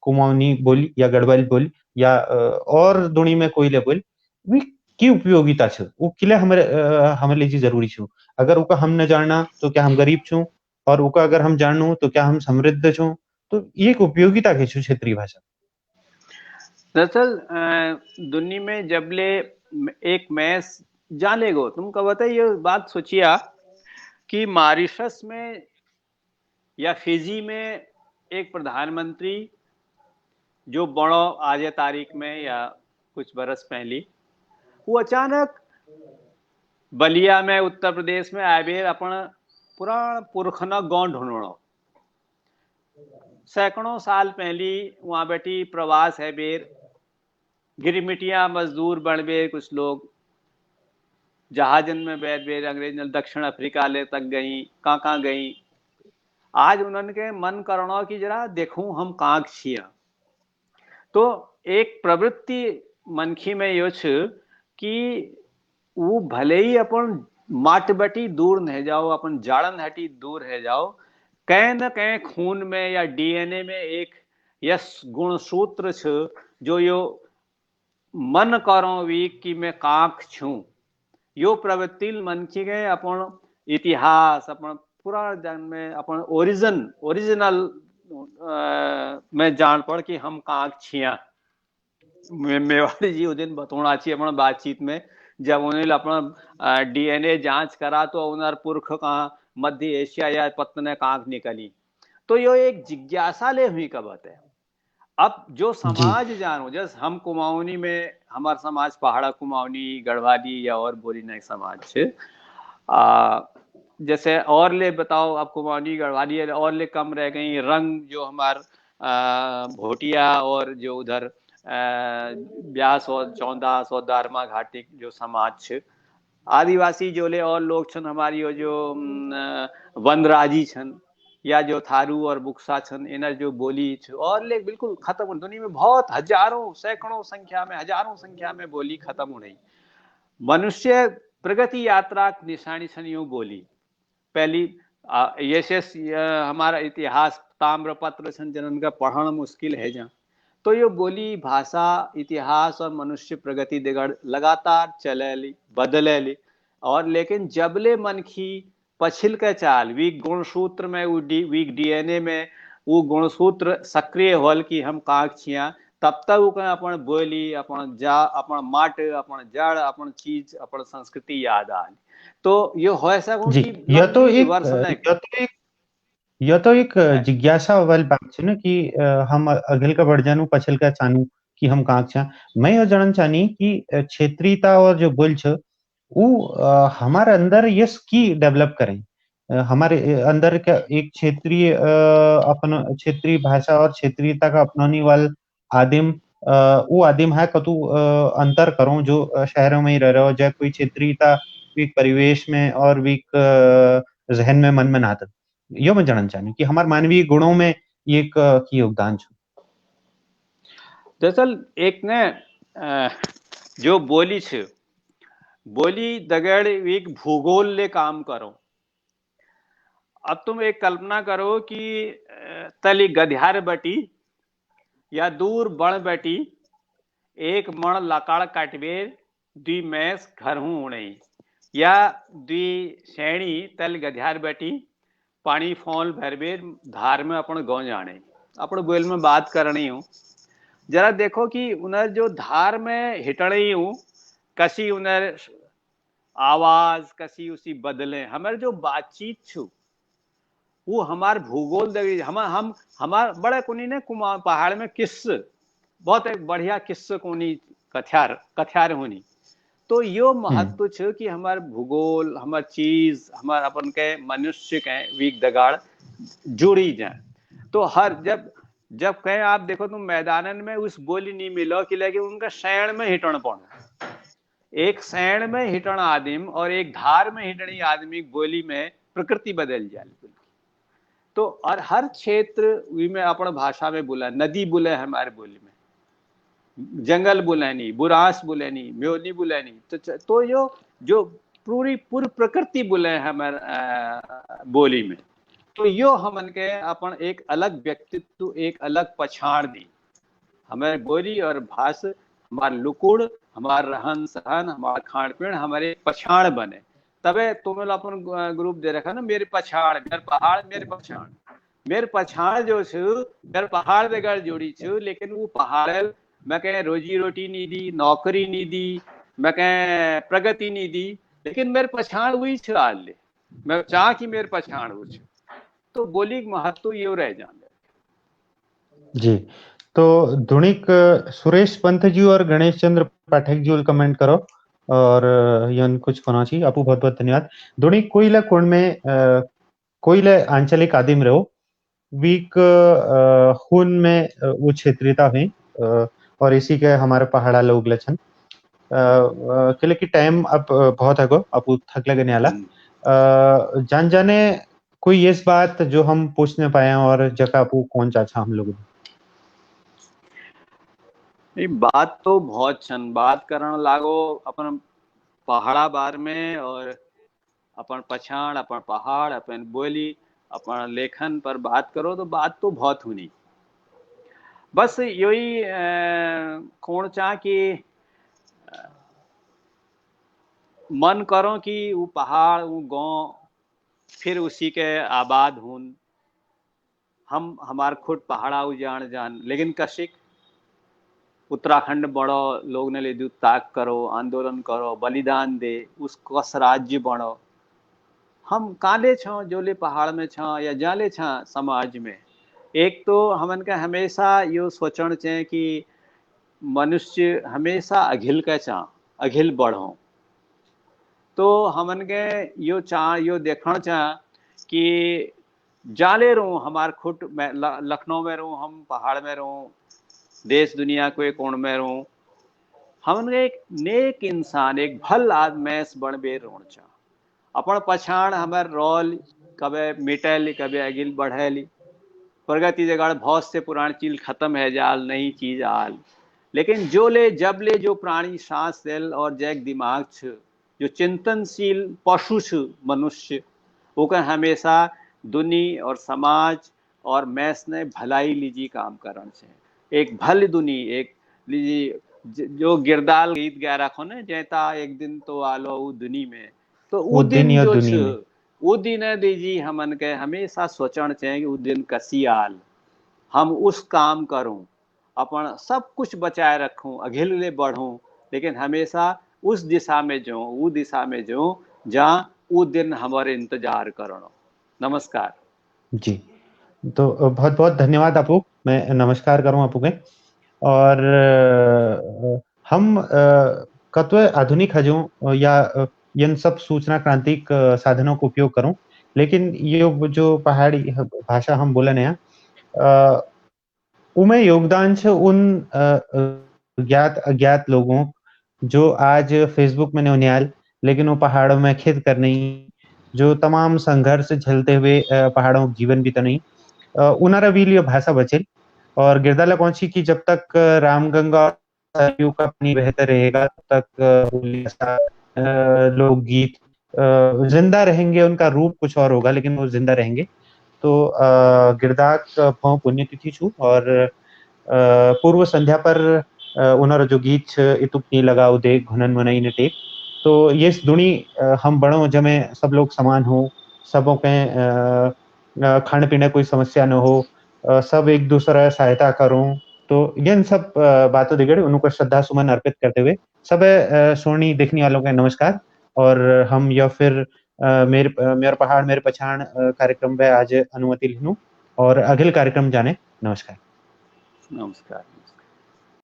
कुमाऊनी बोली या गढ़वाली बोली या और दुनी में कोई ले बोली वी की उपयोगिता छ, वो किले हमारे हमारे लिए जरूरी छू। अगर उका हम न जानना तो क्या हम गरीब छू, और उका अगर हम जानू तो क्या हम समृद्ध छू। तो ये एक उपयोगिता के छू क्षेत्रीय भाषा। दरअसल दुनिया में जबले एक मैस जाने गो तुम कब बताइए ये बात सोचिया कि मॉरिशस में या फिजी में एक प्रधानमंत्री जो बड़ो आज तारीख में या कुछ बरस पहली वो अचानक बलिया में उत्तर प्रदेश में आए अपन पुराण पुरखना गांव ढूंढो सैकड़ों साल पहली वहां बैठी प्रवास है बेर गिरमिटिया मजदूर बन बेर कुछ लोग जहाजन में बैठ बेर अंग्रेज दक्षिण अफ्रीका ले तक गई कहाँ गई आज उनके मन करणो की जरा देखूं हम कहाँ छिया तो एक प्रवृत्ति मनखी में यो छ कि वो भले ही अपन माट बटी दूर नहीं जाओ अपन जाड़न हटी दूर है जाओ कहीं न कहीं खून में या डीएनए में एक यस गुणसूत्र छ जो यो मन करो वी कि मैं कांक छू यो प्रवृत्ति मनखी के अपन इतिहास अपन पूरा जन में अपन ओरिजिनल में जान पड़ कि हम कांक छिया मेवाड़ी जी उस दिन बतौना चाहिए अपना बातचीत में जब उन्हें अपना डीएनए जांच करा तो उनर पुरख कहाँ मध्य एशिया या पत्तने कांक निकली तो यो एक जिज्ञासा ले हुई का बात है। अब जो समाज जानो जैसे हम कुमाऊनी में हमारा समाज पहाड़ा कुमाऊनी गढ़वाली या और बोली नहीं समाज जैसे और ले बताओ आप कुमाऊनी गढ़वाली और ले कम रह गई रंग जो हमार भोटिया और जो उधर ब्यास और चौंदास और दारमा घाटी जो समाज छ आदिवासी जोले और लोग छन हमारी जो वनराजी छन या जो थारू और बुक्सा छन इनर जो बोली छ और ले बिल्कुल खत्म दुनिया में बहुत हजारों सैकड़ों संख्या में हजारों संख्या में बोली खत्म हो रही मनुष्य प्रगति यात्रा निशानी छन यूं बोली पहली यशस हमारा इतिहास ताम्रपत्र छन जनन का पढ़ना मुश्किल है जहाँ तो ये बोली भाषा इतिहास और मनुष्य प्रगति दिगड़ लगातार चले बदले और लेकिन जबले मनखी पछिल के चाल वीक गुणसूत्र में वीक डीएनए में वो गुणसूत्र सक्रिय होल कि हम कांक छिया तब तक अपन बोली अपन जा अपन माट अपन जड़ अपन चीज अपन संस्कृति याद आ तो ये हो सको कि यह तो एक जिज्ञासा वाली बात है ना कि हम अगल का बढ़ जानू पछल का चानू कि हम कांक छा मैं यह जानना चाहनी कि क्षेत्रीयता और जो बोल छ वो हमारे अंदर यस की डेवलप करें हमारे अंदर का एक क्षेत्रीय अपन क्षेत्रीय भाषा और क्षेत्रीयता का अपनाने वाल आदिम वो आदिम है कतु अंतर करो जो शहरों में ही रह रहे हो चाहे कोई क्षेत्रीयता एक परिवेश में और एक जहन में मन में नाता यो मैं जानना चाहूँ कि हमारे मानवीय गुणों में ये की योगदान छो दरअसल एक ने जो बोली छ बोली दगड़ एक भूगोल ले काम करो अब तुम एक कल्पना करो कि तली गध्यार बटी या दूर बण बटी एक मण लकड़ काटबेर द्वी मैस घर हूं उड़े या द्वी श्रेणी तल गध्यार बटी पानी फॉल भरबेर धार में अपन गाँव जाने अपन बोल में बात करनी हूँ जरा देखो कि उन्हें जो धार में हिटड़ी हूँ कसी उन्हें आवाज कसी उसी बदले हमारे जो बातचीत छू वो हमार भूगोल दे हम हमार बड़े कोनी ने कुमार पहाड़ में किस्स बहुत एक बढ़िया किस्स कोनी कथ्यार होनी तो यो महत्व छ कि हमार भूगोल हमार चीज हमार अपन के मनुष्य के वीक दगाड़ जुड़ी जाए तो हर जब कहें आप देखो तुम मैदानन में उस बोली नहीं मिलो कि लेकिन उनका शैण में हिटण पड़ना एक शैण में हिटण आदिम और एक धार में हिटणी आदमी बोली में प्रकृति बदल जाए तो और हर क्षेत्र में अपन भाषा में बोला नदी बोले हमारे बोली में जंगल बुलैनी बुरास बुलैनी म्योनी बुलैनी तो जो पूरी प्रकृति बुले हमारे बोली में तो यो हमन के अपन एक अलग व्यक्तित्व एक अलग पछाड़ दी हमारे बोली और भाष हमारे लुकुड़ हमारे रहन सहन हमारा खान पीन हमारे पछाड़ बने तबे तुम्हें अपन ग्रुप दे रखा ना मेरे पछाड़ मेरे पहाड़ मेरे पछाड़ जो मेरे पहाड़ बेगड़ जोड़ी छू लेकिन वो पहाड़ मैं कह रोजी रोटी नहीं दी, नौकरी नहीं दी, मैं कह प्रगति नहीं दी, लेकिन मेरे पछाण हुई छ हाल ले, मैं चाह कि मेरे पछाण हो छ, तो बोली महत्व यो रह जाने। जी, तो धुणिक सुरेश पंथ जी और गणेश चंद्र पाठक जी कमेंट करो और यन कुछ होना चाहिए। आपको बहुत बहुत धन्यवाद। धुणिक कोयला कोण में कोयला आंचलिक आदिम रहो वीक खून में वो क्षेत्रीयता हुई और इसी के हमारे पहाड़ा लोग लक्षण के लिए कि टाइम अब बहुत है गो अब थक लगे आला जान जाने कोई इस बात जो हम पूछने पाए और जगह आपको कौन चाचा हम लोग बात तो बहुत छन, बात करण लागो अपन पहाड़ा बार में और अपन पछाण, अपन पहाड़, अपन बोली, अपन लेखन पर बात करो तो बात तो बहुत हुनी। बस यही कौन चाह कि मन करो कि वो पहाड़, वो गांव फिर उसी के आबाद हुन, हम हमार खुद पहाड़ा उजान जान, लेकिन कशिक उत्तराखंड बड़ो, लोग ने ले दू ताक करो, आंदोलन करो, बलिदान दे, उस कस राज्य बनो। हम काले छो जोले पहाड़ में छो या जाले छा समाज में, एक तो हमन का हमेशा यो सोचण चाहिए कि मनुष्य हमेशा अघिल का चा, अघिल बढ़ो। तो हमन के यो चाह, यो देखण चाह कि जाले रहूं हमार खुद में, लखनऊ में रहूं, हम पहाड़ में रहूं, देश दुनिया के कोण में रहूं, हमन एक नेक इंसान, एक भल आदमेस बन बेर रोण चा। अपन पछाण हमार रोल कबे मिटेली, कबे अगिल बढ़ेली, प्रगति जगह बहुत से पुरानी चीज खत्म है जाल, नई चीज आल, लेकिन जो ले जब ले जो प्राणी सांस लेल और जैक दिमाग छ, जो चिंतनशील पशु छ मनुष्य, ओकर हमेशा दुनी और समाज और मैस ने भलाई लीजी काम करण छे। एक भल दुनी, एक लीजी जो गिरदाल गीत गा रखो ने, जैता एक दिन तो आलो उ दुनी में, तो उ वो दिन दिन या जो दुनी छ में उ दिन दीजी हमन के हमेशा सोचण चाहिए कि उ दिन कसी आल, हम उस काम करूं, अपन सब कुछ बचाए रखूं, अघिल ले बढ़ूं, लेकिन हमेशा उस दिशा में जो, वो दिशा में जो जहाँ वो दिन हमारे इंतजार करो। नमस्कार जी। तो बहुत बहुत धन्यवाद आपको, मैं नमस्कार करूं आपको के और हम कत्वे आधुनिक हजों या यन सब सूचना क्रांतिक साधनों का उपयोग करूं, लेकिन ये जो पहाड़ी भाषा हम बोलन है उमें योगदान छ उन ज्ञात अज्ञात लोगों जो आज फेसबुक में न्योन्याल, लेकिन वो पहाड़ों में खेत कर नहीं, जो तमाम संघर्ष झेलते हुए पहाड़ों को जीवन बीता नहीं उनारा भी लिए भाषा बचे और गिरदाला पहुंची कि जब तक रामगंगा सरयू का पानी बहता रहेगा तब तक लोकगीत जिंदा रहेंगे, उनका रूप कुछ और होगा लेकिन वो जिंदा रहेंगे। तो गिरदाक भौ पुण्यतिथि छु और पूर्व संध्या पर उनर जो गीत छ इतुक नी लगाओ दे घुनन मनाई ने टेक, तो ये दुणी हम बड़ो जमे सब लोग समान हो, सबों के खाने पीने कोई समस्या न हो, सब एक दूसरा सहायता करूं, तो यन सब बातों दिगड़े उनको श्रद्धा सुमन अर्पित करते हुए सब सोनी देखने वालों का नमस्कार। और हम या फिर मेरे पहाड़ मेरे पछाण कार्यक्रम में आज अनुमति लिनू और अगले कार्यक्रम जाने नमस्कार। नमस्कार।